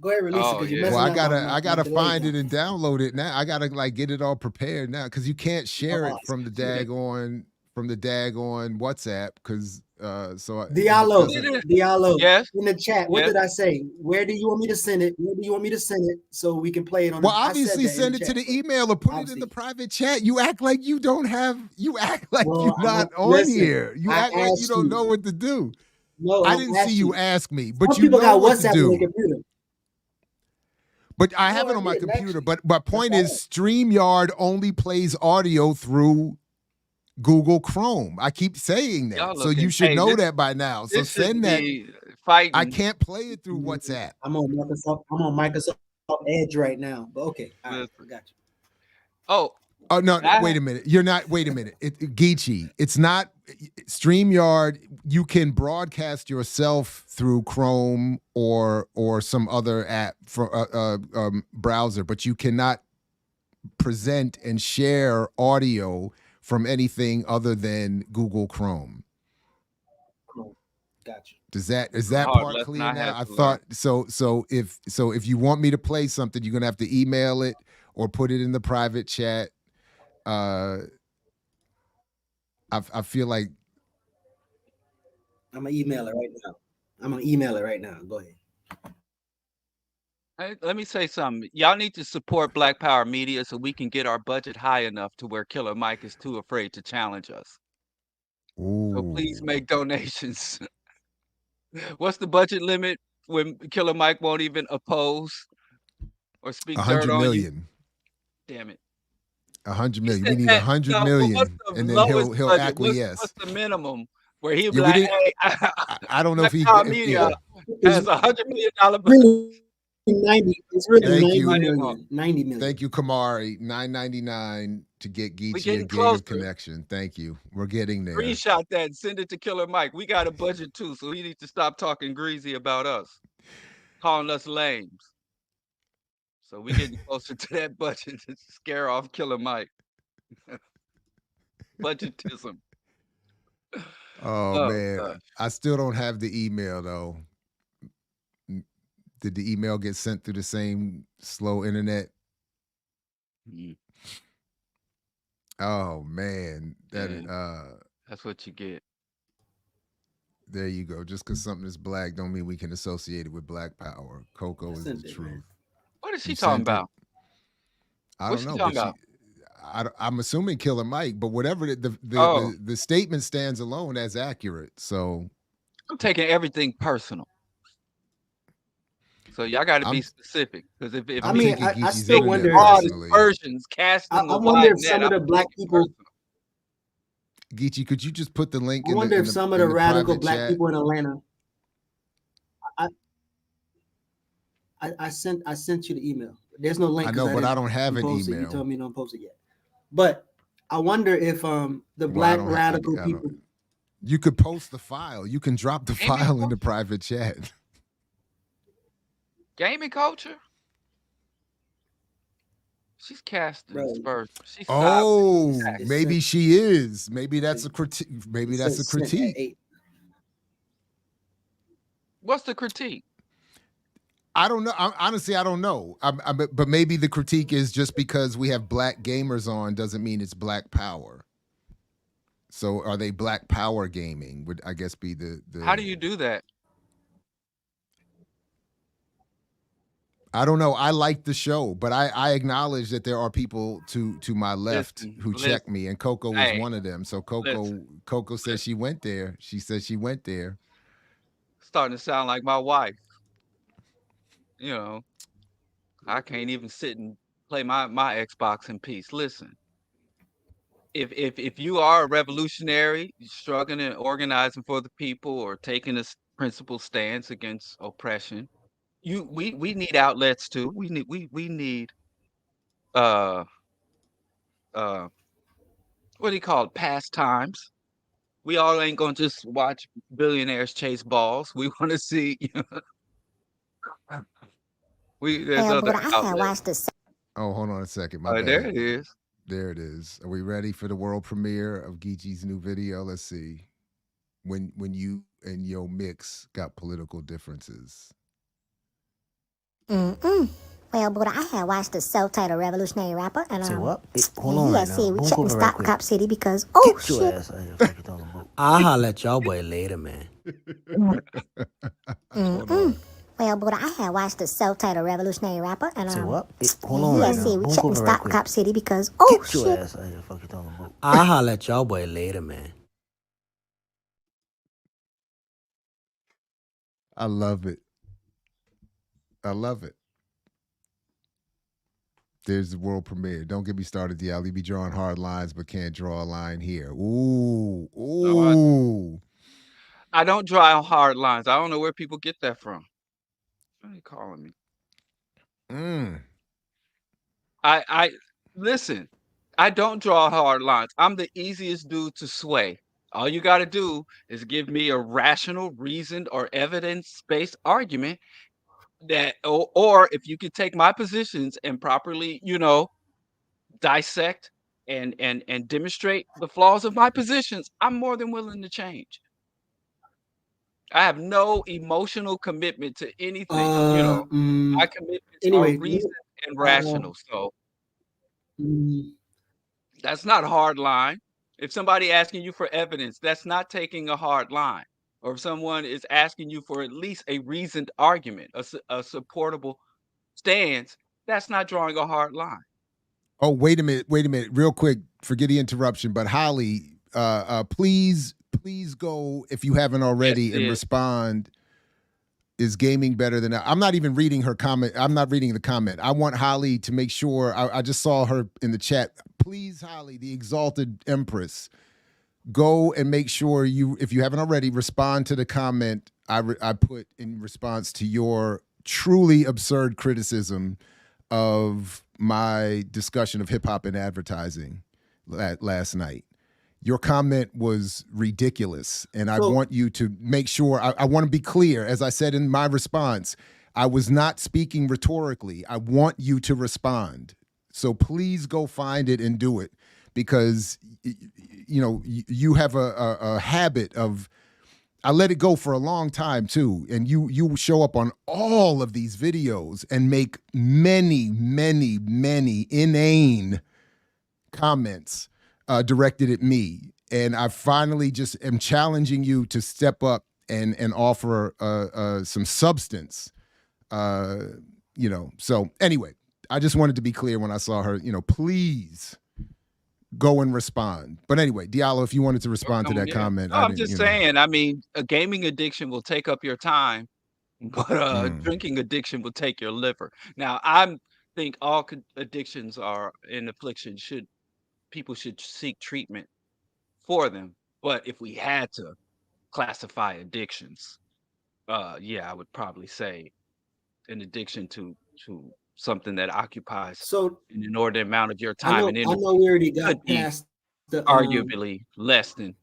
Go ahead and release it Oh because you're yeah. messing Well, up I gotta delay find time. it and download it now. I gotta like get it all prepared now because you can't share it from the daggone WhatsApp because Diallo, Yes. in the chat. What Yes. did I say? Where do you want me to send it? Where do you want me to send it so we can play it on? Well, I said obviously that in send the it to chat, the email or put it in obviously. the private chat. You act like you don't have. You act like Well, you're not on listen, here. You I act like you asked don't you. know what to do. No, I I didn't see asked you you. ask me, Some but you people know got what to WhatsApp on their do. computer. But I have No, it I on my didn't, computer. actually. But my point is, StreamYard only plays audio through Google Chrome. I keep saying that, Y'all so you looking. should Hey, know that by now. So this should send that. be I fighting. can't play it through WhatsApp. I'm on Microsoft Edge right now. But okay, all right, I got you. Oh, Oh no! Wait a minute. You're not. Wait a minute. Geechee. It's not StreamYard. You can broadcast yourself through Chrome or some other app for browser, but you cannot present and share audio from anything other than Google Chrome. Cool. Got you. Is that hard part lesson clear I now? had I to learn. thought so. So if you want me to play something, you're gonna have to email it or put it in the private chat. I feel like I'm gonna email it right now. Go ahead. Hey, let me say something. Y'all need to support Black Power Media so we can get our budget high enough to where Killer Mike is too afraid to challenge us. So please make donations. What's the budget limit when Killer Mike won't even oppose or speak dirt 100 on you? million. Damn it. 100 He million. said We need that. 100 No, but million, what's the and then lowest he'll budget? acquiesce. What's the minimum where he'll be Yeah, we like, didn't. hey, I don't know if Black he. Power Media has $100 million budget. Really 90. It's really Thank 90 you. million. 90 million. Thank you, Kamari. $9.99 to get We Geechee getting a gig closer. of connection. Thank you. We're getting there. Screenshot that and send it to Killer Mike. We got a budget too, so he needs to stop talking greasy about us, calling us lames. So we getting closer to that budget to scare off Killer Mike. Budgetism. Oh man, gosh. I still don't have the email though. Did the email get sent through the same slow internet? Oh man, That's what you get. There you go. Just because something is black don't mean we can associate it with black power. Coco is the truth. What is she You talking sent it? about? I What's don't she know. talking But I'm assuming Killer Mike, but whatever Oh. the statement stands alone as accurate. So I'm taking everything personal. So y'all got to be I'm- specific because if I me- mean, taking I Geechee's still internet wonder. broad personally. versions casting I a wonder wide if some net, of the I'm black taking people. personal. Geechee, could you just put the link I in wonder the, if in some the, of in the the radical private black chat? people in Atlanta. I sent you the email. There's no link. I know, 'cause but I didn't don't have an post it. You email. told me don't post it yet. But I wonder if the Well, I black don't ha- I- radical I don't- people. You could post the file. You can drop the Gaming file in the private chat. Gaming culture. She's casting Bro. Spurs. She's Oh, It's maybe she is. Maybe that's a critique. Maybe It that's a says sent at critique. 8. What's the critique? I don't know. Honestly, I don't know. But maybe the critique is just because we have black gamers on doesn't mean it's black power. So are they black power gaming? Would I guess be the How do you do that? I don't know. I like the show, but I acknowledge that there are people to my left who check me, and Coco was one of them. So Coco says she went there. She says she went there. Starting to sound like my wife. You know, I can't even sit and play my Xbox in peace. Listen, if you are a revolutionary, struggling and organizing for the people, or taking a principled stance against oppression, we need outlets too. We need uh what do you call it, pastimes. We all ain't gonna just watch billionaires chase balls. We want to see, there's other outlets. Oh, hold on a second. My bad. There it is. There it is. Are we ready for the world premiere of Geechee's new video? Let's see. When you and your mix got political differences. Well, Buddha, I had watched the self-titled revolutionary rapper, and Say what? Hold on right now. we Don't shouldn't go right stop quick. Cop City because Get your ass out here. Fuck you talking about. I'll holler at y'all boy later, man. Well, Buddha, I had watched the self-titled revolutionary rapper, and Say what? Hold on right now. we Don't go shouldn't right stop quick. Cop City because Get your ass out here. Fuck you talking about. I'll holler at y'all boy later, man. I love it. I love it. There's the world premiere. Don't get me started, Diallo. You be drawing hard lines, but can't draw a line here. Ooh. I don't draw hard lines. I don't know where people get that from. What are you calling me? I listen. I don't draw hard lines. I'm the easiest dude to sway. All you got to do is give me a rational, reasoned, or evidence-based argument that, or if you could take my positions and properly, dissect and demonstrate the flaws of my positions, I'm more than willing to change. I have no emotional commitment to anything. My commitments are reasoned and rational. So that's not a hard line. If somebody asking you for evidence, that's not taking a hard line. Or if someone is asking you for at least a reasoned argument, a supportable stance, that's not drawing a hard line. Oh, wait a minute. Real quick, forget the interruption, but Holly, please go, if you haven't already, and respond. Is gaming better than... I'm not even reading her comment. I'm not reading the comment. I want Holly to make sure... I just saw her in the chat. Please, Holly, the exalted empress, go and make sure if you haven't already, respond to the comment I put in response to your truly absurd criticism of my discussion of hip-hop and advertising last night. Your comment was ridiculous, and I want you to make sure, I want to be clear, as I said in my response, I was not speaking rhetorically. I want you to respond. So please go find it and do it, because you have a habit of... I let it go for a long time too, and you show up on all of these videos and make many, many, many inane comments directed at me. And I finally just am challenging you to step up and offer some substance. So anyway, I just wanted to be clear when I saw her, please go and respond. But anyway, Diallo, if you wanted to respond to that comment. No, I'm just saying, a gaming addiction will take up your time, but drinking addiction will take your liver. Now, I think all addictions are an affliction. People should seek treatment for them. But if we had to classify addictions, I would probably say an addiction to something that occupies an inordinate amount of your time and energy. I know we already got past the arguably less than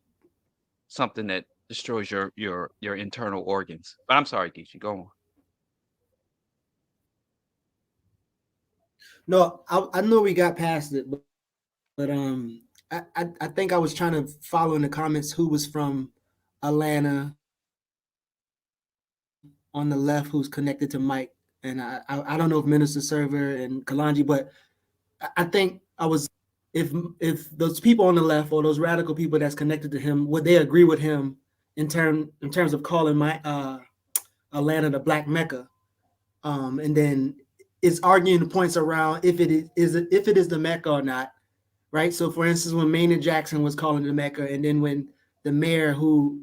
something that destroys your internal organs. But I'm sorry, Geechee, go on. No, I know we got past it, but I think I was trying to follow in the comments who was from Atlanta on the left who's connected to Mike. And I don't know if Minister Server and Kalanji, but I think I was, if those people on the left or those radical people that's connected to him, would they agree with him in terms of calling my Atlanta the Black Mecca? And then is arguing the points around if it is the Mecca or not, right? So, for instance, when Maynard Jackson was calling it the Mecca, and then when the mayor who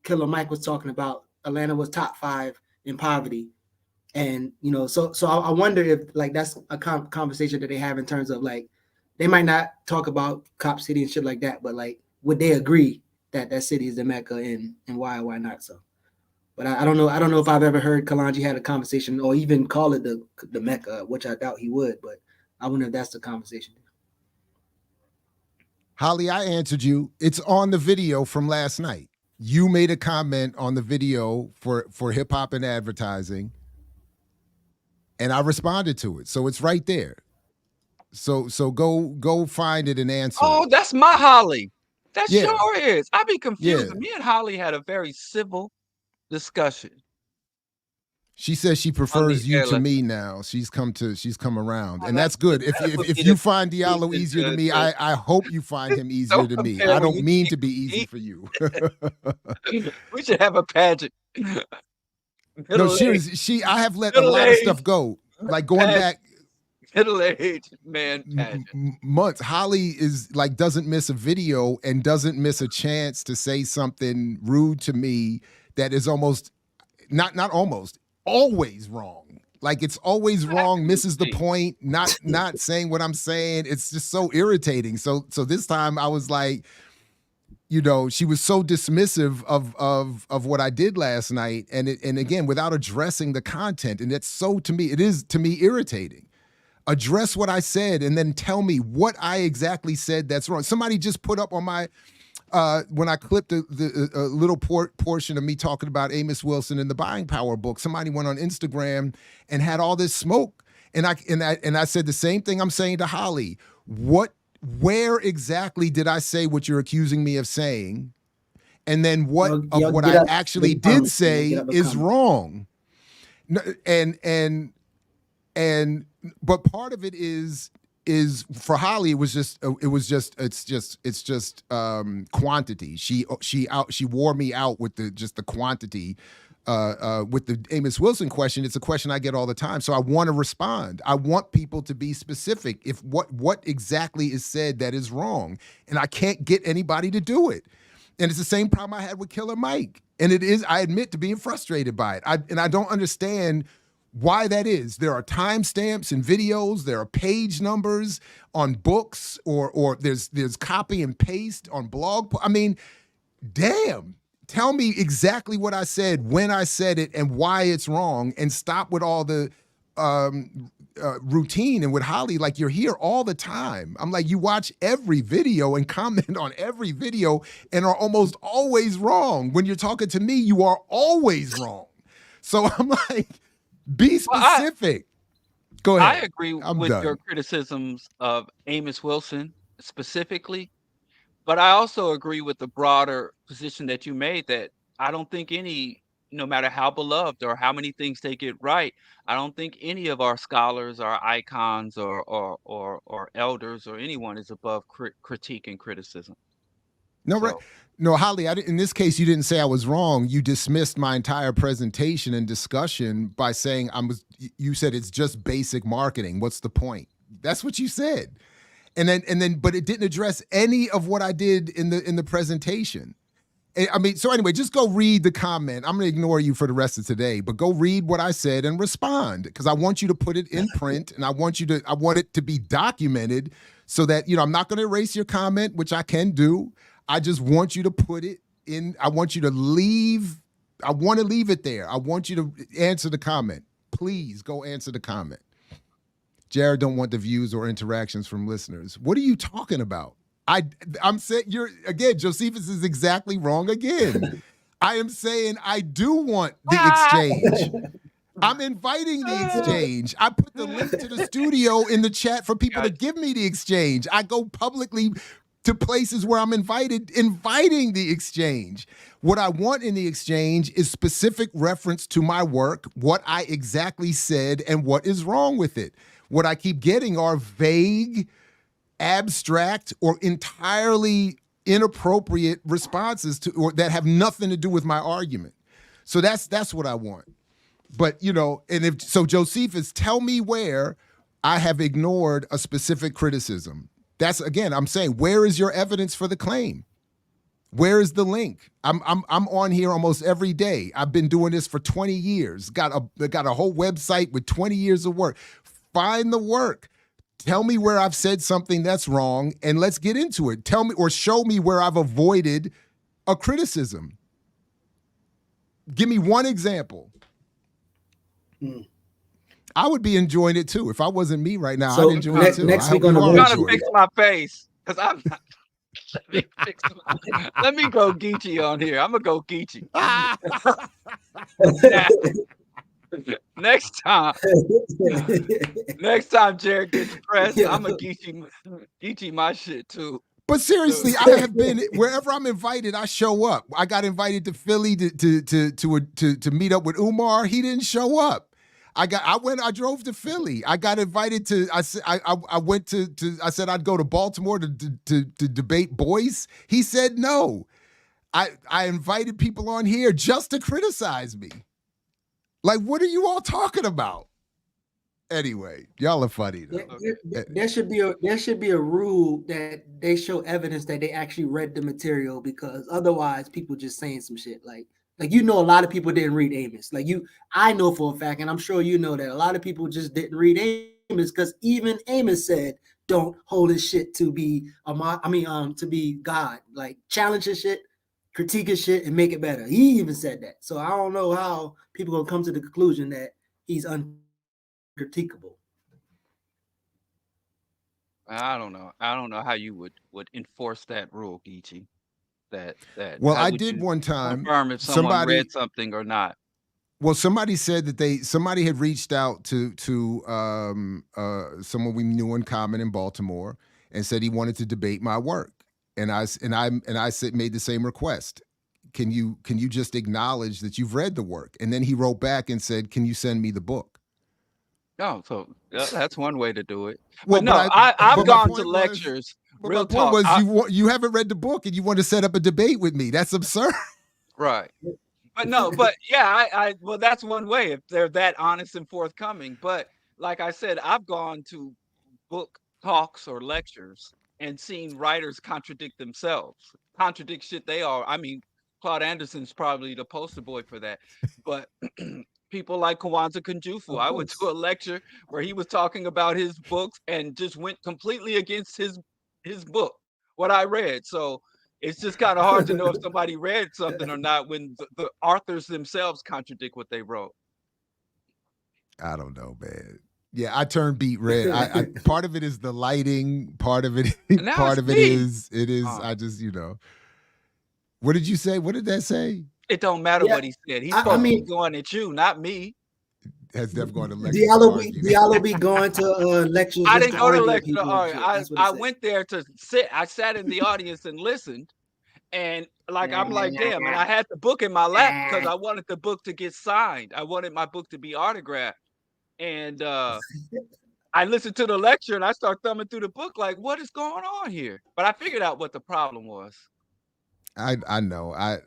KillerMike was talking about, Atlanta was top 5 in poverty, and so I wonder if like that's a conversation that they have in terms of like they might not talk about Cop City and shit like that, but like would they agree that that city is the Mecca and why not? So. But I don't know. I don't know if I've ever heard Kalonji had a conversation or even call it the Mecca, which I doubt he would. But I wonder if that's the conversation. Holly, I answered you. It's on the video from last night. You made a comment on the video for hip hop and advertising, and I responded to it. So it's right there. So go find it and answer. Oh, that's my Holly. That Yeah. sure is. I be confused. Yeah. Me and Holly had a very civil discussion. She says she prefers you to me now. She's come around, and that's good. If you find Diallo easier to me, I hope you find him easier to me. I don't mean to be easy for you. We should have a pageant. No, I have let a lot of stuff go. Like going back middle-aged man pageant. Months. Holly is like doesn't miss a video and doesn't miss a chance to say something rude to me that is almost not almost always wrong. Like it's always wrong, misses the point, not saying what I'm saying. It's just so irritating. So this time I was like, she was so dismissive of what I did last night, and again without addressing the content, and it is to me irritating. Address what I said and then tell me what I exactly said that's wrong. Somebody just put up on my when I clipped the little portion of me talking about Amos Wilson in the Buying Power book, somebody went on Instagram and had all this smoke, and I said the same thing I'm saying to Holly. Where exactly did I say what you're accusing me of saying? And then what I actually did say is wrong. But part of it is for Holly, it's just quantity. She wore me out with the quantity. With the Amos Wilson question, it's a question I get all the time. So I want to respond. I want people to be specific. If what exactly is said that is wrong, and I can't get anybody to do it. And it's the same problem I had with KillerMike. And it is, I admit to being frustrated by it. I don't understand why that is. There are timestamps in videos, there are page numbers on books, or there's copy and paste on blog. I mean, damn. Tell me exactly what I said, when I said it, and why it's wrong, and stop with all the routine. And with Holly, like, you're here all the time. I'm like, you watch every video and comment on every video and are almost always wrong. When you're talking to me, you are always wrong. So I'm like, be specific. Go ahead. I agree with your criticisms of Amos Wilson specifically, but I also agree with the broader position that you made that I don't think no matter how beloved or how many things they get right, I don't think any of our scholars or icons or elders or anyone is above critique and criticism. No, right. No, Holly, in this case, you didn't say I was wrong. You dismissed my entire presentation and discussion by saying you said it's just basic marketing. What's the point? That's what you said. And then, but it didn't address any of what I did in the presentation. I mean, so anyway, just go read the comment. I'm going to ignore you for the rest of today, but go read what I said and respond, because I want you to put it in print, and I want it to be documented so that, I'm not going to erase your comment, which I can do. I just want you to put it in. I want you to leave. I want to leave it there. I want you to answer the comment. Please go answer the comment. Jared don't want the views or interactions from listeners. What are you talking about? I'm saying Josephus is exactly wrong again. I am saying I do want the exchange. I'm inviting the exchange. I put the link to the studio in the chat for people to give me the exchange. I go publicly to places where I'm inviting the exchange. What I want in the exchange is specific reference to my work, what I exactly said, and what is wrong with it. What I keep getting are vague, abstract, or entirely inappropriate responses or that have nothing to do with my argument. So that's what I want. But, you know, and if so, Josephus, tell me where I have ignored a specific criticism. That's, again, I'm saying, where is your evidence for the claim? Where is the link? I'm on here almost every day. I've been doing this for 20 years. Got a whole website with 20 years of work. Find the work. Tell me where I've said something that's wrong, and let's get into it. Tell me or show me where I've avoided a criticism. Give me one example. I would be enjoying it too. If I wasn't me right now, So I'd enjoy it too. next I week hope on you the all I'm road trying enjoy to it. fix my face because I'm not. Let me go Geechee on here. I'm gonna go Geechee. Next time Jared gets pressed, I'm gonna Geechee my shit too. But seriously, I have been wherever I'm invited. I show up. I got invited to Philly to meet up with Umar. He didn't show up. I drove to Philly. I got invited to. I went to. I said I'd go to Baltimore to debate Boyce. He said no. I invited people on here just to criticize me. Like, what are you all talking about? Anyway, y'all are funny though. There should be a rule that they show evidence that they actually read the material, because otherwise people just saying some shit. Like you know, a lot of people didn't read Amos. I know for a fact, and I'm sure you know that a lot of people just didn't read Amos, because even Amos said, "Don't hold his shit to be to be God. Like, challenge his shit, critique his shit, and make it better." He even said that. So I don't know how people gonna come to the conclusion that he's uncritiquable. I don't know. I don't know how you would enforce that rule, Geechee. Well, how I would did you one time. confirm if someone read something or not? Well, somebody said that somebody had reached out to someone we knew in common in Baltimore and said he wanted to debate my work, and I said, made the same request. Can you just acknowledge that you've read the work? And then he wrote back and said, "Can you send me the book?" No, so that's one way to do it. Well, But no, I've gone to lectures. But Real my point talk. was you haven't read the book and you want to set up a debate with me. That's absurd. Right. But yeah, well, that's one way if they're that honest and forthcoming. But like I said, I've gone to book talks or lectures and seen writers contradict themselves, contradict shit they are. I mean, Claude Anderson's probably the poster boy for that. But people like Kwanzaa Kunjufu, I went to a lecture where he was talking about his books and just went completely against his book, what I read. So it's just kind of hard to know if somebody read something or not when the authors themselves contradict what they wrote. I don't know, man. Yeah, I turned beet red. I part of it is the lighting. Part of it is. I just, you know. What did you say? What did that say? It don't matter what he said. He's supposed to be going at you, not me. Has Dev gone to lectures? Diallo be going to lectures. I didn't go to lecture. I went there to sit. I sat in the audience and listened. And I'm like, damn. And I had the book in my lap because I wanted the book to get signed. I wanted my book to be autographed. And I listened to the lecture and I started thumbing through the book like, what is going on here? But I figured out what the problem was. I know. I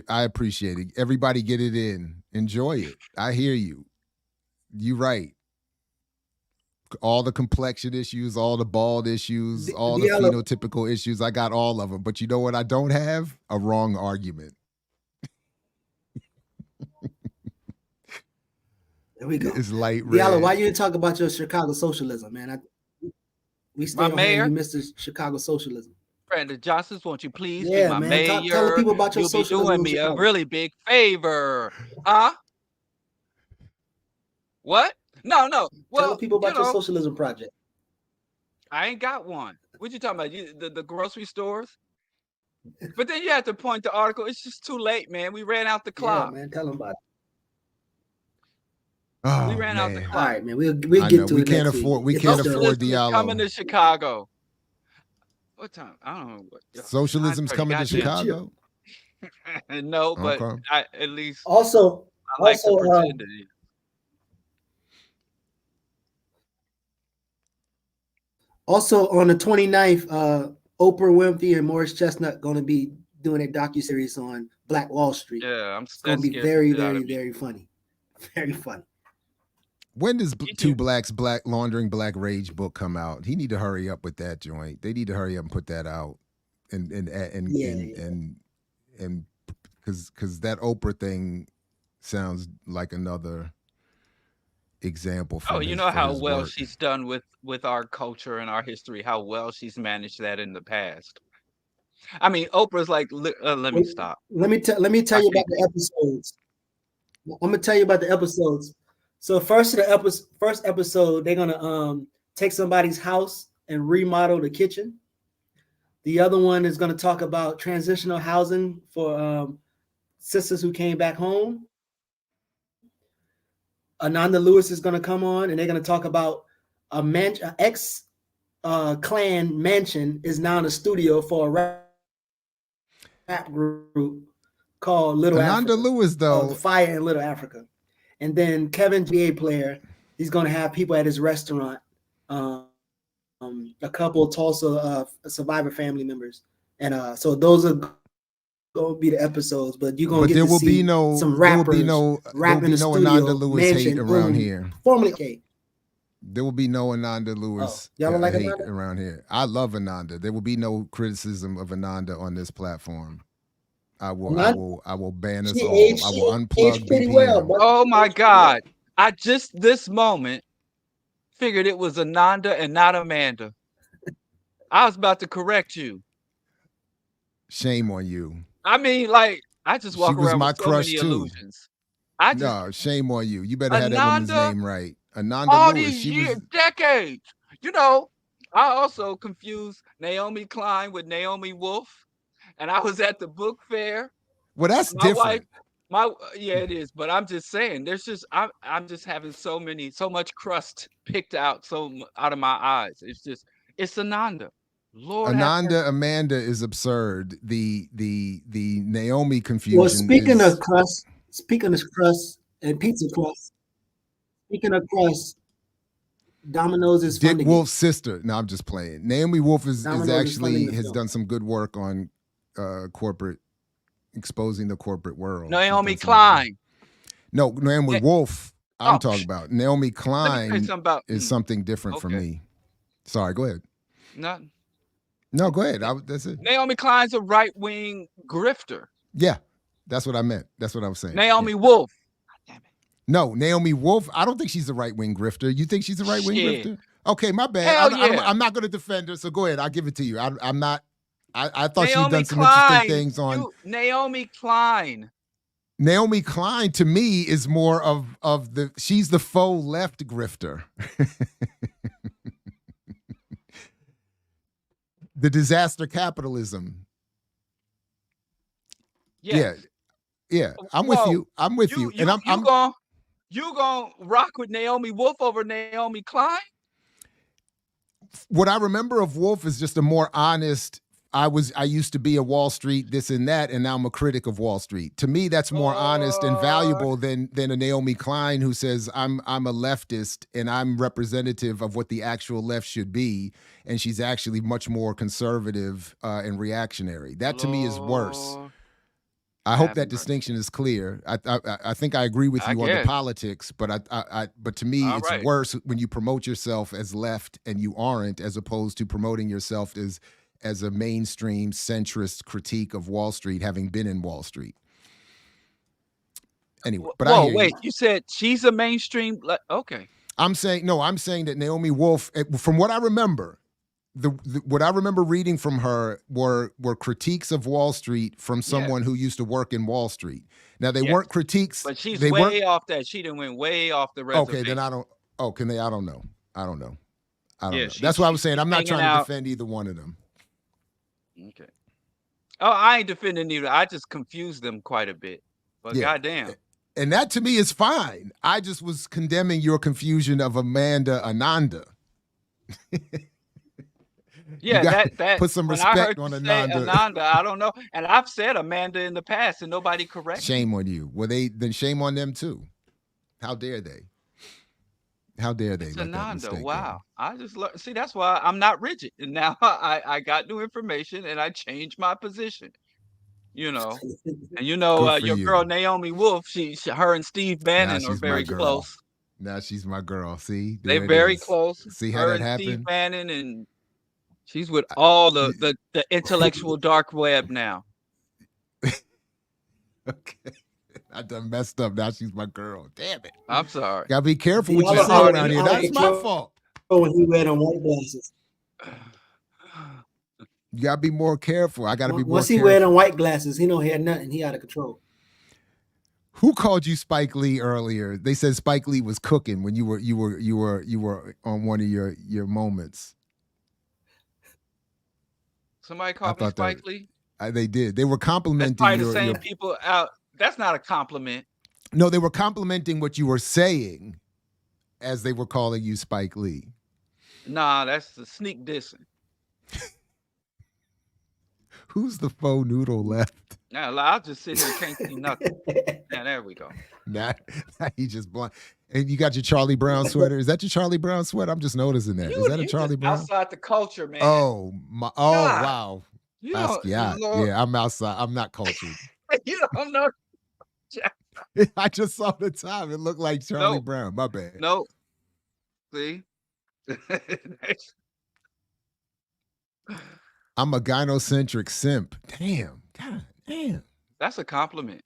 appreciate it. Everybody get it in. Enjoy it. I hear you. You right. All the complexion issues, all the bald issues, all the phenotypical issues. I got all of them. But you know what I don't have? A wrong argument. There we go. It's light red. Diallo, why you didn't talk about your Chicago socialism, man? We stay on here, you missed the Chicago socialism. Brandon Johnsons, won't you please be my mayor? Tell the people about your socialism. You'll be doing me a really big favor. Huh? What? No. Well, tell the people about your socialism project. I ain't got one. What you talking about? The grocery stores? But then you have to point the article. It's just too late, man. We ran out the clock. Yeah, man. Tell them about it. Oh, we ran out the clock. All right, man. We'll get to it. We can't afford Diallo coming to Chicago. What time? I don't know. Socialism's coming to Chicago. No, but I, at least also I like to pretend it is. Also on the 29th, Oprah Winfrey and Morris Chestnut going to be doing a docuseries on Black Wall Street. Yeah, It's gonna be very, very, very funny. Very funny. When does Two Blacks Black Laundering Black Rage book come out? He need to hurry up with that joint. They need to hurry up and put that out. And because that Oprah thing sounds like another example. Oh, you know how well she's done with our culture and our history, how well she's managed that in the past. I mean, Oprah's like, let me stop. Let me tell you about the episodes. I'm gonna tell you about the episodes. So first episode, they're gonna take somebody's house and remodel the kitchen. The other one is gonna talk about transitional housing for sisters who came back home. Ananda Lewis is gonna come on, and they're gonna talk about an ex clan mansion is now in a studio for a rap group called Little Ananda Africa, Lewis, though. Fire in Little Africa. And then Kevin, GA player, he's going to have people at his restaurant, a couple of Tulsa Survivor family members. And so those are going to be the episodes, but you're going to get to see some rappers rap in the studio. Ananda Lewis hate around here. Formerly Kate. There will be no Ananda Lewis y'all don't like hate Ananda? around here. I love Ananda. There will be no criticism of Ananda on this platform. I will ban us all. I will unplug BPM. Well, oh my God. I just this moment figured it was Ananda and not Amanda. I was about to correct you. Shame on you. I mean, like, I just walk She was around my with so crush many too. illusions. No, shame on you. You better have that woman's name right. Ananda all Lewis. these years, decades. You know, I also confused Naomi Klein with Naomi Wolf. And I was at the book fair. Well, that's different. Yeah, it is. But I'm just saying, there's just I'm just having so much crust picked out out of my eyes. It's Ananda. Lord, Ananda Amanda is absurd. The Naomi confusion. Well, speaking of crust and pizza crust. Speaking of crust, Domino's is Dick Wolf's sister. No, I'm just playing. Naomi Wolf has done some good work on exposing the corporate world. Naomi Klein. No, Naomi Wolf. I'm talking about Naomi Klein is something different from me. Sorry, go ahead. No, go ahead. That's it. Naomi Klein's a right-wing grifter. Yeah, that's what I meant. That's what I was saying. Naomi Wolf. God damn it. No, Naomi Wolf. I don't think she's a right-wing grifter. You think she's a right-wing grifter? Okay, my bad. I'm not going to defend her, so go ahead. I'll give it to you. I'm not. I thought she'd done some interesting things on Naomi Klein. Naomi Klein to me is more of she's the faux left grifter. The disaster capitalism. Yes. Yeah. I'm with you. And you gonna rock with Naomi Wolf over Naomi Klein? What I remember of Wolf is just a more honest. I used to be a Wall Street this and that, and now I'm a critic of Wall Street. To me, that's more honest and valuable than a Naomi Klein who says I'm a leftist and I'm representative of what the actual left should be, and she's actually much more conservative and reactionary. That to me is worse. I hope that distinction is clear. I think I agree with you on the politics, but but to me it's worse when you promote yourself as left and you aren't, as opposed to promoting yourself as a mainstream centrist critique of Wall Street, having been in Wall Street. Anyway, but you said she's a mainstream. Okay, I'm saying that Naomi Wolf, from what I remember, what I remember reading from her were critiques of Wall Street from someone who used to work in Wall Street. Now they weren't critiques, but she's way off that. She done went way off the reservation. Okay, then I don't. Oh, can they? I don't know. I don't know. That's what I was saying. I'm not trying to defend either one of them. Okay. Oh, I ain't defending either. I just confused them quite a bit. But goddamn. And that to me is fine. I just was condemning your confusion of Amanda Ananda. Yeah, that put some respect on Ananda. I don't know. And I've said Amanda in the past and nobody corrected. Shame on you. Well, then shame on them too. How dare they? How dare they? It's Ananda. Wow. I just learned. See, that's why I'm not rigid. And now I got new information and I changed my position. you know. And Good for your you. girl Naomi Wolf, her and Steve Now Bannon are she's my very girl. close. Now she's my girl. See, They're there it very is. close. See how Her that and Steve happened? Bannon, and she's with all the intellectual dark web now. Okay. I done messed up. Now she's my girl. Damn it. I'm sorry. Gotta be careful what you Diallo say already around here. out of That's my control fault. when he wear them white glasses. You gotta be more careful. I gotta be more Once he careful. wear them white glasses, he don't hear nothing. He out of control. Who called you Spike Lee earlier? They said Spike Lee was cooking when you were on one of your moments. Somebody called me Spike Lee? They did. They were complimenting That's probably the same people out. That's not a compliment. No, they were complimenting what you were saying as they were calling you Spike Lee. Nah, that's the sneak dissing. Who's the faux noodle left? Now I'll just sit here and can't see nothing. Now there we go. Now he just blind. And you got your Charlie Brown sweater. Is that your Charlie Brown sweater? I'm just noticing that. Is that a Charlie Brown? Outside the culture, man. Oh my! Oh God. wow! You Basquiat. don't, Yeah, I'm outside. I'm not cultured. You don't know. I just saw the time. It looked like Charlie Brown. My bad. No. See? I'm a gynocentric simp. Damn. God damn. That's a compliment.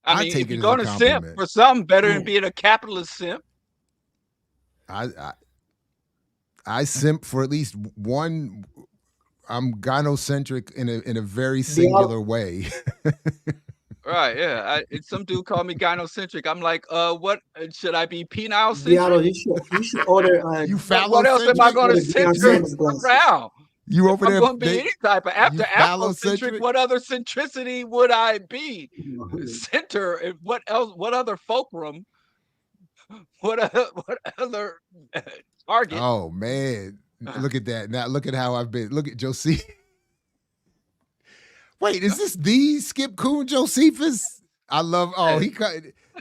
I mean, take if it you're as going a to simp compliment. for something better than being a capitalist simp. I simp for at least one. I'm gynocentric in a very singular way. Right, yeah. Some dude called me gynocentric. I'm like, what should I be penile Diallo, centric? you should order. You What else am I going to center around? You over I'm there? going to be any type of after phallocentric? Afrocentric. What other centricity would I be? Center. And what else? What other fulcrum? What other target? Oh man, look at that! Now look at how I've been. Look at Josie. Wait, is this the Skip Coon Josephus? I love. Oh,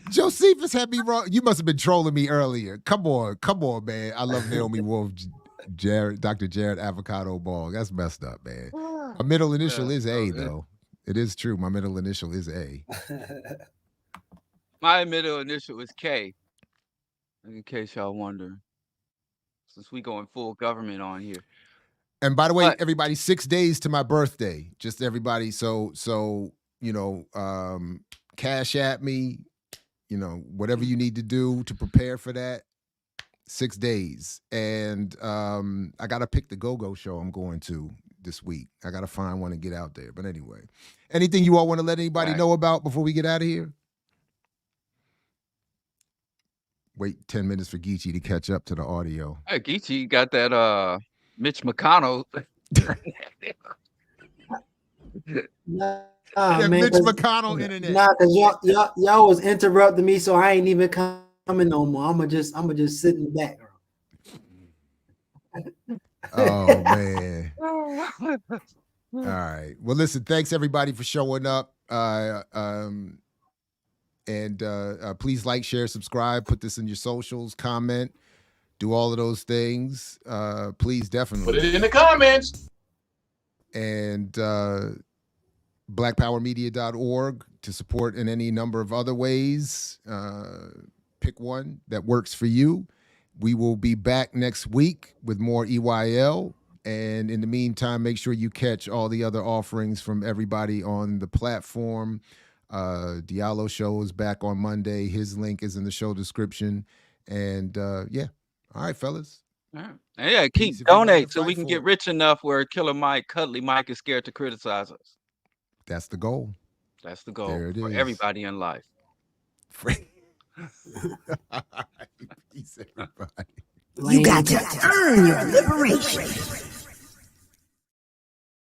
Josephus had me wrong. You must have been trolling me earlier. Come on, man. I love Naomi Wolf, Dr. Jared Avocado Ball. That's messed up, man. My middle initial is A, though. It is true. My middle initial is A. My middle initial is K. In case y'all wonder, since we going full government on here. And by the way, everybody, 6 days to my birthday. Just everybody. So cash at me. Whatever you need to do to prepare for that. 6 days, and I gotta pick the go-go show I'm going to this week. I gotta find one and get out there. But anyway, anything you all want to let anybody know about before we get out of here? Wait 10 minutes for Geechee to catch up to the audio. Hey, Geechee got that Mitch McConnell. Man, Mitch McConnell internet. Nah, cause y'all was interrupting me, so I ain't even coming no more. I'ma just sit in the back. Oh man. All right. Well, listen, thanks everybody for showing up. And please like, share, subscribe, put this in your socials, comment, do all of those things. Please definitely put it in the comments. And blackpowermedia.org to support in any number of other ways. Pick one that works for you. We will be back next week with more EYL. And in the meantime, make sure you catch all the other offerings from everybody on the platform. Diallo show is back on Monday. His link is in the show description. And yeah. All right, fellas. All right. And yeah, keep donate so we can get rich enough where Killer Mike, Cuddly Mike is scared to criticize us. That's the goal. That's the goal There it for is. everybody in life. Peace, everybody. You got to earn your liberation.